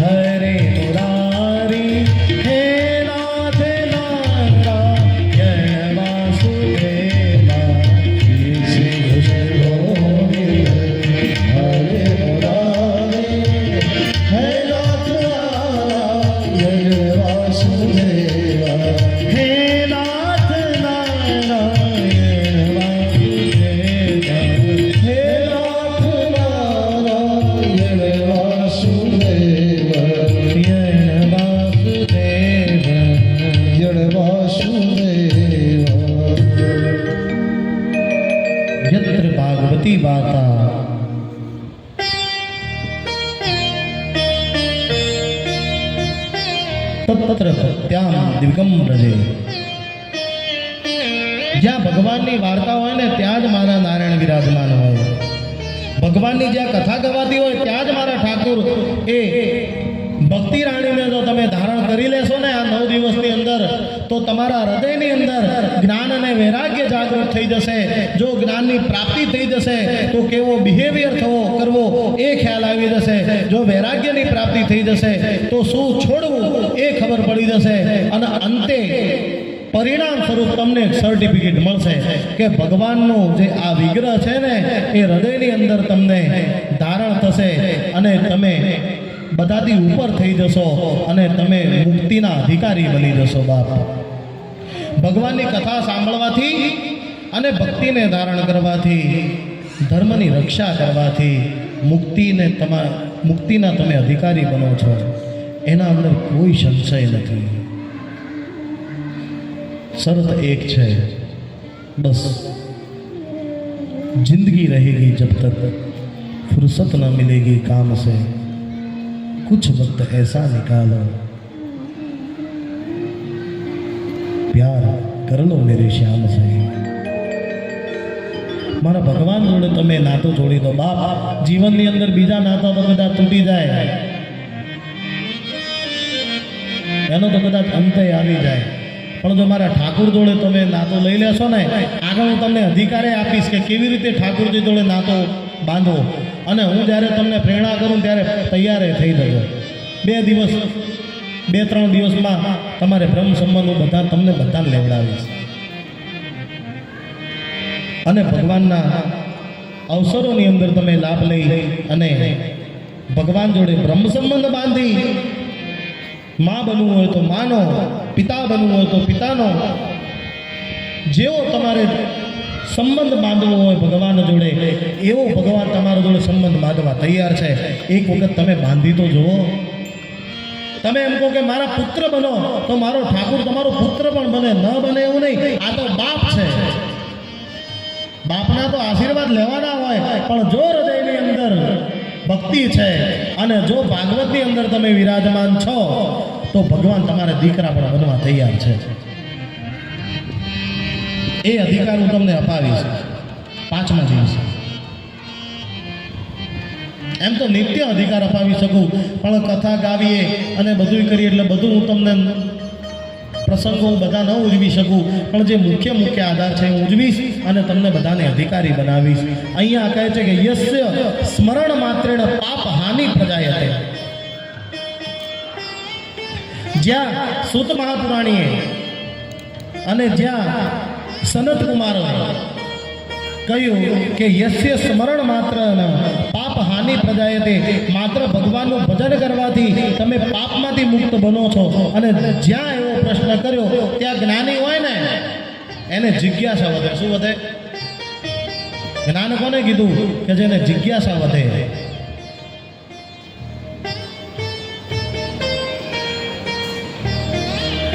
Speaker 1: હરે મુરારી. હે નાથ નારાયણ વાસુદેવા
Speaker 2: શ્રી કૃષ્ણ ગોવિંદ હરે મુરારે. હે નાથ નારાયણ વાસુદેવા.
Speaker 1: હે નાથ નારાયણ વાસુદેવા.
Speaker 2: હે નાથ નારાયણ વાસુદેવા.
Speaker 1: યણ વાસુદેવ
Speaker 2: યણ વાસુદેવા.
Speaker 1: યત્ર ભાગવતી વાર્તા તત્ર ભક્ત્યામ દિવ્યમ રજે. જ્યાં ભગવાનની વાર્તા હોય ને ત્યાં જ મારા નારાયણ વિરાજમાન હોય. ભગવાનની જ્યાં કથા ગવાતી હોય ત્યાં જ મારા ઠાકુર એ ભક્તિ રાણીને જો તમે ધારણ કરી લેશો ને આ 9 દિવસની અંદર, તો તમારા હૃદયની અંદર જ્ઞાન અને વૈરાગ્ય જાગૃત થઈ જશે. જો જ્ઞાનની પ્રાપ્તિ થઈ જશે તો કેવો બિહેવિયર કરવો એ ખ્યાલ આવી જશે. જો વૈરાગ્યની પ્રાપ્તિ થઈ જશે તો શું છોડવું એ ખબર પડી જશે. અને અંતે પરિણામ સ્વરૂપ તમને એક સર્ટિફિકેટ મળશે કે ભગવાનનો જે આ વિગ્રહ છે ને એ હૃદયની અંદર તમને ધારણ થશે અને તમે બધાથી ઉપર થઈ જશો અને તમે મુક્તિના અધિકારી બની જશો. બાપ, ભગવાનની કથા સાંભળવાથી અને ભક્તિને ધારણ કરવાથી, ધર્મની રક્ષા કરવાથી મુક્તિના તમે અધિકારી બનો છો. એના અંદર કોઈ સંશય નથી. शर्त एक है, बस जिंदगी रहेगी जब तक फुर्सत न मिलेगी काम से, कुछ वक्त ऐसा निकालो प्यार कर लो मेरे श्याम से. मारा भगवान जोड़े तमे नातो जोड़ी दो. बाप, जीवन ની અંદર બીજા નાતા તો કદાચ તૂટી જાય, એનો તો કદાચ અંતે આવી જાય, પણ જો મારા ઠાકુર જોડે તમે નાતો લઈ લેશો ને, આગળ હું તમને અધિકારે આપીશ કે કેવી રીતે ઠાકુરજી જોડે નાતો બાંધવો. અને હું જ્યારે તમને પ્રેરણા કરું ત્યારે તૈયાર થઈ જજો. 2-3 દિવસમાં તમારે બ્રહ્મ સંબંધ તમને બધાને લેવડાવીશ. અને ભગવાનના અવસરોની અંદર તમે લાભ લઈ અને ભગવાન જોડે બ્રહ્મ સંબંધ બાંધી, માં બનવું હોય તો માનો, પિતા બનવું હોય તો પિતાનો, જેવો તમારે સંબંધ બાંધવો હોય ભગવાન જોડે એવો ભગવાન તમારા જોડે સંબંધ બાંધવા તૈયાર છે. એક વખત તમે બાંધી તો જુઓ. તમે એમ કહો કે મારા પુત્ર બનો, તો મારો ઠાકુર તમારો પુત્ર પણ બને. ન બને એવું નહીં. આ તો બાપ છે. બાપના તો આશીર્વાદ લેવાના હોય, પણ જો હૃદયની અંદર ભક્તિ છે અને જો ભાગવતની અંદર તમે વિરાજમાન છો તો ભગવાન તમારા દીકરા પણ બનવા તૈયાર છે. એ અધિકાર હું તમને અપાવીશ 5મા દિવસે. એમ તો નિત્ય અધિકાર અપાવી શકું, પણ કથા ગાવીએ અને બધું કરીએ એટલે બધું હું તમને પ્રસંગો બધા ન ઉજવી શકું, પણ જે મુખ્ય આધાર છે હું ઉજવીશ અને તમને બધાને અધિકારી બનાવીશ. અહીંયા કહે છે કે યસ્ય સ્મરણ માત્રેણ પાપ હાનિ પ્રજાયતે. જ્યાં સૂત મહાપુરાણીએ અને જ્યાં સનત કુમારોએ કહ્યું કે યસ્ય સ્મરણ માત્ર પાપ હાનિ પ્રજાયતે, માત્ર ભગવાનનું ભજન કરવાથી તમે પાપમાંથી મુક્ત બનો છો. અને જ્યાં એવો પ્રશ્ન કર્યો ત્યાં જ્ઞાની હોય ને એને જિજ્ઞાસા વધે. શું વધે? જ્ઞાન કોને કીધું? કે જેને જિજ્ઞાસા વધે.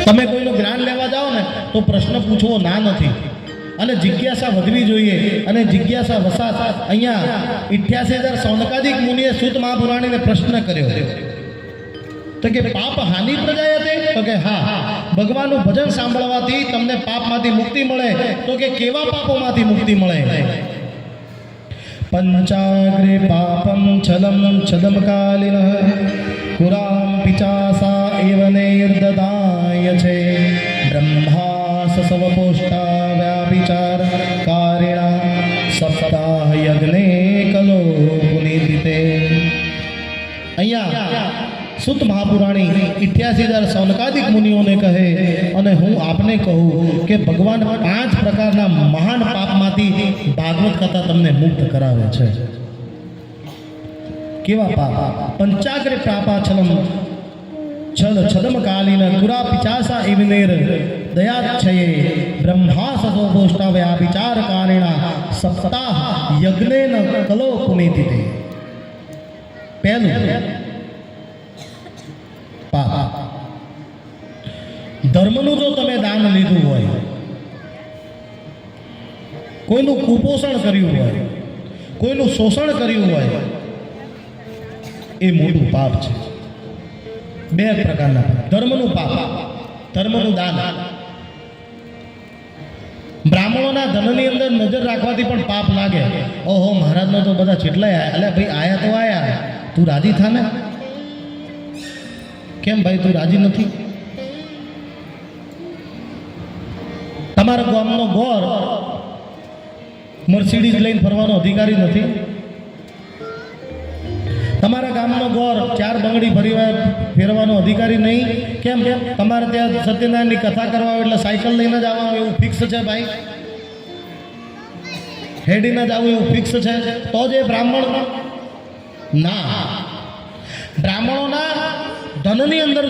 Speaker 1: તમે કોઈનું જ્ઞાન લેવા જાઓ ને તો પ્રશ્ન પૂછવો ના નથી, અને જિજ્ઞાસા વધવી જોઈએ. અને જિજ્ઞાસા વસાત અહીંયા 88,000 સૌનકાદિક મુનિએ સૂત મહાપુરાણીને પ્રશ્ન કર્યો તો કે પાપ હાનિ પ્રજાયતે? તો કે હા, ભગવાનનું ભજન સાંભળવાથી તમને પાપમાંથી મુક્તિ મળે. તો કે કેવા પાપોમાંથી મુક્તિ મળે? પંચાગ્રે પાપમ છલમ છદમકાલિન પુરામ પિચાસા એવ નિર્દદાય છે બ્રહ્માસ સવપોષ્ટા વ્યાપિચાર કારિણા સપ્તાહ યજ્ઞે કલો પુનિદિતે. અહીંયા સુત મહાપુરાણી 88,000 સૌનકાદિક મુનિઓને કહે અને હું આપને કહું કે ભગવાન 5 પ્રકારના મહાન પાપમાંથી ભાગવત કથા તમને મુક્ત કરાવે છે. કેવા પાપ? પંચાગ્રે પાપાછલમ છલ છદમકાલીન પુરા પિચાસા ઇવનેર દયાચ્છયે બ્રહ્મા સસોપોષ્ટા વ્યાપિચાર કારિણા સપ્તાહ યજ્ઞેન કલો પુનિતિતે. પહેલું પાપ. ધર્મનું જો તમે દાન લીધું હોય, કોઈનું કુપોષણ કર્યું હોય, કોઈનું શોષણ કર્યું હોય, એ મોટું પાપ છે. બે પ્રકારના પાપ. ધર્મનું પાપ, ધર્મનું દાન. બ્રાહ્મણોના ધનની અંદર નજર રાખવાથી પણ પાપ લાગે. ઓહો, મહારાજનો તો બધા જેટલાય આયા. અલ્યા ભાઈ, આયા તો આયા, તું રાજી થા ને. કેમ ભાઈ તું રાજી નથી? તમારા ગામનો ગોર મર્સિડીઝ લઈને ફરવાનો અધિકારી નથી. તમારા ગામનો ગોર 4 બંગડી ફેરવાનો અધિકારી નહીં. કેમ? તમારે ત્યાં સત્યનારાયણની કથા કરવા હોય એટલે સાયકલ લઈને જ આવવાનું એવું ફિક્સ છે ભાઈ. હેડીને જ આવું એવું ફિક્સ છે. તો જ એ બ્રાહ્મણ ના. બ્રાહ્મણોના ધનની અંદર જો